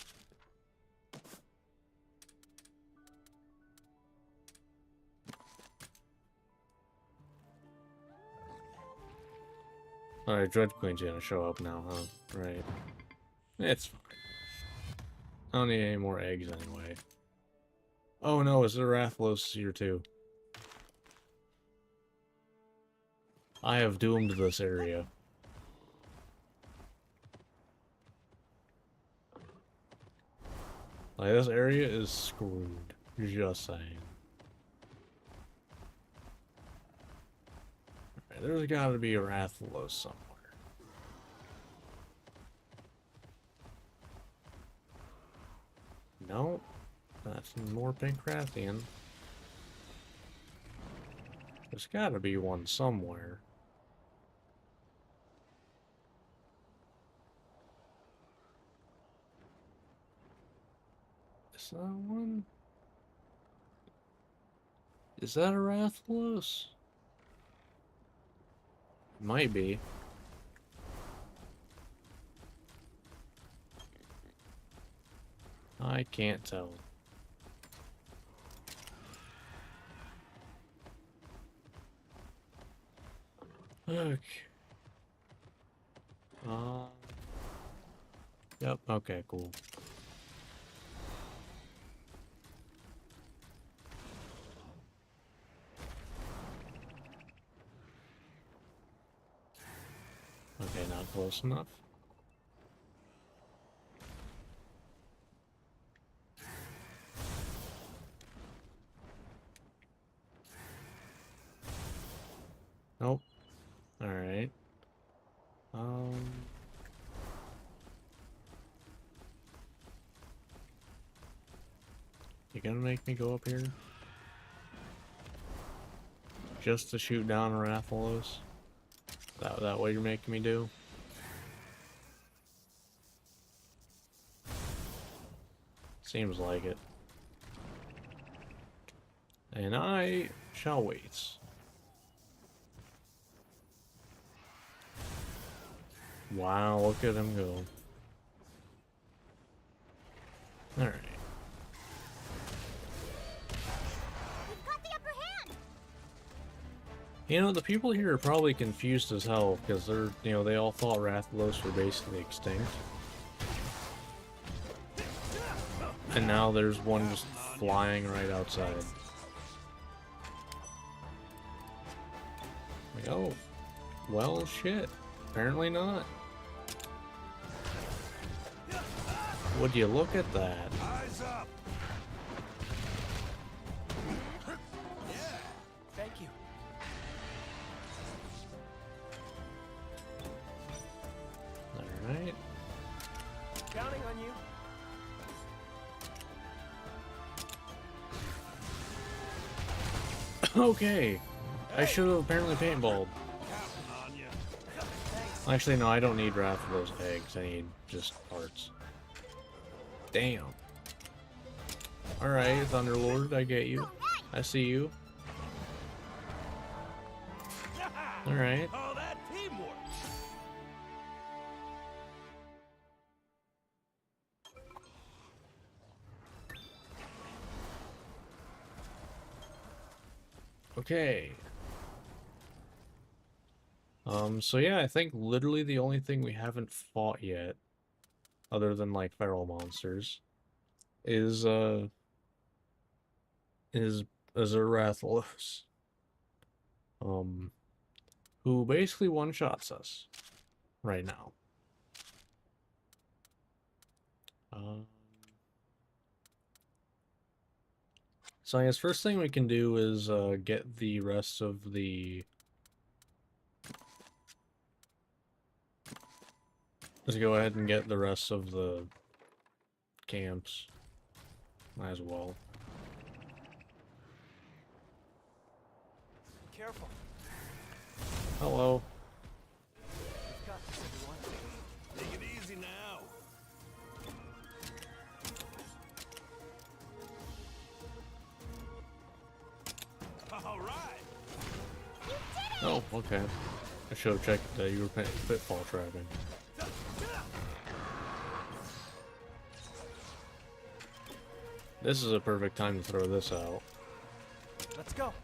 Alright, Dread Queen's gonna show up now, huh? Right. It's fine. I don't need any more eggs anyway. Oh no, is there Rathlos here too? I have doomed this area. Like, this area is screwed. Just saying. Alright, there's gotta be a Rathalos somewhere. No, that's more pink Rathian. There's gotta be one somewhere. Is that one? Is that a Rathalos? Might be. I can't tell. Okay. Yep, okay, cool. Okay, not close enough. Nope. Alright. You gonna make me go up here? Just to shoot down a Rathalos? That what you're making me do? Seems like it. And I shall wait. Wow, look at him go. Alright. We've got the upper hand. You know, the people here are probably confused as hell, because they're, they all thought Rathalos were basically extinct. And now there's one just flying right outside. Like, oh, well, shit. Apparently not. Would you look at that? Eyes up. Thank you. Alright. Counting on you. Okay. I should have apparently paintballed. Counting on you. Actually, no, I don't need Rathalos eggs. I need just parts. Damn. Alright, Thunderlord, I get you. I see you. Alright. Oh, that teamwork. Okay. So yeah, I think literally the only thing we haven't fought yet, other than like feral monsters, is is Azarathos. Who basically one-shots us right now. So I guess first thing we can do is get the rest of the... Let's go ahead and get the rest of the camps. Might as well. Careful. Hello. You've got this, everyone. Take it easy now. All right. You did it! Oh, okay. I should have checked that you were pitfall trapping. This is a perfect time to throw this out. Let's go.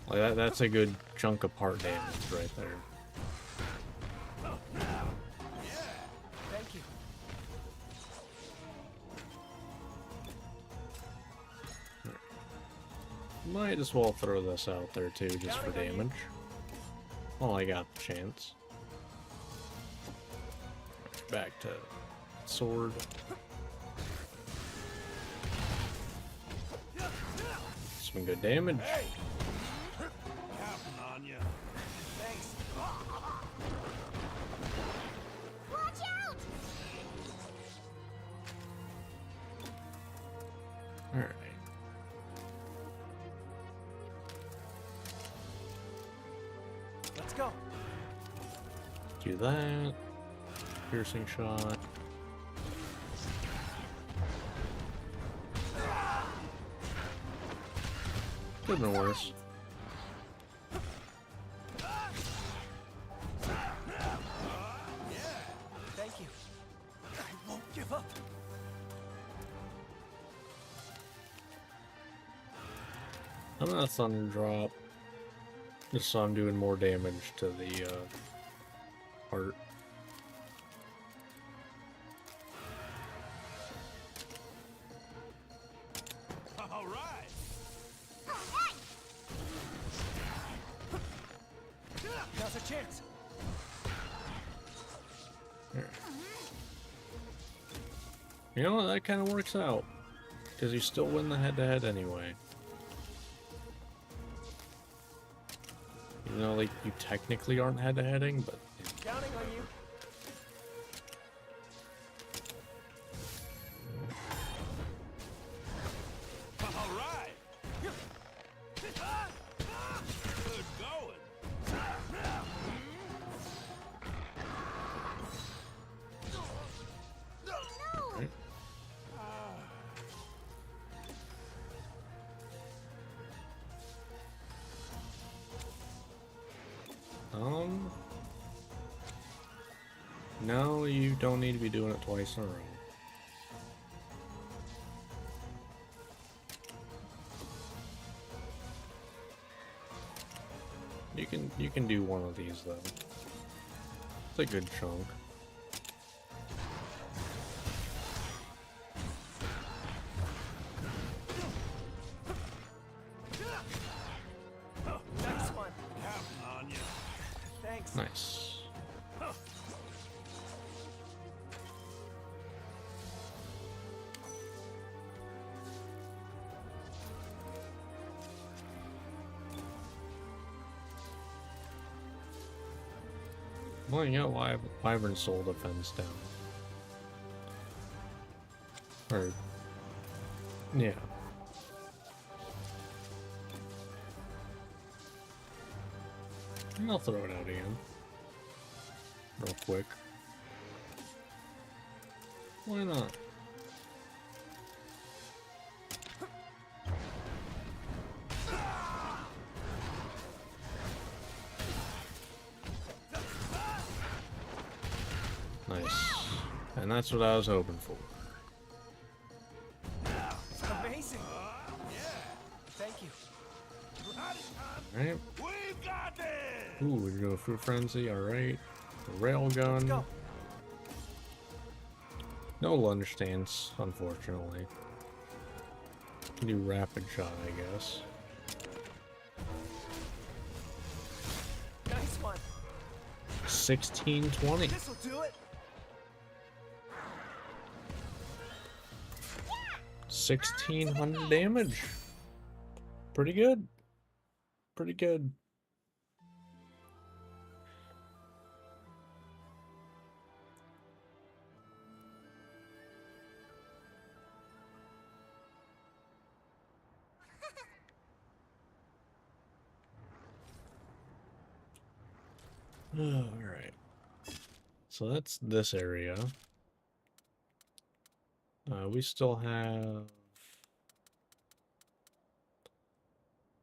Like that's a good chunk of part damage right there. Thank you. Might as well throw this out there too, just for damage. Well, I got the chance. Back to sword. Some good damage. Hey. Counting on you. Thanks. Watch out! Alright. Let's go. Do that. Piercing shot. Could have been worse. Thank you. I won't give up. I'm gonna thunder drop. Just so I'm doing more damage to the heart. All right. Now's a chance. You know what? That kind of works out. Because you still win the head-to-head anyway. Even though, like, you technically aren't head-to-heading, but... Counting on you. All right. Good going. No! No, you don't need to be doing it twice in a row. You can do one of these though. It's a good chunk. Nice one. Counting on you. Thanks. Nice. Well, you got Wyvern Soul Defense down. Or, yeah. I'll throw it out again. Real quick. Why not? Nice. And that's what I was hoping for. Alright. We got this. Ooh, we're doing Fruit Frenzy, alright. Let's Railgun. go. No lunge stance, unfortunately. Can do rapid shot, I guess. Nice one. 1620. This'll do it. 1600 damage. Pretty good. Pretty good. Alright. So that's this area. We still have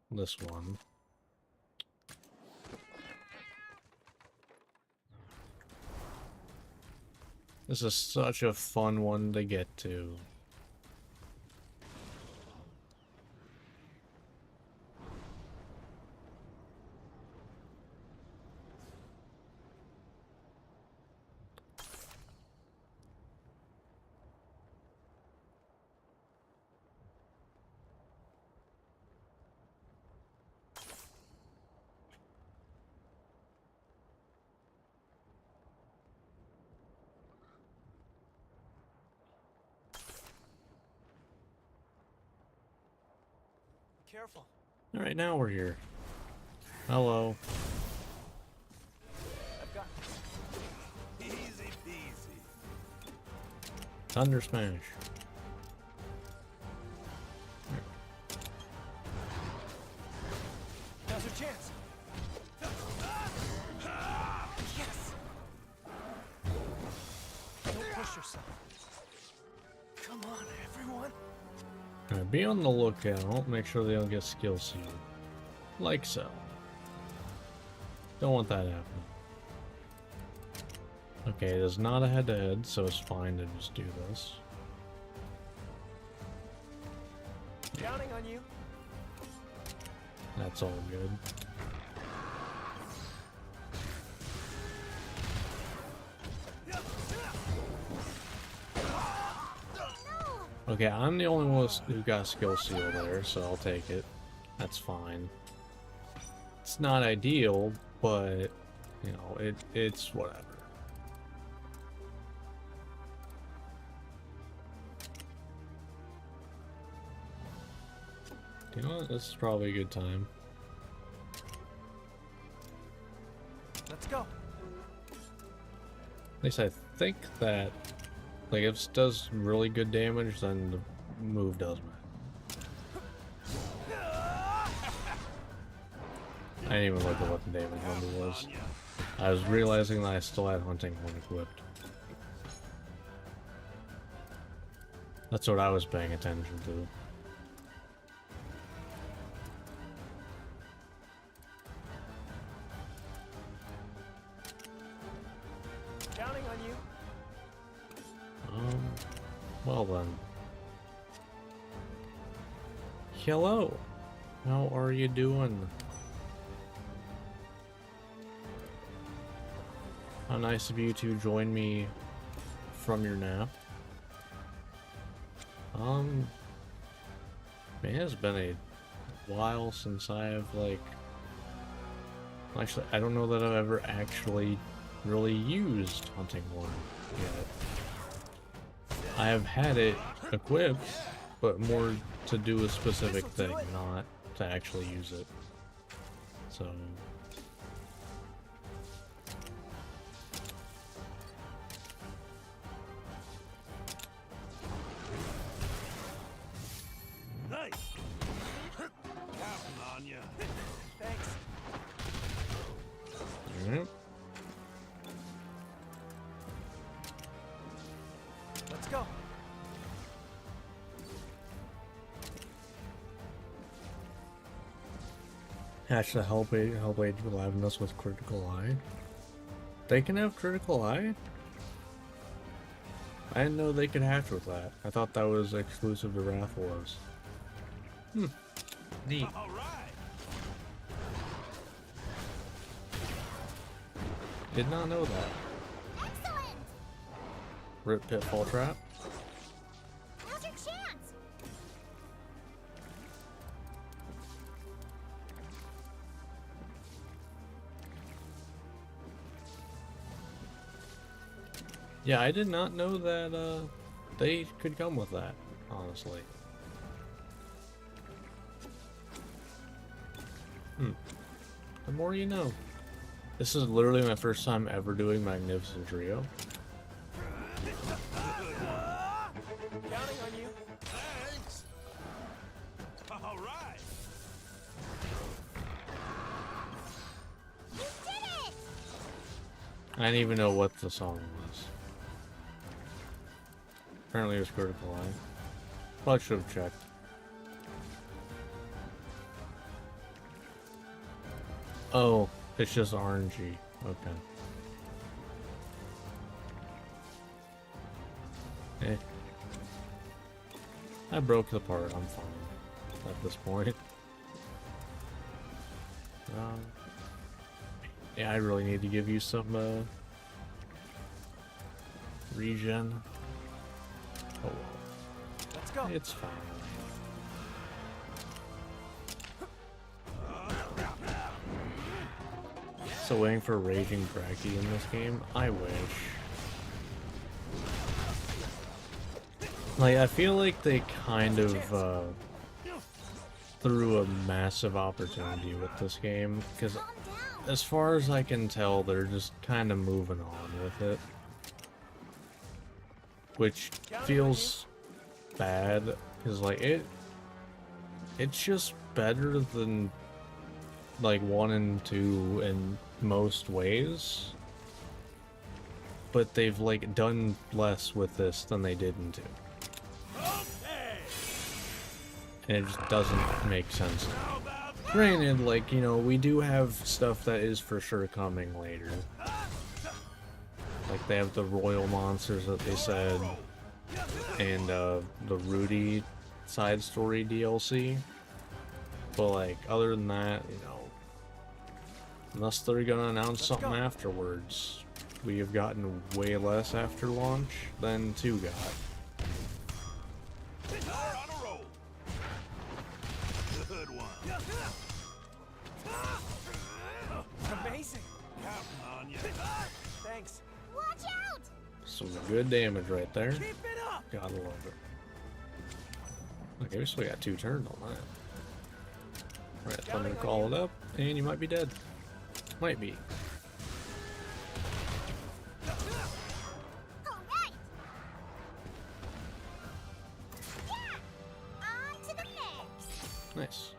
this one. This is such a fun one to get to. Careful. Alright, now we're here. Hello. I've got this. Easy peasy. Thunder Smash. Now's your chance. Yes. Don't push yourself. Come on, everyone. Alright, be on the lookout. Make sure they don't get skill sealed. Like so. Don't want that happening. Okay, it is not a head-to-head, so it's fine to just do this. Counting on you. That's all good. Okay, I'm the only one who got skill seal there, so I'll take it. That's fine. It's not ideal, but you know, it's whatever. You know what? This is probably a good time. Let's go. At least I think that, like, if it does really good damage, then the move does matter. I didn't even look at what the damage number was. I was realizing that I still had Hunting Horn equipped. That's what I was paying attention to. Counting on you. Well then. Hello. How are you doing? How nice of you to join me from your nap. Man, it's been a while since I have, like... Actually, I don't know that I've ever actually really used Hunting Horn yet. I have had it equipped, but more to do a specific thing, not to actually use it. So... Nice. Counting on ya. Thanks. Alright. Let's go. Hatch the Hellblade will have us with Critical Eye. They can have Critical Eye? I didn't know they could hatch with that. I thought that was exclusive to Wrath Wars. Neat. All right. Did not know that. Excellent! Rip Pitfall Trap. Now's your chance! Yeah, I did not know that they could come with that, honestly. The more you know. This is literally my first time ever doing Magnificent Trio. Counting on you. Thanks. All right. You did it! I didn't even know what the song was. Apparently it was Critical Eye. Probably should have checked. Oh, it's just RNG. Okay. Eh. I broke the part. I'm fine at this point. Yeah, I really need to give you some regen. Oh well. Let's go. It's fine. So waiting for Raging Bracky in this game? I wish. Like, I feel like they kind of threw a massive opportunity with this game, because Calm down! as far as I can tell, they're just kind of moving on with it. Which feels bad, because like it's just better than like 1 and 2 in most ways, but they've like done less with this than they did in 2, Okay. and it just doesn't make sense. How about that? Granted, like, you know, we do have stuff that is for sure coming later. Like, they have the Royal Monsters that they said, and the Rudy side story DLC. But, like, other than that, you know, unless they're gonna announce something afterwards, we have gotten way less after launch than 2 got. You're on a roll. Good one. Amazing. Counting on you. Thanks. Watch out! Some good damage right there. Keep it up. Gotta love it. Okay, we still got 2 turns on that. Alright, Thunder call it up, and you might be dead. Might be. Alright! Yeah! On to the mix! Nice.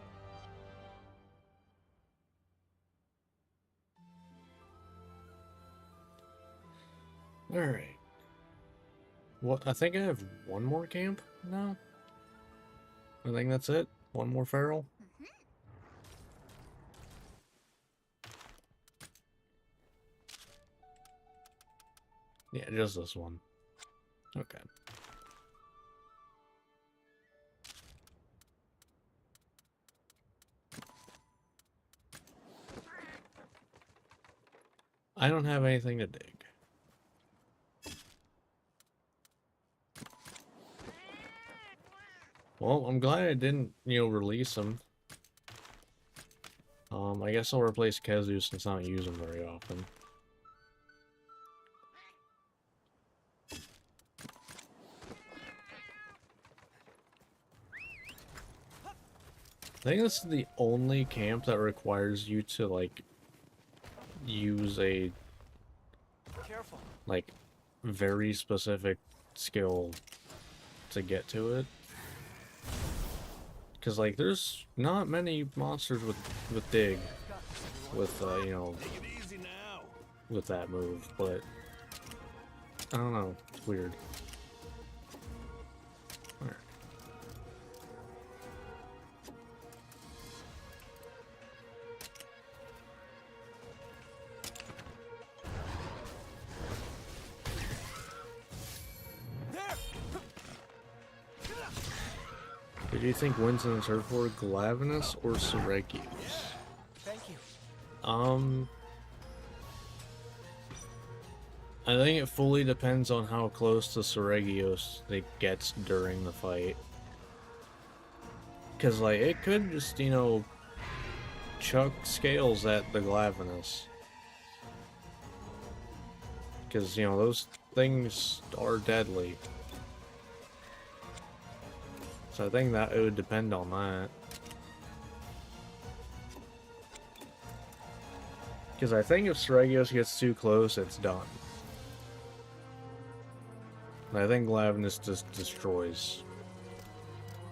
Alright. What? I think I have one more camp now. I think that's it. One more feral. Yeah, just this one. Okay. I don't have anything to dig. Well, I'm glad I didn't, you know, release them. I guess I'll replace Kezu since I don't use him very often. I think this is the only camp that requires you to, like, use a, Careful. like, very specific skill to get to it. Because, like, there's not many monsters with dig, with, you know, Take it easy now. with that move, but I don't know, it's weird. Alright. Did you think Winston and were Glavenus or Syracuse? Thank you. I think it fully depends on how close to Seregios it gets during the fight. Because, like, it could just, you know, chuck scales at the Glavenus. Because, you know, those things are deadly. So I think that it would depend on that. Because I think if Seregios gets too close, it's done. And I think Glavenus just destroys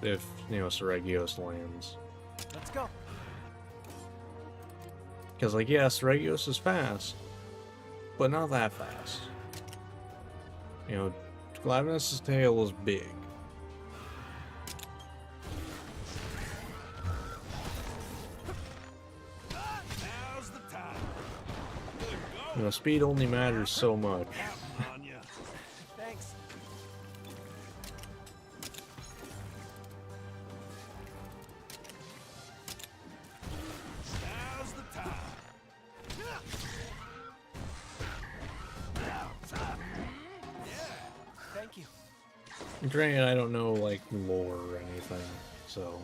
if, you know, Seregios lands. Let's go. Because, like, yeah, Seregios is fast, but not that fast. You know, Glavenus' tail is big. Now's the time. Good You go. know, speed only matters so much. Counting on ya. Thanks. Now's the time. Thank you. Granted, I don't know, like, lore or anything, so...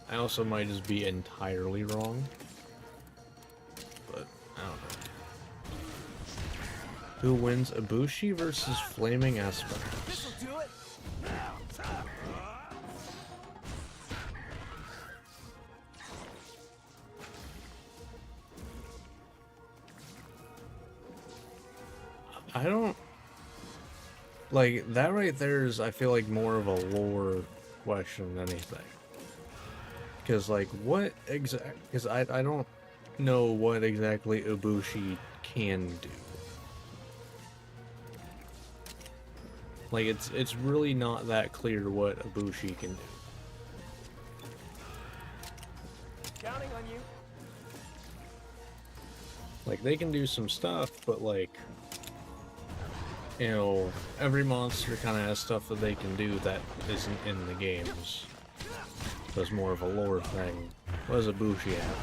I also might just be entirely wrong. But, I don't know. Who wins, Ibushi versus Flaming Esper? This'll do it. I don't... Like, that right there is, I feel like, more of a lore question than anything. Because, like, what exact... Because I don't know what exactly Ibushi can do. Like, it's really not that clear what Ibushi can do. Counting on you. Like, they can do some stuff, but, like... You know, every monster kind of has stuff that they can do that isn't in the games. So it's more of a lore thing. What does Ibushi have?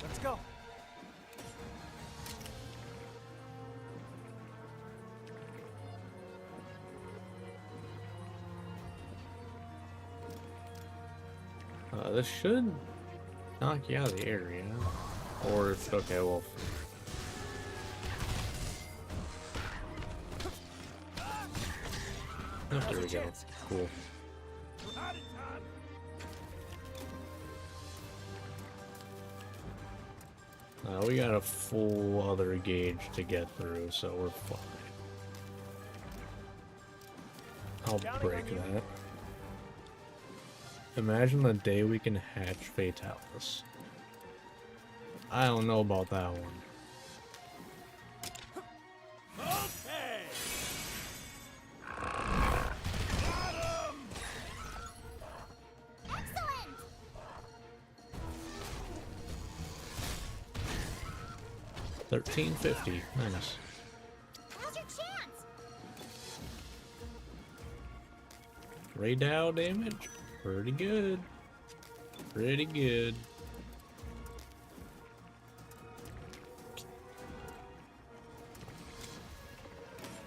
Let's go. This should knock you out of the area. Or if, okay, well... Oh, there we go. Cool. Out of time. We got a full other gauge to get through, so we're fine. I'll break that. Imagine the day we can hatch Fatalis. I don't know about that one. Okay. Got him. Excellent! 1350. Nice. Now's your chance! Radao damage? Pretty good. Pretty good.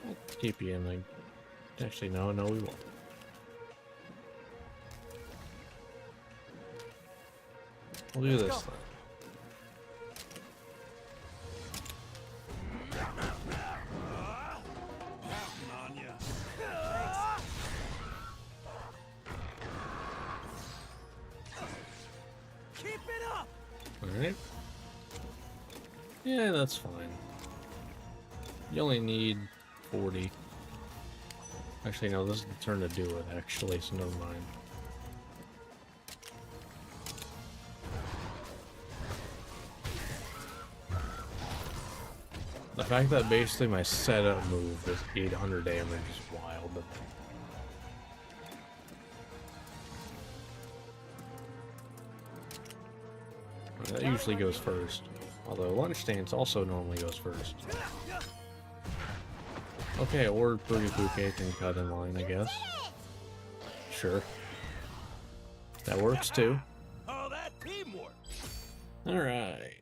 I'll keep you in the... Actually, no, we won't. We'll do this then. Counting on ya. Keep it up. Alright. Yeah, that's fine. You only need 40. Actually, no, this is the turn to do it, actually, so never mind. The fact that basically my setup move is 800 damage is wild. That usually goes first. Although Lunch Stance also normally goes first. Okay, or Pretty Bouquet can cut in line, I guess. Sure. That works too. All that teamwork. Alright.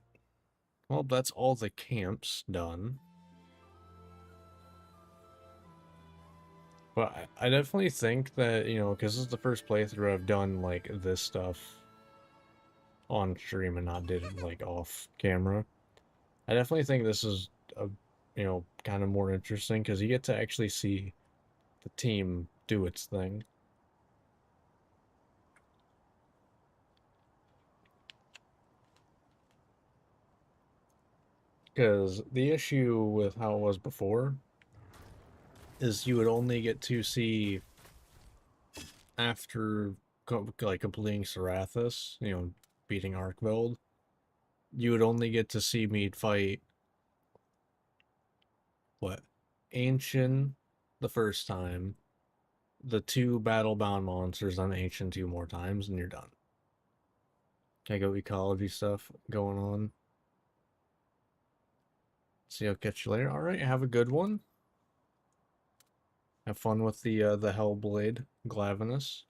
Well, that's all the camps done. But I definitely think that, you know, because this is the first playthrough I've done, like, this stuff on stream and not did it, like, off camera. I definitely think this is, you know, kind of more interesting, because you get to actually see the team do its thing. Because the issue with how it was before is you would only get to see after like completing Serathis, you know, beating Arkveld, you would only get to see me fight what? Ancient the first time, the 2 battle-bound monsters on Ancient 2 more times, and you're done. Okay, go ecology stuff going on. See, I'll catch you later. Alright, have a good one. Have fun with the Hellblade, Glavenus.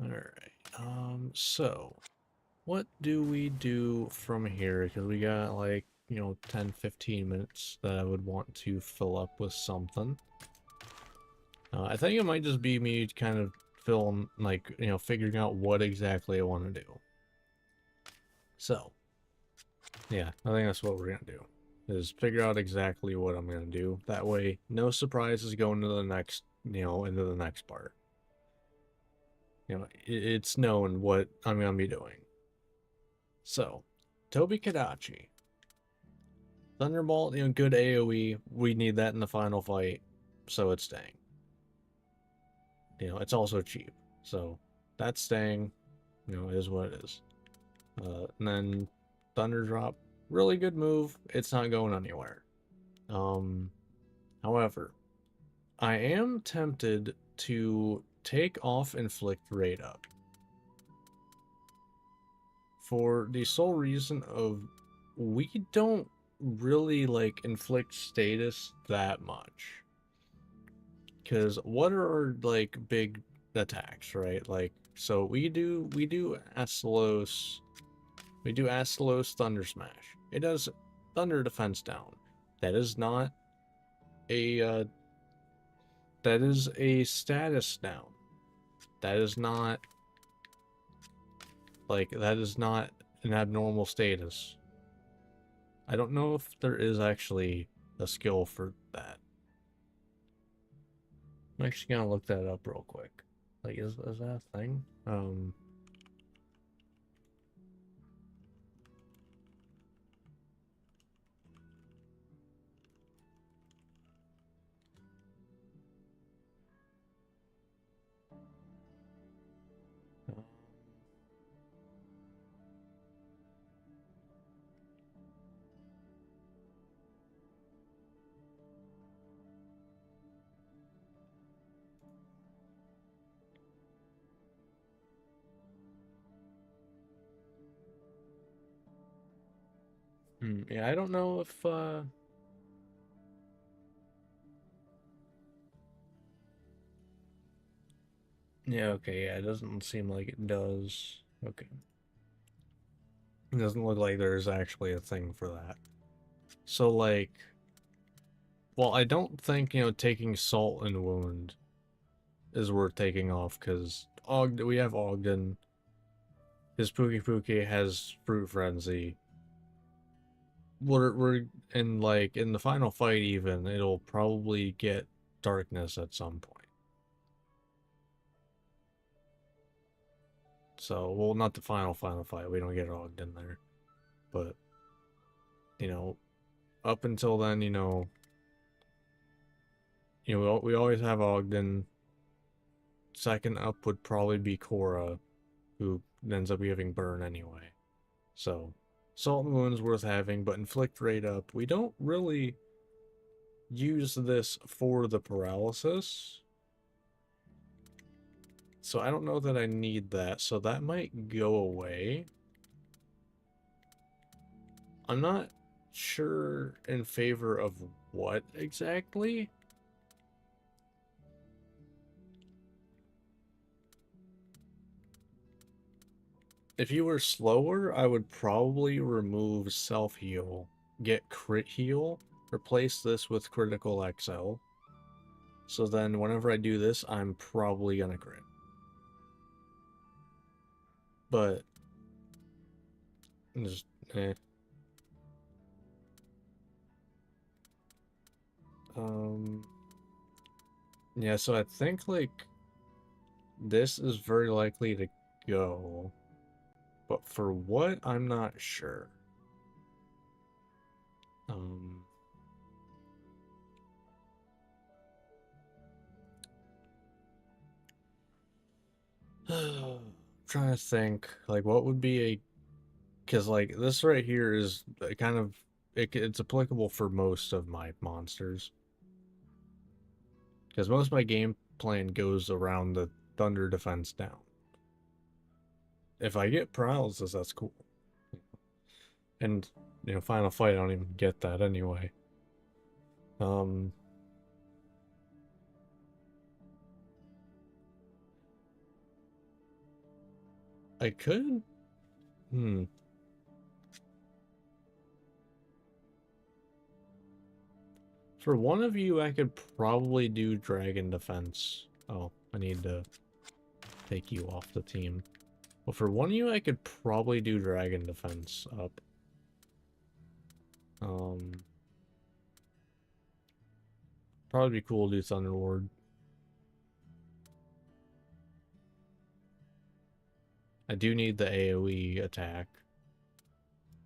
Alright, so, what do we do from here? Because we got, like, you know, 10-15 minutes that I would want to fill up with something. I think it might just be me kind of filling, like, you know, figuring out what exactly I want to do. So, yeah, I think that's what we're going to do. Is figure out exactly what I'm going to do. That way, no surprises going to the next, you know, into the next part. You know, it's known what I'm going to be doing. So, Tobi Kadachi. Thunderbolt, you know, good AoE. We need that in the final fight, so it's staying. You know, it's also cheap, so that's staying. You know, is what it is. And then Thunder Drop, really good move. It's not going anywhere. However, I am tempted to take off Inflict Rate Up. For the sole reason of we don't really like inflict status that much. Because what are our like big attacks, right? Like, so we do Astalos, Thunder Smash. It does Thunder Defense down. That is not a that is a status down. That is not like, that is not an abnormal status. I don't know if there is actually a skill for that. I'm actually gonna look that up real quick. Like, is that a thing? Yeah, I don't know if yeah, okay, yeah, it doesn't seem like it does. Okay. It doesn't look like there's actually a thing for that. So, like, well, I don't think, you know, taking Salt and Wound is worth taking off, because we have Ogden. His Pookie has Fruit Frenzy. We're in, like, in the final fight even, it'll probably get Darkness at some point. So, well, not the final fight. We don't get Ogden there. But, you know, up until then, you know, we always have Ogden. Second up would probably be Korra, who ends up giving burn anyway. So, Salt and Wound's worth having, but Inflict Rate Up, we don't really use this for the paralysis. So I don't know that I need that, so that might go away. I'm not sure in favor of what exactly? If you were slower, I would probably remove self-heal, get crit heal, replace this with critical XL. So then whenever I do this, I'm probably gonna crit. But just eh. Yeah, so I think like this is very likely to go. But for what, I'm not sure. Um trying to think like what would be a, because like this right here is kind of it's applicable for most of my monsters, because most of my game plan goes around the thunder defense down. If I get paralysis, that's cool. And you know, final fight, I don't even get that anyway. I could. For one of you, I could probably do dragon defense. Oh, I need to take you off the team. But for one of you, I could probably do dragon defense up. Probably be cool to do Thunder Ward. I do need the AoE attack.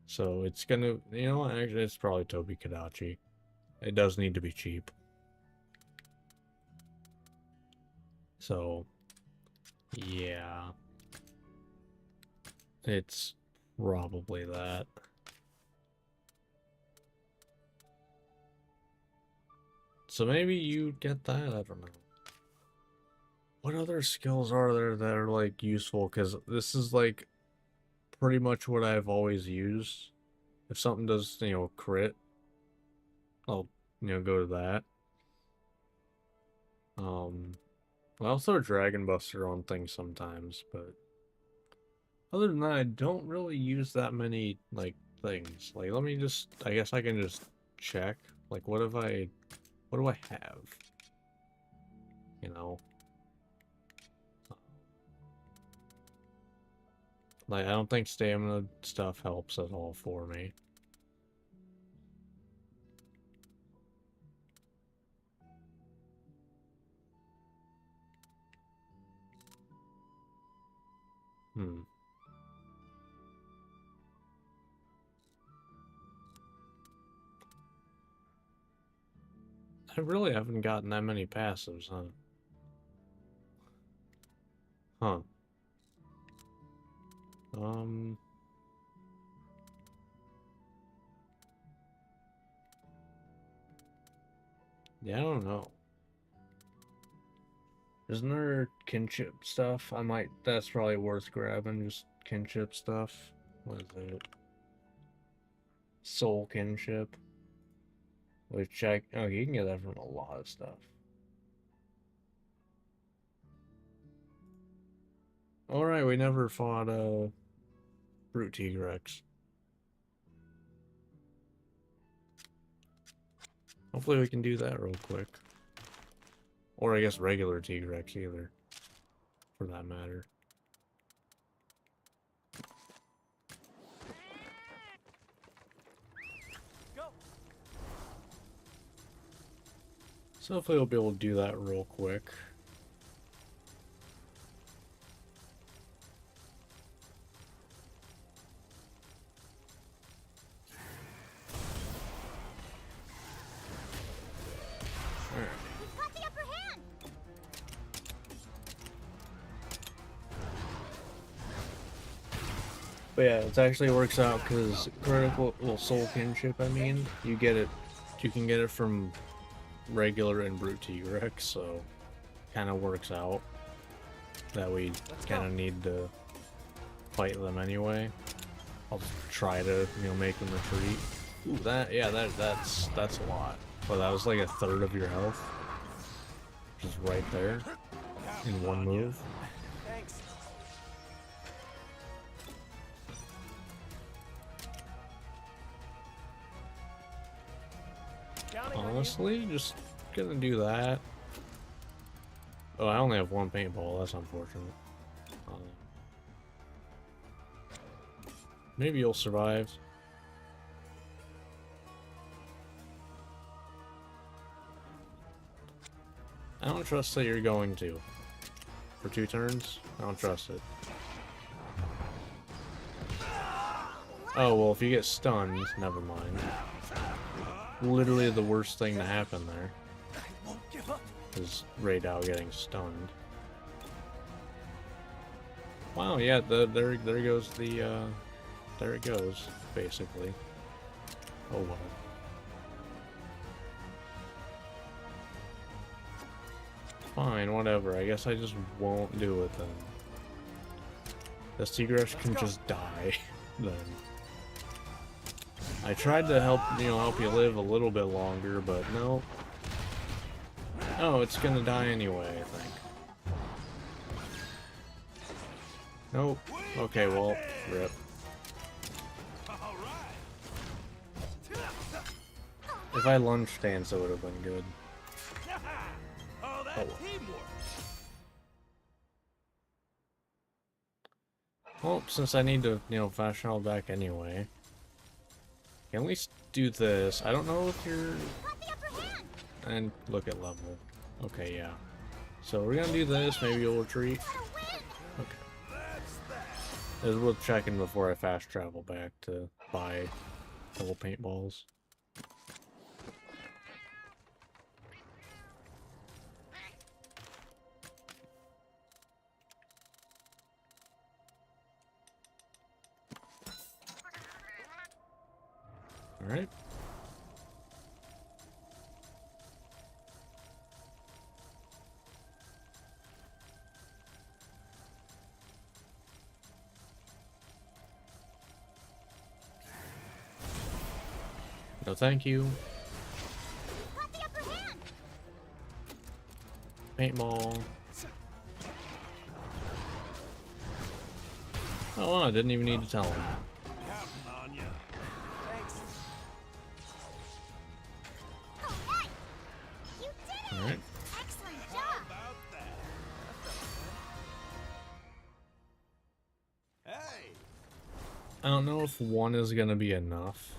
So it's gonna, you know what, actually it's probably Tobi Kadachi. It does need to be cheap. So, yeah. It's probably that. So maybe you get that, I don't know. What other skills are there that are like useful? Because this is like pretty much what I've always used. If something does, you know, crit, I'll, you know, go to that. I'll throw Dragon Buster on things sometimes, but other than that, I don't really use that many like things. Like, let me just, I guess I can just check. Like, what do I have? You know? Like, I don't think stamina stuff helps at all for me. I really haven't gotten that many passives, huh? Huh. Yeah, I don't know. Isn't there kinship stuff? That's probably worth grabbing, just kinship stuff. What is it? Soul kinship. Which oh, you can get that from a lot of stuff. Alright, we never fought, Brute T-Rex. Hopefully we can do that real quick. Or I guess regular T-Rex either. For that matter. Go. So hopefully we'll be able to do that real quick. We've got the upper hand. But yeah, it actually works out because critical, well, soul kinship, I mean, you can get it from regular and brute T-Rex, so kind of works out that we kind of need to fight them anyway. I'll try to, you know, make them retreat. Ooh, that's a lot. Well, that was like a third of your health. Just right there. In one move. Thanks. Counting on you. Honestly, just gonna do that. Oh, I only have one paintball. That's unfortunate. Maybe you'll survive. I don't trust that you're going to. For 2 turns? I don't trust it. Oh, well, if you get stunned, never mind. Literally the worst thing to happen there I won't give up. is Raydao getting stunned. Wow, yeah, there goes the, there it goes, basically. Oh well. Fine, whatever. I guess I just won't do it then. This Tigrex can just die then. I tried to help you live a little bit longer, but no. Oh, it's gonna die anyway, I think. Nope. Okay, well, rip. All right. If I lunge stance, it would have been good. Oh, that's Oh, well. teamwork. Well, since I need to, fast travel back anyway, I can at least do this. I don't know if you're... Got the upper hand. And look at level. Okay, yeah. So we're gonna do this. Maybe you'll retreat. Gotta win. Okay. That's that. It's worth checking before I fast travel back to buy double paintballs. Alright. No, thank you. Got the upper hand. Paintball. Oh, wow, I didn't even need to tell him. Counting on you. Thanks. Oh, hey. You did it. Alright. Excellent How job. about that? Hey. I don't know if 1 is gonna be enough.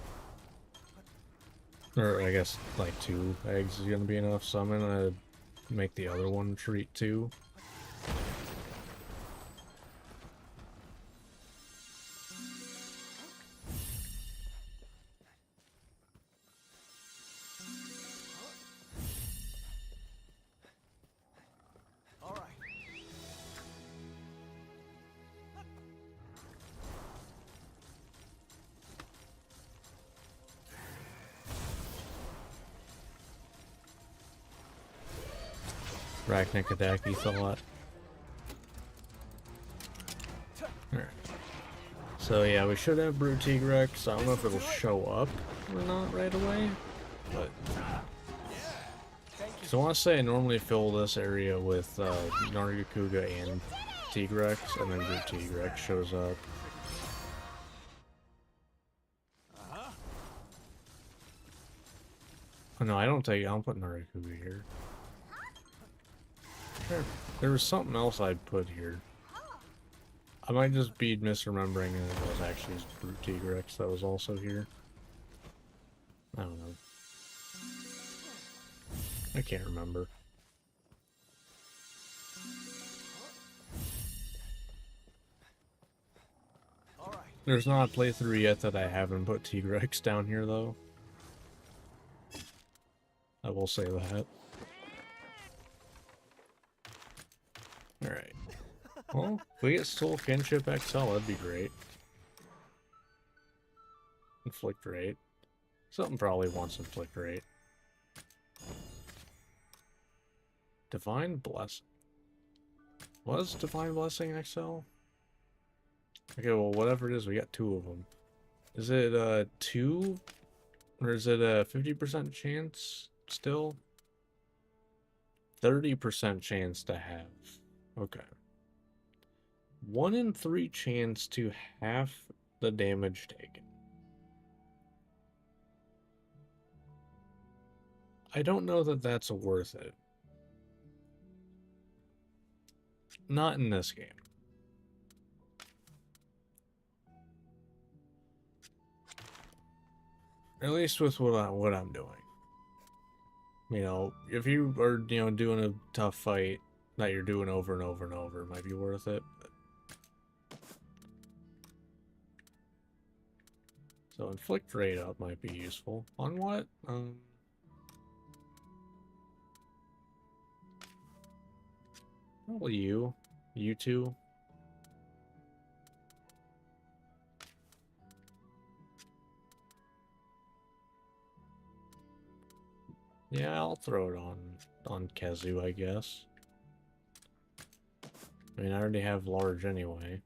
Or I guess like 2 eggs is gonna be enough, so I'm gonna make the other one treat 2. All right. Arachnicadaki thought. Alright. So yeah, we should have Brute Tigrex. I don't know if it'll show up or not right away, but... So I want to say I normally fill this area with Nargacuga and Tigrex, and then Brute Tigrex shows up. Oh no, I don't put Nargacuga here. Sure. There was something else I'd put here. I might just be misremembering and it was actually Brute Tigrex that was also here. I don't know. I can't remember. All right. There's not a playthrough yet that I haven't put Tigrex down here though. I will say that. Alright. Well, if we get Soul Kinship XL, that'd be great. Inflict Rate. Something probably wants Inflict Rate. Divine Blessing. Was Divine Blessing XL? Okay, well, whatever it is, we got 2 of them. Is it 2? Or is it a 50% chance still? 30% chance to have. Okay. 1 in 3 chance to half the damage taken. I don't know that that's worth it. Not in this game. At least with what I'm doing. You know, if you are, doing a tough fight that you're doing over and over and over, it might be worth it. But... So inflict rate up might be useful. On what? Probably you. You two. Yeah, I'll throw it on Kezu, I guess. I mean, I already have large anyway.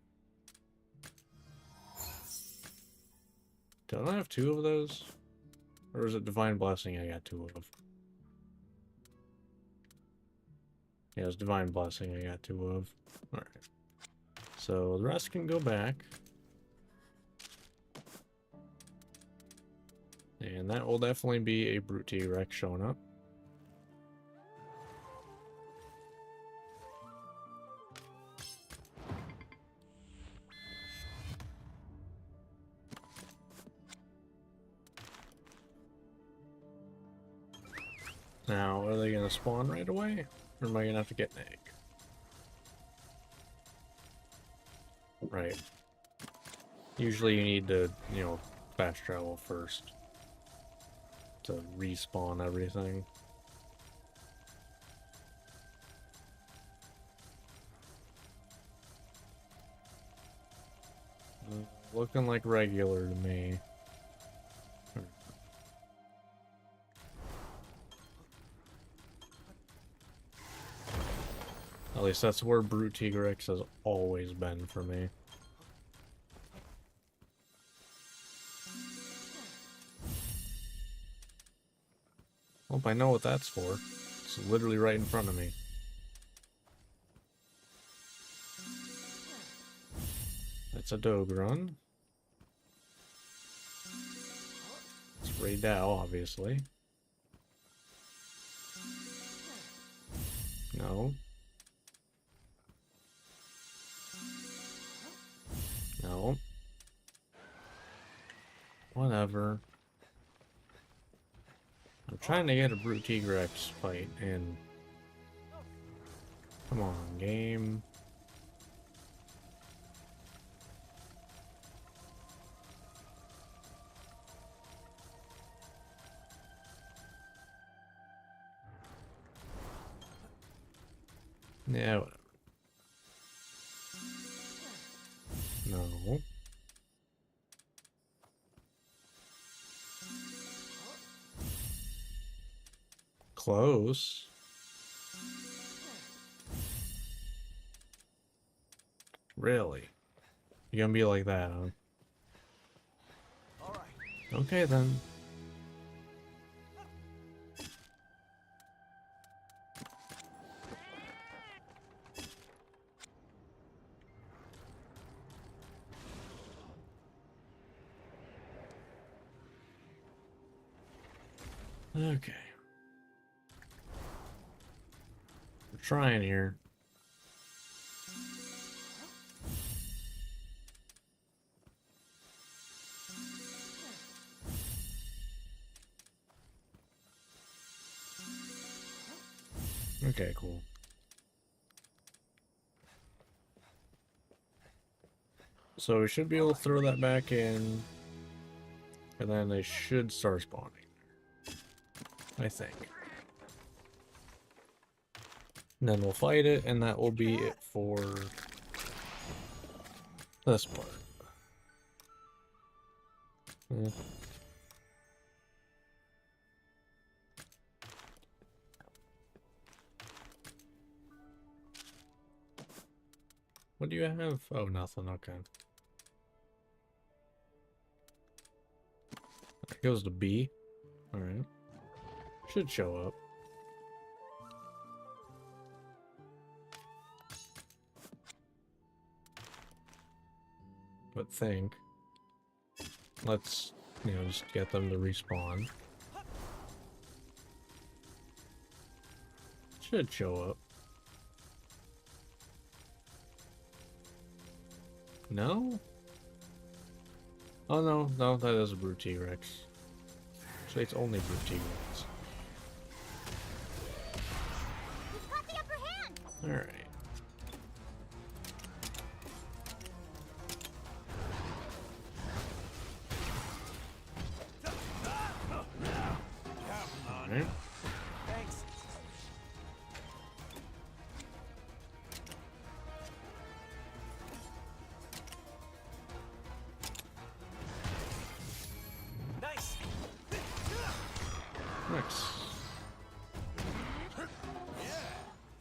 Don't I have 2 of those? Or is it Divine Blessing I got 2 of? Yeah, it's Divine Blessing I got 2 of. Alright. So the rest can go back. And that will definitely be a Brute T-Rex showing up. Now, are they going to spawn right away? Or am I going to have to get an egg? Right. Usually you need to, fast travel first to respawn everything. Looking like regular to me. At least that's where Brute T-Rex has always been for me. Hope I know what that's for. It's literally right in front of me. That's a Dogron. It's Raydao, obviously. No. No. Whatever. I'm trying to get a Brute T-Rex fight in. Come on, game. Yeah, whatever. No. Close. Really? You're gonna be like that, huh? All right. Okay, then. Okay. We're trying here. Okay, cool. So we should be able to throw that back in, and then they should start spawning. I think. And then we'll fight it, and that will be it for this part. Eh. What do you have? Oh, nothing. Okay. It goes to B. Alright. Should show up. But think. Let's, you know, just get them to respawn. Should show up. No? Oh no, no, that is a Brute T-Rex. So it's only Brute T-Rex. We've got the upper hand. Alright. Alright. Thanks. Nice. Nice.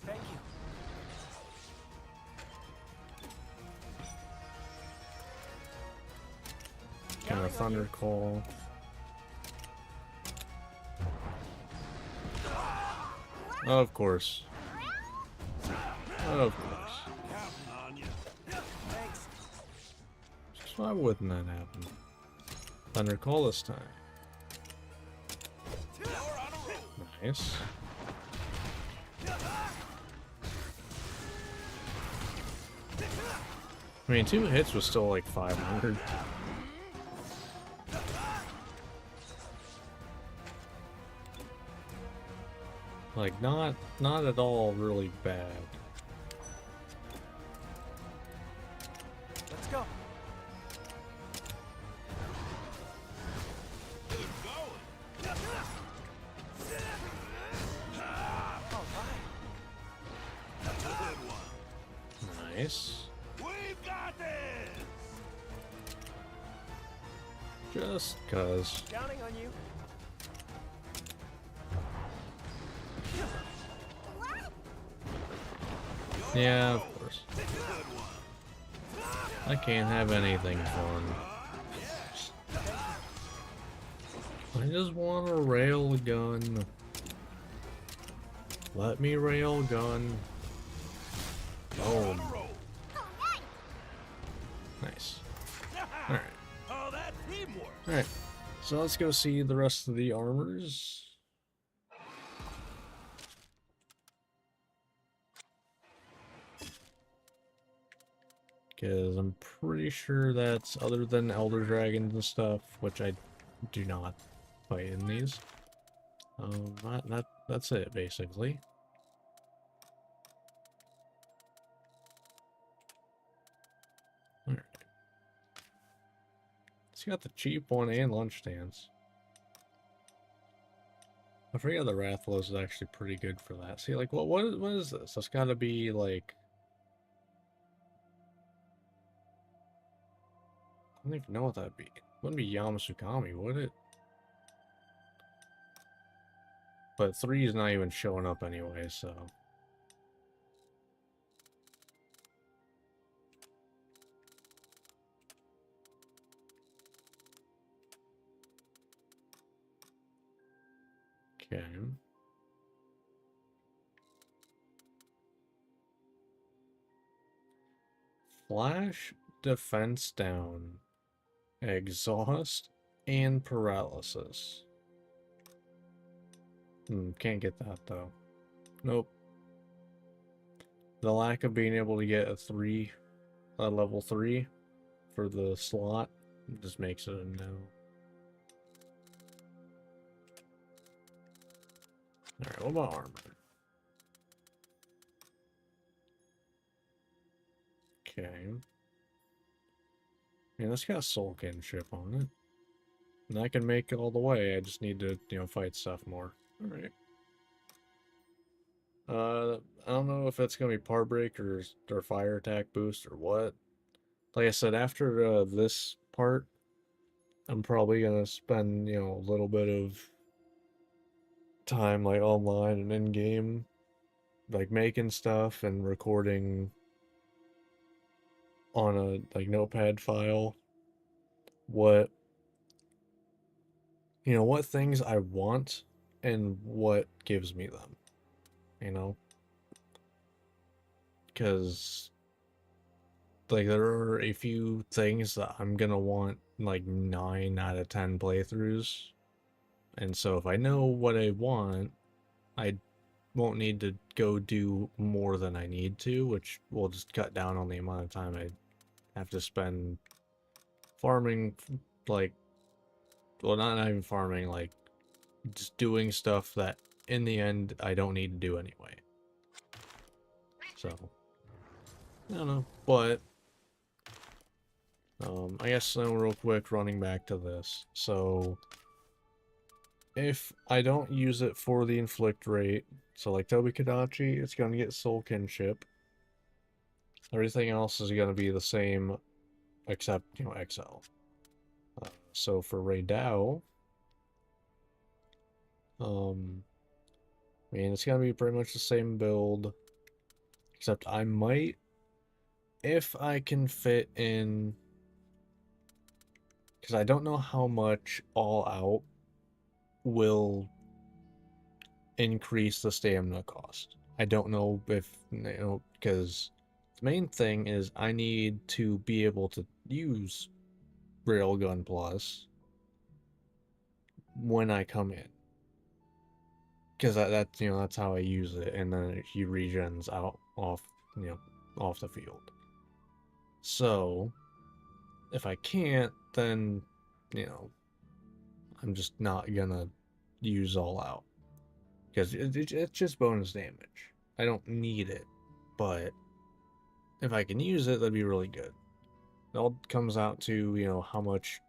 Thank you. Kind of Thunder Call. Of course. Of course. Counting on you. Thanks. So why wouldn't that happen? Thunder Call this time. You're on a roll. Nice. I mean, 2 hits was still like 500. Like, not at all really bad. Let's go. Keep going. All right. That's a good one. Nice. We've got this. Just cuz. Counting on you. What? Yeah, of course. Good one. I can't have anything fun. I just want a rail gun. Let me rail gun. Boom. Roll. Oh, nice. Nice. Alright. Oh, that teamwork. Alright. So let's go see the rest of the armors. Because I'm pretty sure that's, other than Elder Dragons and stuff, which I do not fight in these. That's it, basically. Alright. It's got the cheap one and lunch stands. I forget the Rathlos is actually pretty good for that. See, like, what is this? That's gotta be, like... I don't even know what that'd be. It wouldn't be Yamasukami, would it? But 3 is not even showing up anyway, so... Okay. Flash, defense down, exhaust, and paralysis. Can't get that though. Nope. The lack of being able to get a level 3 for the slot just makes it a no. Alright, what about armor? Okay. Yeah, this got soul kinship on it. And I can make it all the way, I just need to, you know, fight stuff more. Alright. I don't know if it's gonna be par break or fire attack boost or what. Like I said, after this part, I'm probably gonna spend, you know, a little bit of time like online and in game, like making stuff and recording on a like notepad file what, you know, what things I want and what gives me them, you know? Because, like, there are a few things that I'm gonna want, like, 9 out of 10 playthroughs. And so if I know what I want, I won't need to go do more than I need to, which will just cut down on the amount of time I have to spend farming, like, well, not even farming, like, just doing stuff that in the end I don't need to do anyway. So, I don't know, but I guess now real quick, running back to this. So, if I don't use it for the inflict rate, so like Tobi Kadachi, it's gonna get soul kinship. Everything else is gonna be the same, except, you know, XL. So for Ray Dao, I mean, it's gonna be pretty much the same build, except I might, if I can fit in, because I don't know how much All Out will increase the stamina cost. I don't know if, you know, because the main thing is I need to be able to use Railgun Plus when I come in. Because that's, you know, that's how I use it, and then he regens out off, you know, off the field. So, if I can't, then, you know, I'm just not gonna use All Out. Because it's just bonus damage. I don't need it, but if I can use it, that'd be really good. It all comes out to, you know, how much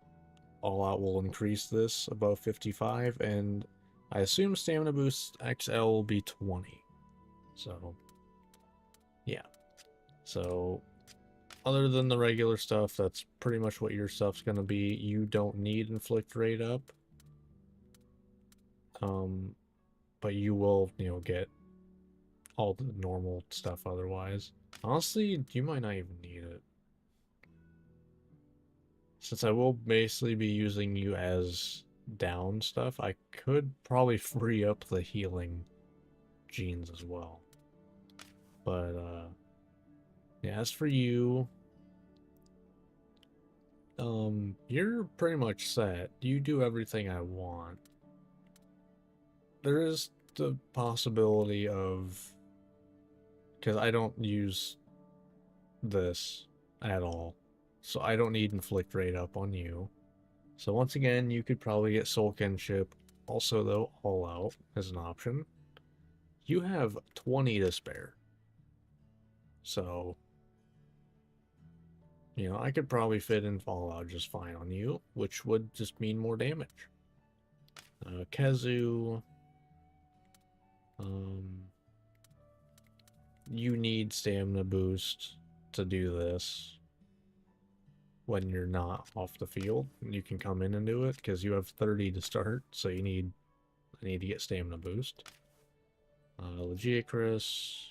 All Out will increase this above 55, and I assume Stamina Boost XL will be 20. So, yeah. So, other than the regular stuff, that's pretty much what your stuff's gonna be. You don't need Inflict Rate up. But you will, you know, get all the normal stuff otherwise. Honestly, you might not even need it. Since I will basically be using you as down stuff, I could probably free up the healing genes as well. But, yeah, as for you, you're pretty much set. You do everything I want. There is the possibility of, because I don't use this at all, so I don't need inflict rate up on you. So once again, you could probably get soul kinship. Also, though, all out as an option. You have 20 to spare. So, you know, I could probably fit in Fallout just fine on you, which would just mean more damage. Kezu, you need stamina boost to do this when you're not off the field. You can come in and do it because you have 30 to start, so I need to get stamina boost. Legiacris.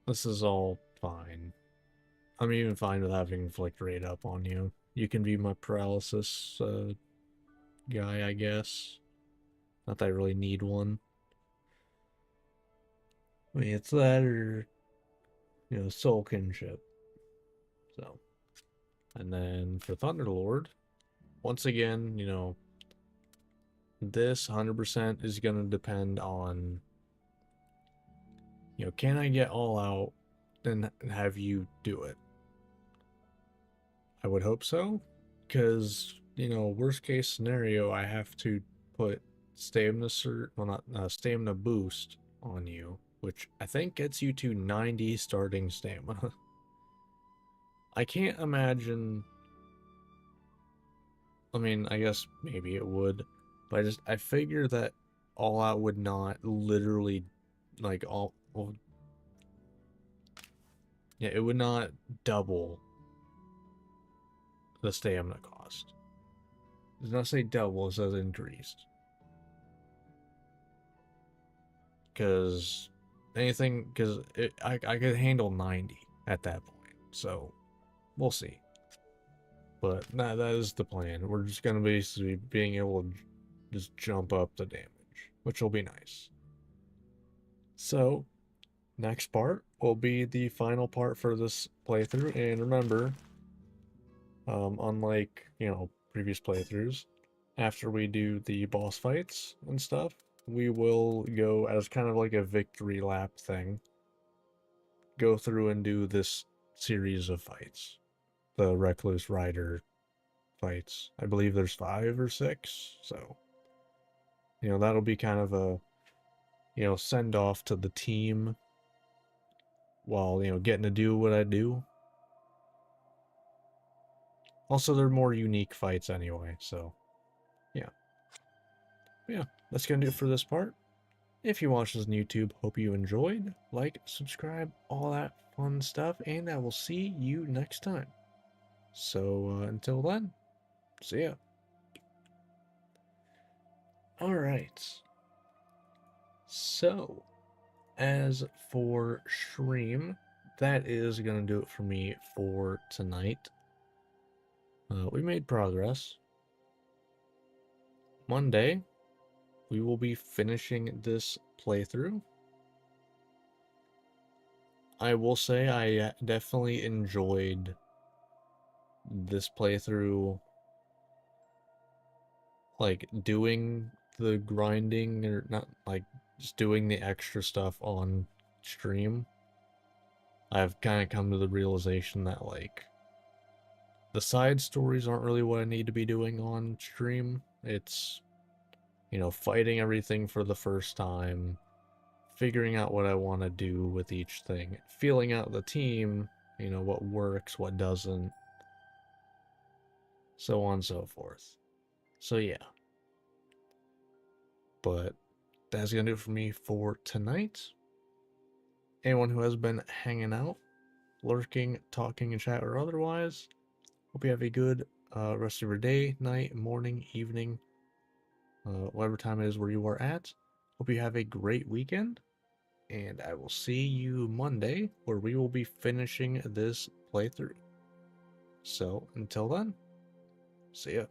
This is all fine. I'm even fine with having inflict rate up on you. You can be my paralysis guy, I guess. Not that I really need one. I mean, it's that or, you know, soul kinship. So, and then for Thunderlord, once again, you know, this 100% is going to depend on, you know, can I get all out and have you do it? I would hope so, because, you know, worst case scenario, I have to put stamina stamina boost on you, which I think gets you to 90 starting stamina. I can't imagine. I mean, I guess maybe it would, but I figure that all out would not literally, like, well, yeah, it would not double the stamina cost. It does not say double, it says increased. Because anything, because I could handle 90 at that point, so we'll see. But nah, that is the plan. We're just gonna basically being able to just jump up the damage, which will be nice. So, next part will be the final part for this playthrough, and remember, unlike, previous playthroughs, after we do the boss fights and stuff, we will go as kind of like a victory lap thing, go through and do this series of fights. The Recluse Rider fights. I believe there's 5 or 6, so, that'll be kind of a, send off to the team while, getting to do what I do. Also, they're more unique fights anyway, so, yeah. But yeah, that's gonna do it for this part. If you watched this on YouTube, hope you enjoyed. Like, subscribe, all that fun stuff, and I will see you next time. So, until then, see ya. Alright. So, as for stream, that is gonna do it for me for tonight. We made progress. Monday, we will be finishing this playthrough. I will say I definitely enjoyed this playthrough, like doing the grinding, or not, like just doing the extra stuff on stream. I've kind of come to the realization that, like, the side stories aren't really what I need to be doing on stream. It's, fighting everything for the first time, figuring out what I want to do with each thing, feeling out the team, what works, what doesn't, so on and so forth. So yeah. But that's gonna do it for me for tonight. Anyone who has been hanging out, lurking, talking in chat, or otherwise, hope you have a good rest of your day, night, morning, evening, whatever time it is where you are at. Hope you have a great weekend, and I will see you Monday, where we will be finishing this playthrough. So, until then, see ya.